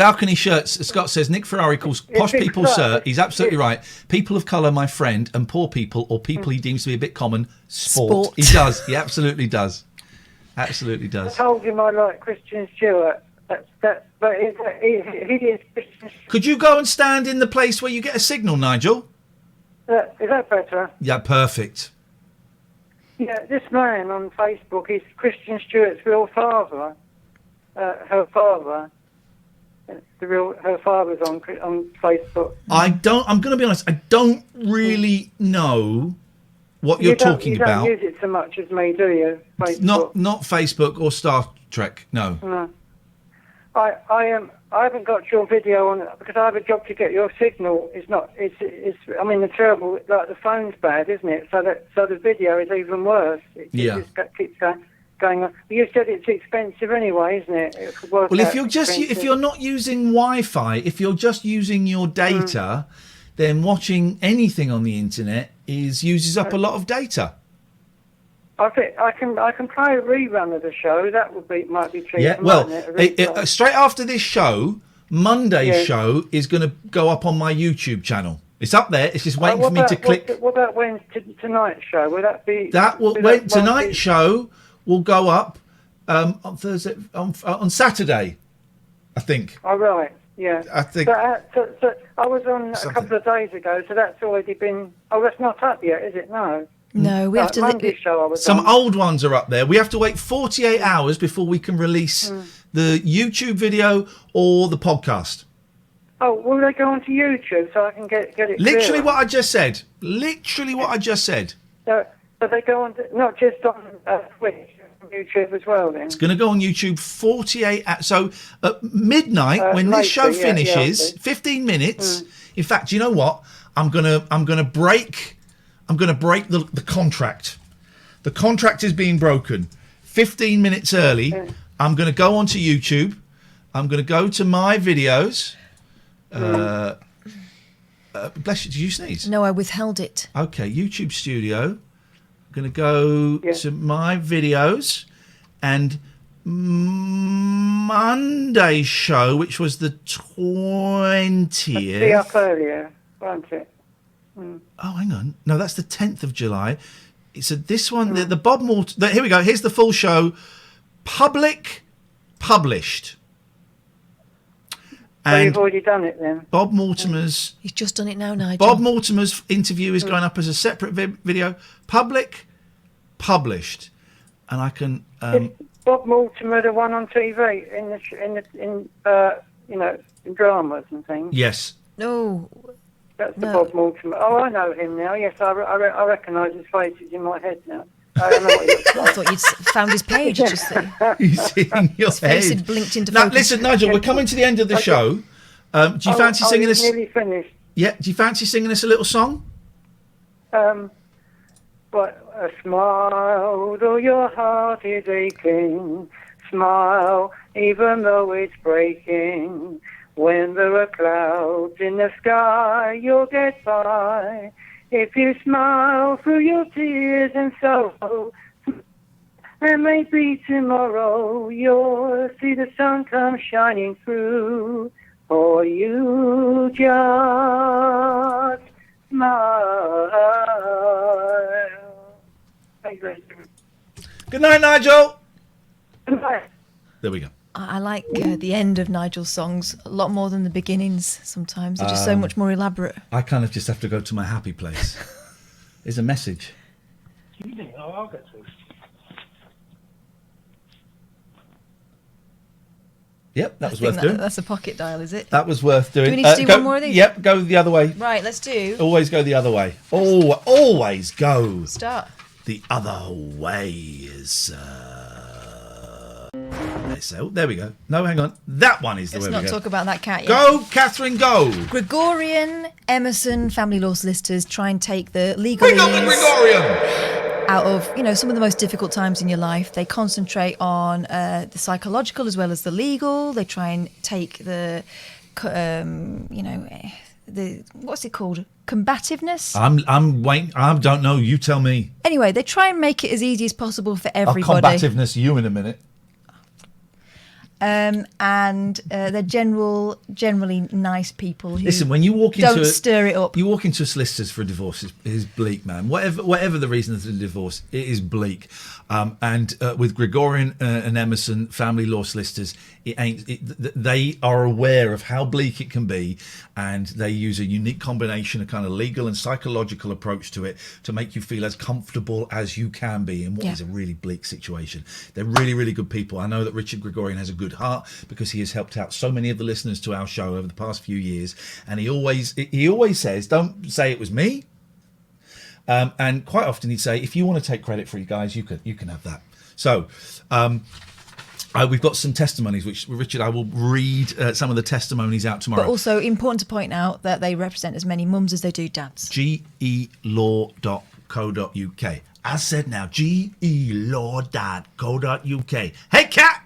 Balcony shirts. Scott says Nick Ferrari calls posh people sir. He's absolutely right. People of colour, my friend, and poor people or people he deems to be a bit common. Sport. He does. He absolutely does. Absolutely I does. told him I like Christian Stewart. But he is Christian. Could you go and stand in the place where you get a signal, Nigel? Is that better? Yeah, perfect. Yeah, this man on Facebook is Christian Stewart's real father. Her father. Her father's on Facebook. I'm going to be honest. I don't really know what you're talking about. You don't use it so much as me, do you? Facebook. Not Facebook or Star Trek. No. No. I haven't got your video on because I have a job to get your signal. It's I mean the trouble, like the phone's bad, isn't it? So the video is even worse. It just keeps going on. You said it's expensive anyway, isn't it? It could work Well, out if you're not using Wi-Fi, if you're just using your data, then watching anything on the internet uses up a lot of data. I think I can play a rerun of the show. That might be cheaper. Yeah, well, straight after this show, Monday's show is going to go up on my YouTube channel. It's up there. It's just waiting for me to click. What about tonight's show? Will that be? Tonight's show will go up on Thursday, on Saturday, I think. Oh right, yeah. I think. So I was on a couple of days ago, so that's already been. Oh, that's not up yet, is it? No. No, we have to. Monday's show I was Some on. old ones are up there. We have to wait 48 hours before we can release the YouTube video or the podcast. Oh, will they go onto YouTube so I can get it? Literally clearer? what I just said. Literally what I just said. So they go on not just on Twitch, YouTube as well. Then It's going to go on YouTube 48 hours. So at midnight, when this show finishes, 15 minutes. In fact, you know what? I'm gonna break the contract. The contract is being broken. 15 minutes early. I'm going to go onto YouTube. I'm going to go to my videos. Bless you. Did you sneeze? No, I withheld it. Okay, YouTube Studio. I'm going to go to my videos and Monday's show, which was the 20th. Be up earlier, won't it? Oh, hang on. No, that's the 10th of July. So this one, the Bob Mortimer... Here we go. Here's the full show. Published. So you've already done it then? Bob Mortimer's... He's just done it now, Nigel. Bob Mortimer's interview is going up as a separate video. Published. And I can... Is Bob Mortimer the one on TV in dramas and things? Yes. No. That's the Bob Mortimer. Oh, I know him now. Yes, I recognise his face. It's in my head now. I don't know what he looks like. I thought you'd found his page just there. He's in your His face head. had blinked into Now, focus. listen, Nigel, we're coming to the end of the show. Do you fancy singing us... nearly finished. Yeah, do you fancy singing us a little song? But a smile, though your heart is aching. Smile, even though it's breaking. When there are clouds in the sky, you'll get by. If you smile through your tears and sorrow, and maybe tomorrow you'll see the sun come shining through. Or you just smile. Good night, Nigel. Good night. There we go. I like the end of Nigel's songs a lot more than the beginnings sometimes. They're just so much more elaborate. I kind of just have to go to my happy place. There's a message. Oh, I'll get to it. Yep, that was worth doing. That's a pocket dial, is it? That was worth doing. Do we need to do one more of these? Yep, go the other way. Right, let's do. Always go the other way. Always go. Start. The other way. So there we go. No, hang on. That one is the way we go. Let's not talk about that cat yet. Go, Catherine, go. Gregorian, Emerson, family law solicitors try and take the legal Gregorian out of some of the most difficult times in your life. They concentrate on the psychological as well as the legal. They try and take the what's it called? Combativeness? I'm waiting. I don't know. You tell me. Anyway, they try and make it as easy as possible for everybody. Combativeness, you in a minute. and they're generally nice people. Who Listen, when you walk into don't stir it up. You walk into a solicitor's for a divorce, it is bleak, man. Whatever the reason for the divorce, it is bleak. And with Gregorian and Emerson family law solicitors, they are aware of how bleak it can be, and they use a unique combination of kind of legal and psychological approach to it to make you feel as comfortable as you can be in what is a really bleak situation. They're really, really good people. I know that Richard Gregorian has a good heart because he has helped out so many of the listeners to our show over the past few years, and he always says, "Don't say it was me." And quite often he'd say, if you want to take credit for it, guys, you can have that. So we've got some testimonies, which, Richard, I will read some of the testimonies out tomorrow. But also important to point out that they represent as many mums as they do dads. gelaw.co.uk. I said now, gelaw.co.uk. Hey, Kat!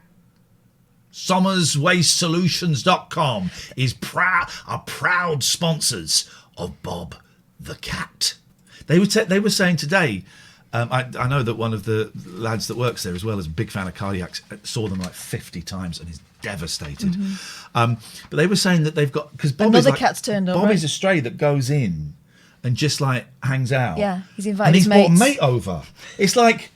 SommersWasteSolutions.com is proud sponsors of Bob the Cat. They were saying today, I know that one of the lads that works there as well is a big fan of cardiacs, saw them like 50 times and is devastated. Mm-hmm. But they were saying that they've got, because Bob Another cat's turned up. Bob right? is a stray that goes in and just like hangs out. Yeah, he's invited and his he's brought a mates. mate over. It's like,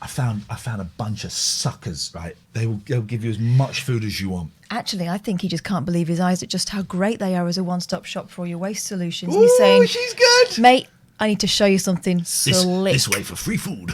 I found a bunch of suckers, right? They'll give you as much food as you want. Actually, I think he just can't believe his eyes at just how great they are as a one-stop shop for all your waste solutions. Ooh, and he's saying, she's good. Mate, I need to show you something slick. This way for free food.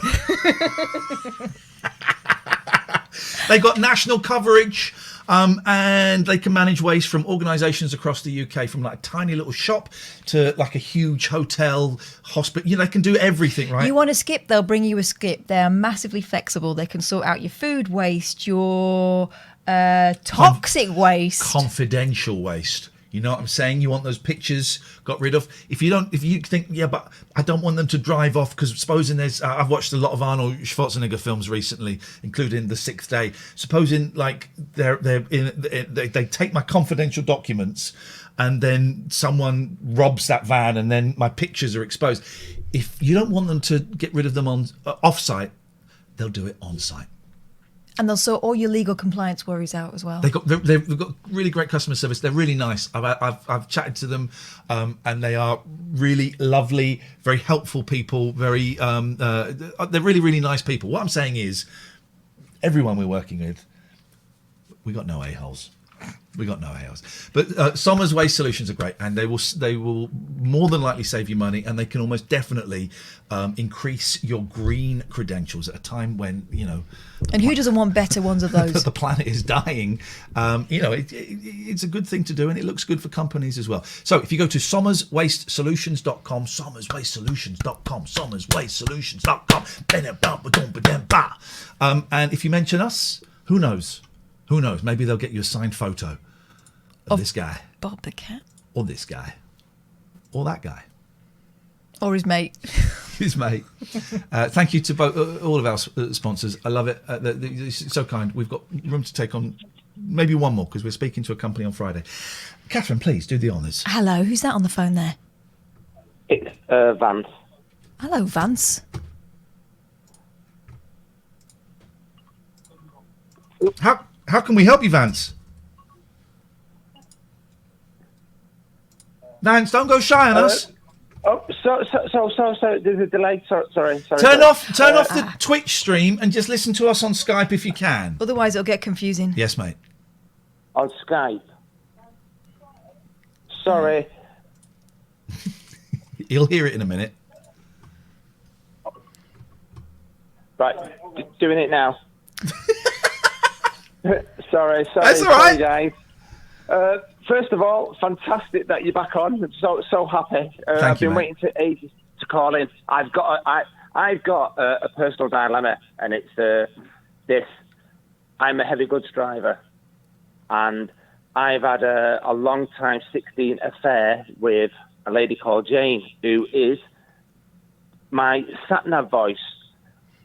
They got national coverage, and they can manage waste from organisations across the UK, from like a tiny little shop to like a huge hotel, hospital. You know, they can do everything, right? You want a skip, they'll bring you a skip. They are massively flexible. They can sort out your food waste, your toxic waste. Confidential waste. You know what I'm saying? You want those pictures got rid of. If you think, yeah, but I don't want them to drive off, because supposing there's, I've watched a lot of Arnold Schwarzenegger films recently, including The Sixth Day. Supposing like they take my confidential documents, and then someone robs that van, and then my pictures are exposed. If you don't want them to get rid of them on off-site, they'll do it on-site. And they'll sort all your legal compliance worries out as well. They've got really great customer service. They're really nice. I've chatted to them, and they are really lovely, very helpful people. They're really, really nice people. What I'm saying is, everyone we're working with, we got no a-holes. But Somers Waste Solutions are great, and they will more than likely save you money, and they can almost definitely increase your green credentials at a time when, you know. And who doesn't want better ones of those? The planet is dying. It's a good thing to do, and it looks good for companies as well. So if you go to SommersWasteSolutions.com, SommersWasteSolutions.com, SommersWasteSolutions.com, and if you mention us, who knows? Maybe they'll get you a signed photo of this guy. Bob the Cat. Or this guy. Or that guy. Or his mate. His mate. Thank you to all of our sponsors. I love it. They're so kind. We've got room to take on maybe one more, because we're speaking to a company on Friday. Catherine, please do the honours. Hello, who's that on the phone there? It's Vance. Hello, Vance. How can we help you, Vance? Vance, don't go shy on us. So there's a delay. Sorry. Turn off the Twitch stream and just listen to us on Skype if you can. Otherwise, it'll get confusing. Yes, mate. On Skype. Sorry. You'll hear it in a minute. Right, doing it now. Sorry. That's all right. Sorry, guys. First of all, fantastic that you're back on. I'm so happy. I've been waiting for ages to call in. I've got a personal dilemma, and it's this. I'm a heavy goods driver, and I've had a long time 16 affair with a lady called Jane, who is my sat-nav voice,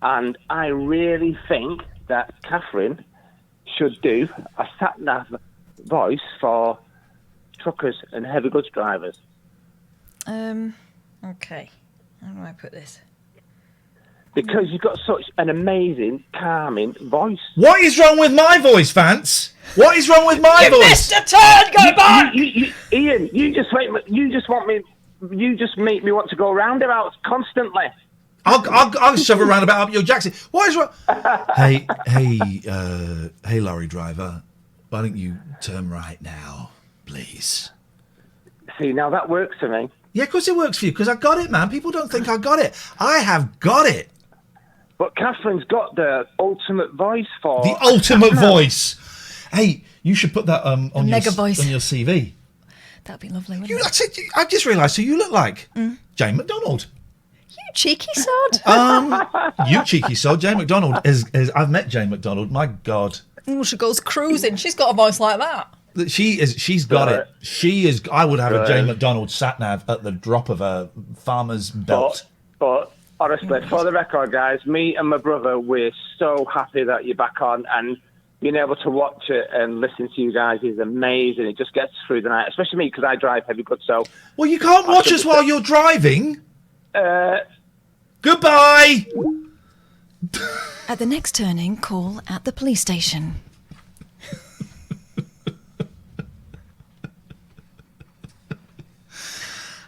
and I really think that Catherine should do a sat-nav voice for truckers and heavy goods drivers. Okay. How do I put this? because you've got such an amazing, calming voice. What is wrong with my voice, Vance? What is wrong with my You voice? missed a turn. Go back. Ian, you just make me want to go roundabouts constantly. I'll shove a roundabout up your Jackson. What is wrong? Hey, lorry driver. Why don't you turn right now, please? See, now that works for me. Yeah, of course it works for you, because I got it, man. People don't think I got it. I have got it. But Catherine's got the ultimate voice for... The ultimate voice. Hey, you should put that on your mega voice. on your CV. That'd be lovely, wouldn't it? I just realised who you look like. Jane McDonald. You cheeky sod. You cheeky sod. Jane McDonald is I've met Jane McDonald. My God. She goes cruising. She's got a voice like that. She's got it. She is. I would have a Jane McDonald sat nav at the drop of a farmer's belt. But honestly, for the record, guys, me and my brother, we're so happy that you're back on, and being able to watch it and listen to you guys is amazing. It just gets us through the night, especially me, because I drive heavy goods. So, well, you can't watch us while you're driving. Goodbye. At the next turning, call at the police station.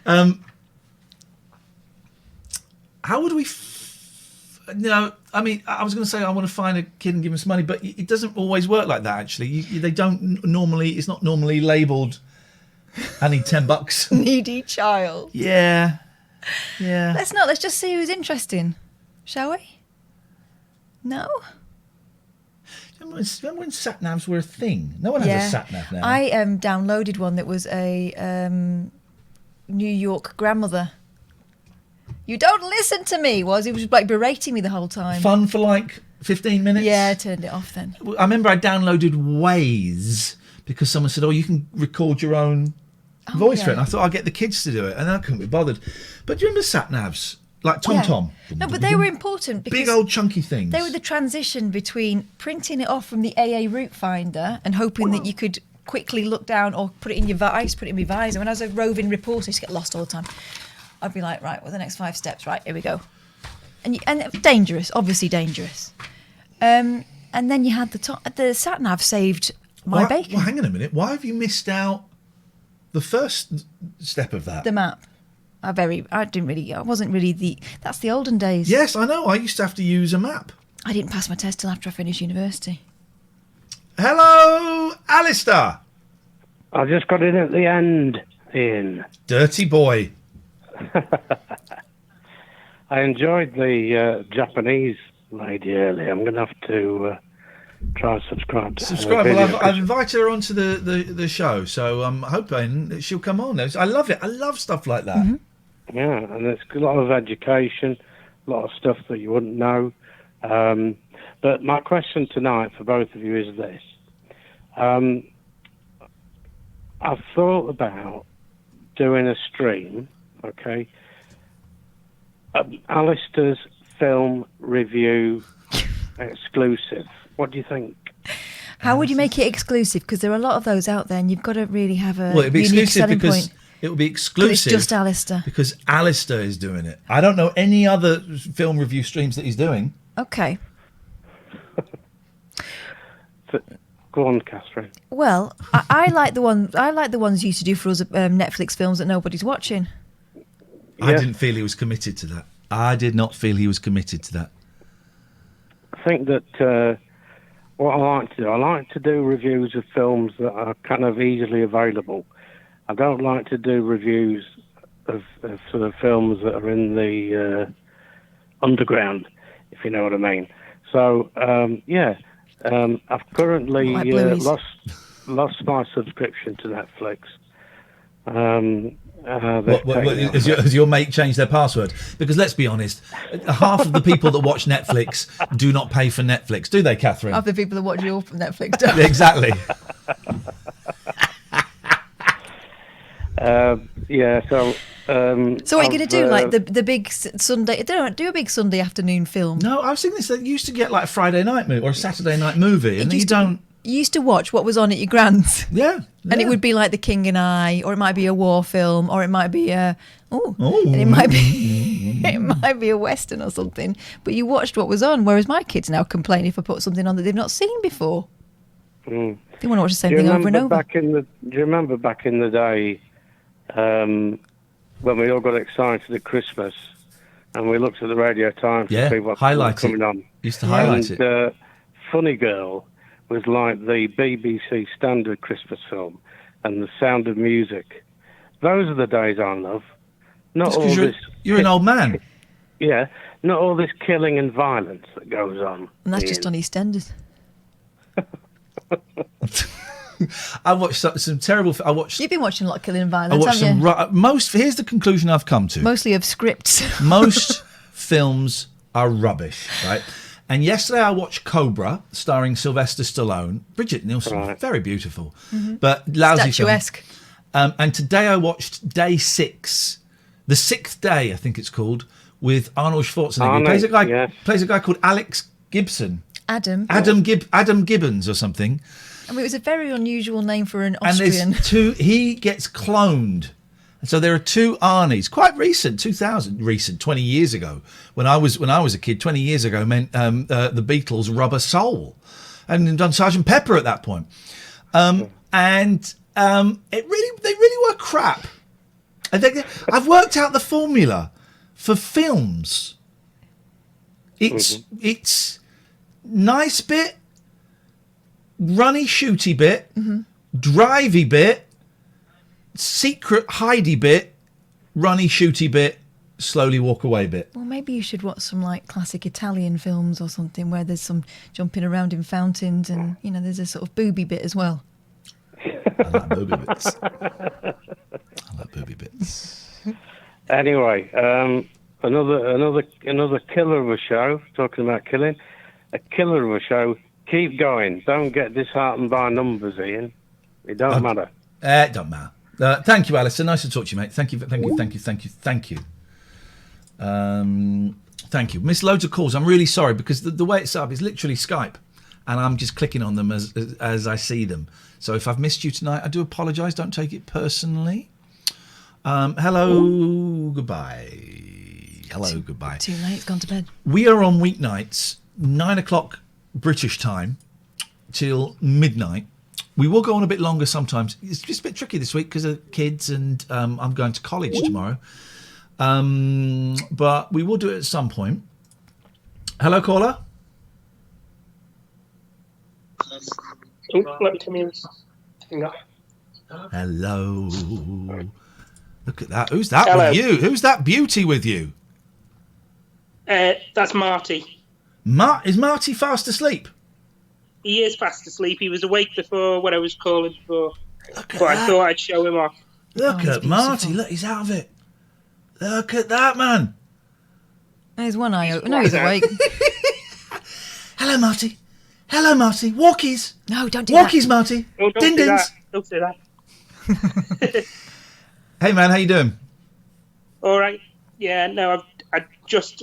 How would we? No, I mean, I was going to say I want to find a kid and give him some money, but it doesn't always work like that. Actually, they don't normally. It's not normally labelled. I need $10. Needy child. Yeah. Let's just see who's interesting, shall we? No. Remember when sat navs were a thing? No one has a sat nav now. I downloaded one that was a New York grandmother. You don't listen to me. He was like berating me the whole time. Fun for like 15 minutes. Yeah, I turned it off then. I remember I downloaded Waze because someone said, "Oh, you can record your own voice for it." And I thought I'd get the kids to do it, and I couldn't be bothered. But do you remember sat navs like TomTom? No, but they were important because big old chunky things. They were the transition between printing it off from the AA route finder and hoping that you could quickly look down or put it in your I used to put it in my visor. When I was a roving reporter, I used to get lost all the time. I'd be like, right, what are the next 5 steps? Right, here we go. And dangerous, obviously dangerous. And then you had the sat nav saved my bacon. Well, hang on a minute. Why have you missed out the first step of that? The map. I wasn't really that's the olden days. Yes, I know. I used to have to use a map. I didn't pass my test till after I finished university. Hello, Alistair. I just got in at the end, Ian. Dirty boy. I enjoyed the Japanese lady earlier. I'm going to have to try and subscribe to Subscribe. her. Well, I've invited her onto the show, so I'm hoping that she'll come on. I love it. I love stuff like that. Mm-hmm. Yeah, and it's a lot of education, a lot of stuff that you wouldn't know. But my question tonight for both of you is this. I've thought about doing a stream, okay? Alistair's film review exclusive. What do you think? How would you make it exclusive? Because there are a lot of those out there, and you've got to really have a Well, it'd be unique exclusive selling because point. it would be exclusive. It's just Alistair. Because Alistair is doing it. I don't know any other film review streams that he's doing. Okay. Go on, Catherine. Well, I like the ones you used to do for us Netflix films that nobody's watching. I didn't feel he was committed to that. I did not feel he was committed to that. I think that what I like to do reviews of films that are kind of easily available. I don't like to do reviews of sort of films that are in the underground, if you know what I mean. So, I've currently lost my subscription to Netflix. Has your mate changed their password? Because let's be honest, half of the people that watch Netflix do not pay for Netflix, do they, Catherine? Half the people that watch your Netflix don't. Exactly. So what are you going to do? Like the big Sunday? Do a big Sunday afternoon film. No, I was thinking this. They used to get like a Friday night movie or a Saturday night movie, and you don't. You used to watch what was on at your grand's. Yeah. And it would be like The King and I, or it might be a war film, or it might be and it might be a western or something. But you watched what was on, whereas my kids now complain if I put something on that they've not seen before. Mm. They want to watch the same thing over and over. Do you remember back in the day when we all got excited at Christmas and we looked at the Radio Times to see what was coming on? Used to highlight it. Funny Girl was like the BBC standard Christmas film, and The Sound of Music. Those are the days I love. Not all this. You're an old man. Yeah, not all this killing and violence that goes on. And that's just on EastEnders. I watched some terrible. You've been watching a lot of killing and I violence, watched haven't some. you? Most. Here's the conclusion I've come to. Mostly of scripts. Most films are rubbish, right? And yesterday I watched Cobra, starring Sylvester Stallone. Bridget Nielsen, very beautiful, but lousy Statuesque. film. And today I watched Day 6, The Sixth Day, I think it's called, with Arnold Schwarzenegger. He plays a guy called Alex Gibson. Adam Gibbons or something. I mean, it was a very unusual name for an And Austrian. there's he gets cloned. And so there are two Arnies, quite recent, 20 years ago. When I was a kid, 20 years ago meant the Beatles' Rubber Soul. I hadn't done Sgt. Pepper at that point. They really were crap. I've worked out the formula for films. It's nice bit, runny shooty bit, drivey bit, secret hidey bit, runny shooty bit, slowly walk away bit. Well, maybe you should watch some like classic Italian films or something where there's some jumping around in fountains and there's a sort of booby bit as well. I like booby bits. Anyway, another killer of a show. Talking about killing, a killer of a show. Keep going. Don't get disheartened by numbers, Ian. It don't matter. It don't matter. Thank you, Alison. Nice to talk to you, mate. Thank you. Missed loads of calls. I'm really sorry because the way it's up is literally Skype, and I'm just clicking on them as I see them. So if I've missed you tonight, I do apologise. Don't take it personally. Hello, goodbye. Hello, goodbye. Too late. It's gone to bed. We are on weeknights, 9:00 British time till midnight. We will go on a bit longer sometimes. It's just a bit tricky this week because of kids and I'm going to college tomorrow. But we will do it at some point. Hello, caller. Let me come in. Hang on. Hello. Look at that. Who's that Hello. with you? Who's that beauty with you? That's Marty. Is Marty fast asleep? He is fast asleep. He was awake before when I was calling for. But I thought I'd show him off. Look at Marty. Look, he's out of it. Look at that, man. There's one eye open. No, he's awake. Hello, Marty. Hello, Marty. Walkies. No, don't do Walkies, that. Marty. Oh, don't do that. Don't do that. Hey, man, how you doing? All right. Yeah, no, I just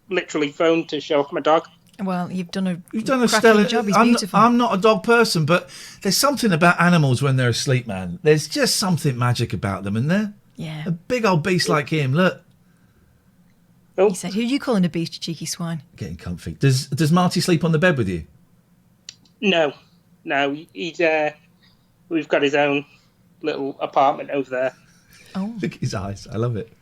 literally phoned to show off my dog. Well, you've done a cracking stellar job. He's beautiful. I'm not a dog person, but there's something about animals when they're asleep, man. There's just something magic about them, isn't there? Yeah. A big old beast like him, look. He said, who are you calling a beast, you cheeky swine? Getting comfy. Does Marty sleep on the bed with you? No, he's we've got his own little apartment over there. Oh, look at his eyes. I love it.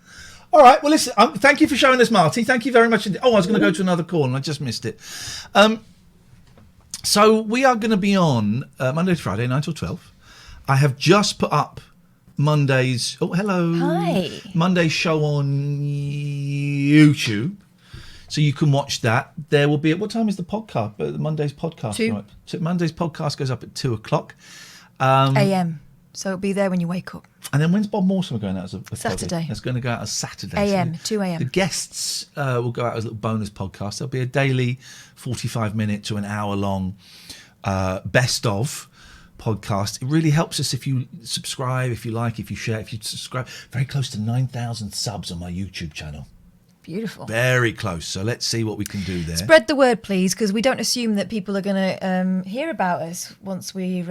All right. Well, listen. Thank you for showing us, Marty. Thank you very much. Oh, I was going to go to another call and I just missed it. So we are going to be on Monday to Friday, 9 till 12. I have just put up Monday's. Oh, hello. Hi. Monday's show on YouTube. So you can watch that. There will be. What time is the podcast? Monday's podcast. 2. Right? So Monday's podcast goes up at 2:00 AM. So it'll be there when you wake up. And then when's Bob Mortimer going out as a Saturday. It's going to go out as Saturday. AM, So 2 a.m. The guests will go out as a little bonus podcast. There'll be a daily 45-minute to an hour long best of podcast. It really helps us if you subscribe, if you like, if you share, if you subscribe. Very close to 9,000 subs on my YouTube channel. Beautiful. Very close. So let's see what we can do there. Spread the word, please, because we don't assume that people are going to hear about us once we've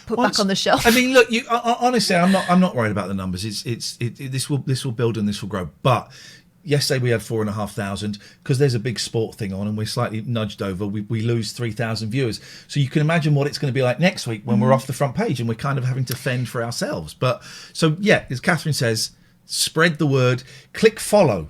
put back on the shelf. I mean, look, honestly, I'm not worried about the numbers. This will build and this will grow. But yesterday we had 4,500 because there's a big sport thing on and we're slightly nudged over. We lose 3,000 viewers. So you can imagine what it's going to be like next week when we're off the front page and we're kind of having to fend for ourselves. But so yeah, as Catherine says, spread the word. Click follow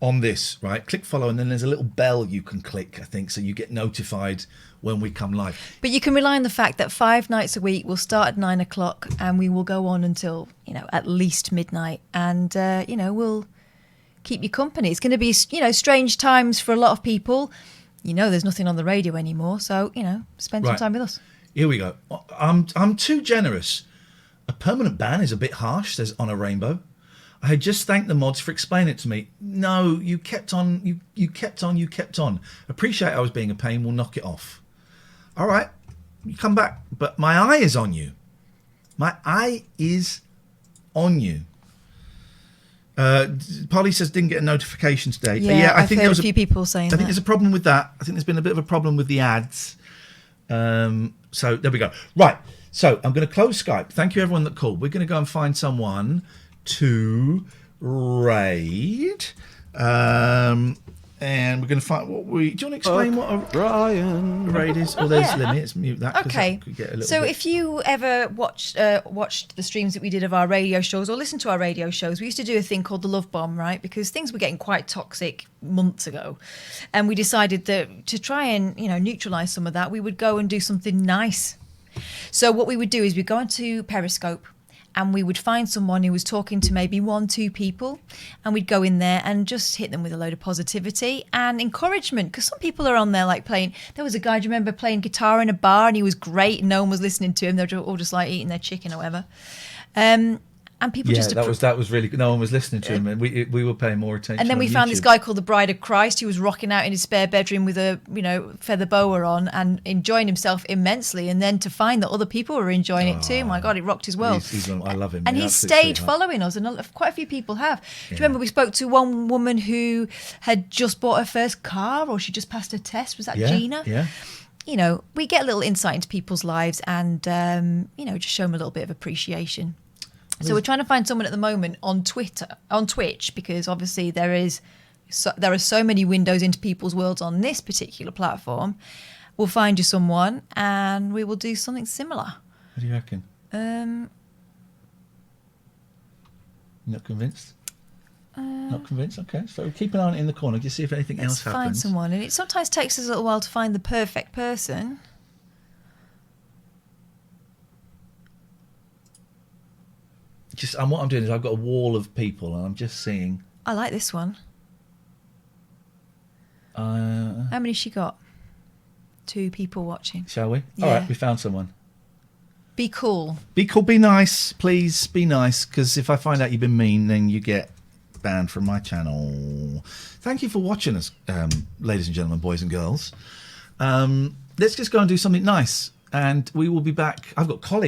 on this, right? Click follow, and then there's a little bell you can click, I think, so you get notified when we come live. But you can rely on the fact that 5 nights a week we'll start at 9 o'clock and we will go on until, at least midnight. And, we'll keep you company. It's going to be, strange times for a lot of people. There's nothing on the radio anymore. So, spend some time with us. Here we go. I'm too generous. A permanent ban is a bit harsh, says On a Rainbow. I had just thanked the mods for explaining it to me. No, you kept on. You kept on. Appreciate I was being a pain. We'll knock it off. All right, you come back. But my eye is on you. My eye is on you. Polly says didn't get a notification today. Yeah, I think there was a few people saying that. I think there's a problem with that. I think there's been a bit of a problem with the ads. So there we go. Right. So I'm going to close Skype. Thank you everyone that called. We're going to go and find someone to raid, and we're going to find what we. Do you want to explain what a raid is? Oh, there's Limmy. Let's mute that. Okay. That could get a little So bit. if you ever watched the streams that we did of our radio shows or listened to our radio shows, we used to do a thing called the Love Bomb, right? Because things were getting quite toxic months ago, and we decided that to try and neutralise some of that, we would go and do something nice. So what we would do is we'd go onto Periscope. And we would find someone who was talking to maybe 1-2 people, and we'd go in there and just hit them with a load of positivity and encouragement. Because some people are on there like playing. There was a guy, do you remember, playing guitar in a bar, and he was great, and no one was listening to him. They were all just like eating their chicken or whatever. And people just that was really good. No one was listening to him, and we were paying more attention. And then we found this guy called the Bride of Christ who was rocking out in his spare bedroom with a feather boa on and enjoying himself immensely. And then to find that other people were enjoying it too, my God, it rocked his world. I love him. And he stayed following us, and quite a few people have. Do you remember we spoke to one woman who had just bought her first car, or she just passed her test? Was that Gina? Yeah. We get a little insight into people's lives and just show them a little bit of appreciation. So we're trying to find someone at the moment on Twitch, because obviously there are so many windows into people's worlds on this particular platform. We'll find you someone, and we will do something similar. What do you reckon? You're not convinced? Not convinced? Okay. So keep an eye on it in the corner. Just see if anything else happens. Find someone, and it sometimes takes us a little while to find the perfect person. And what I'm doing is I've got a wall of people, and I'm just seeing. I like this one. How many she got? 2 people watching. Shall we? Yeah. All right, we found someone. Be cool. Be cool. Be nice, please. Be nice, because if I find out you've been mean, then you get banned from my channel. Thank you for watching us, ladies and gentlemen, boys and girls. Let's just go and do something nice, and we will be back. I've got colleagues.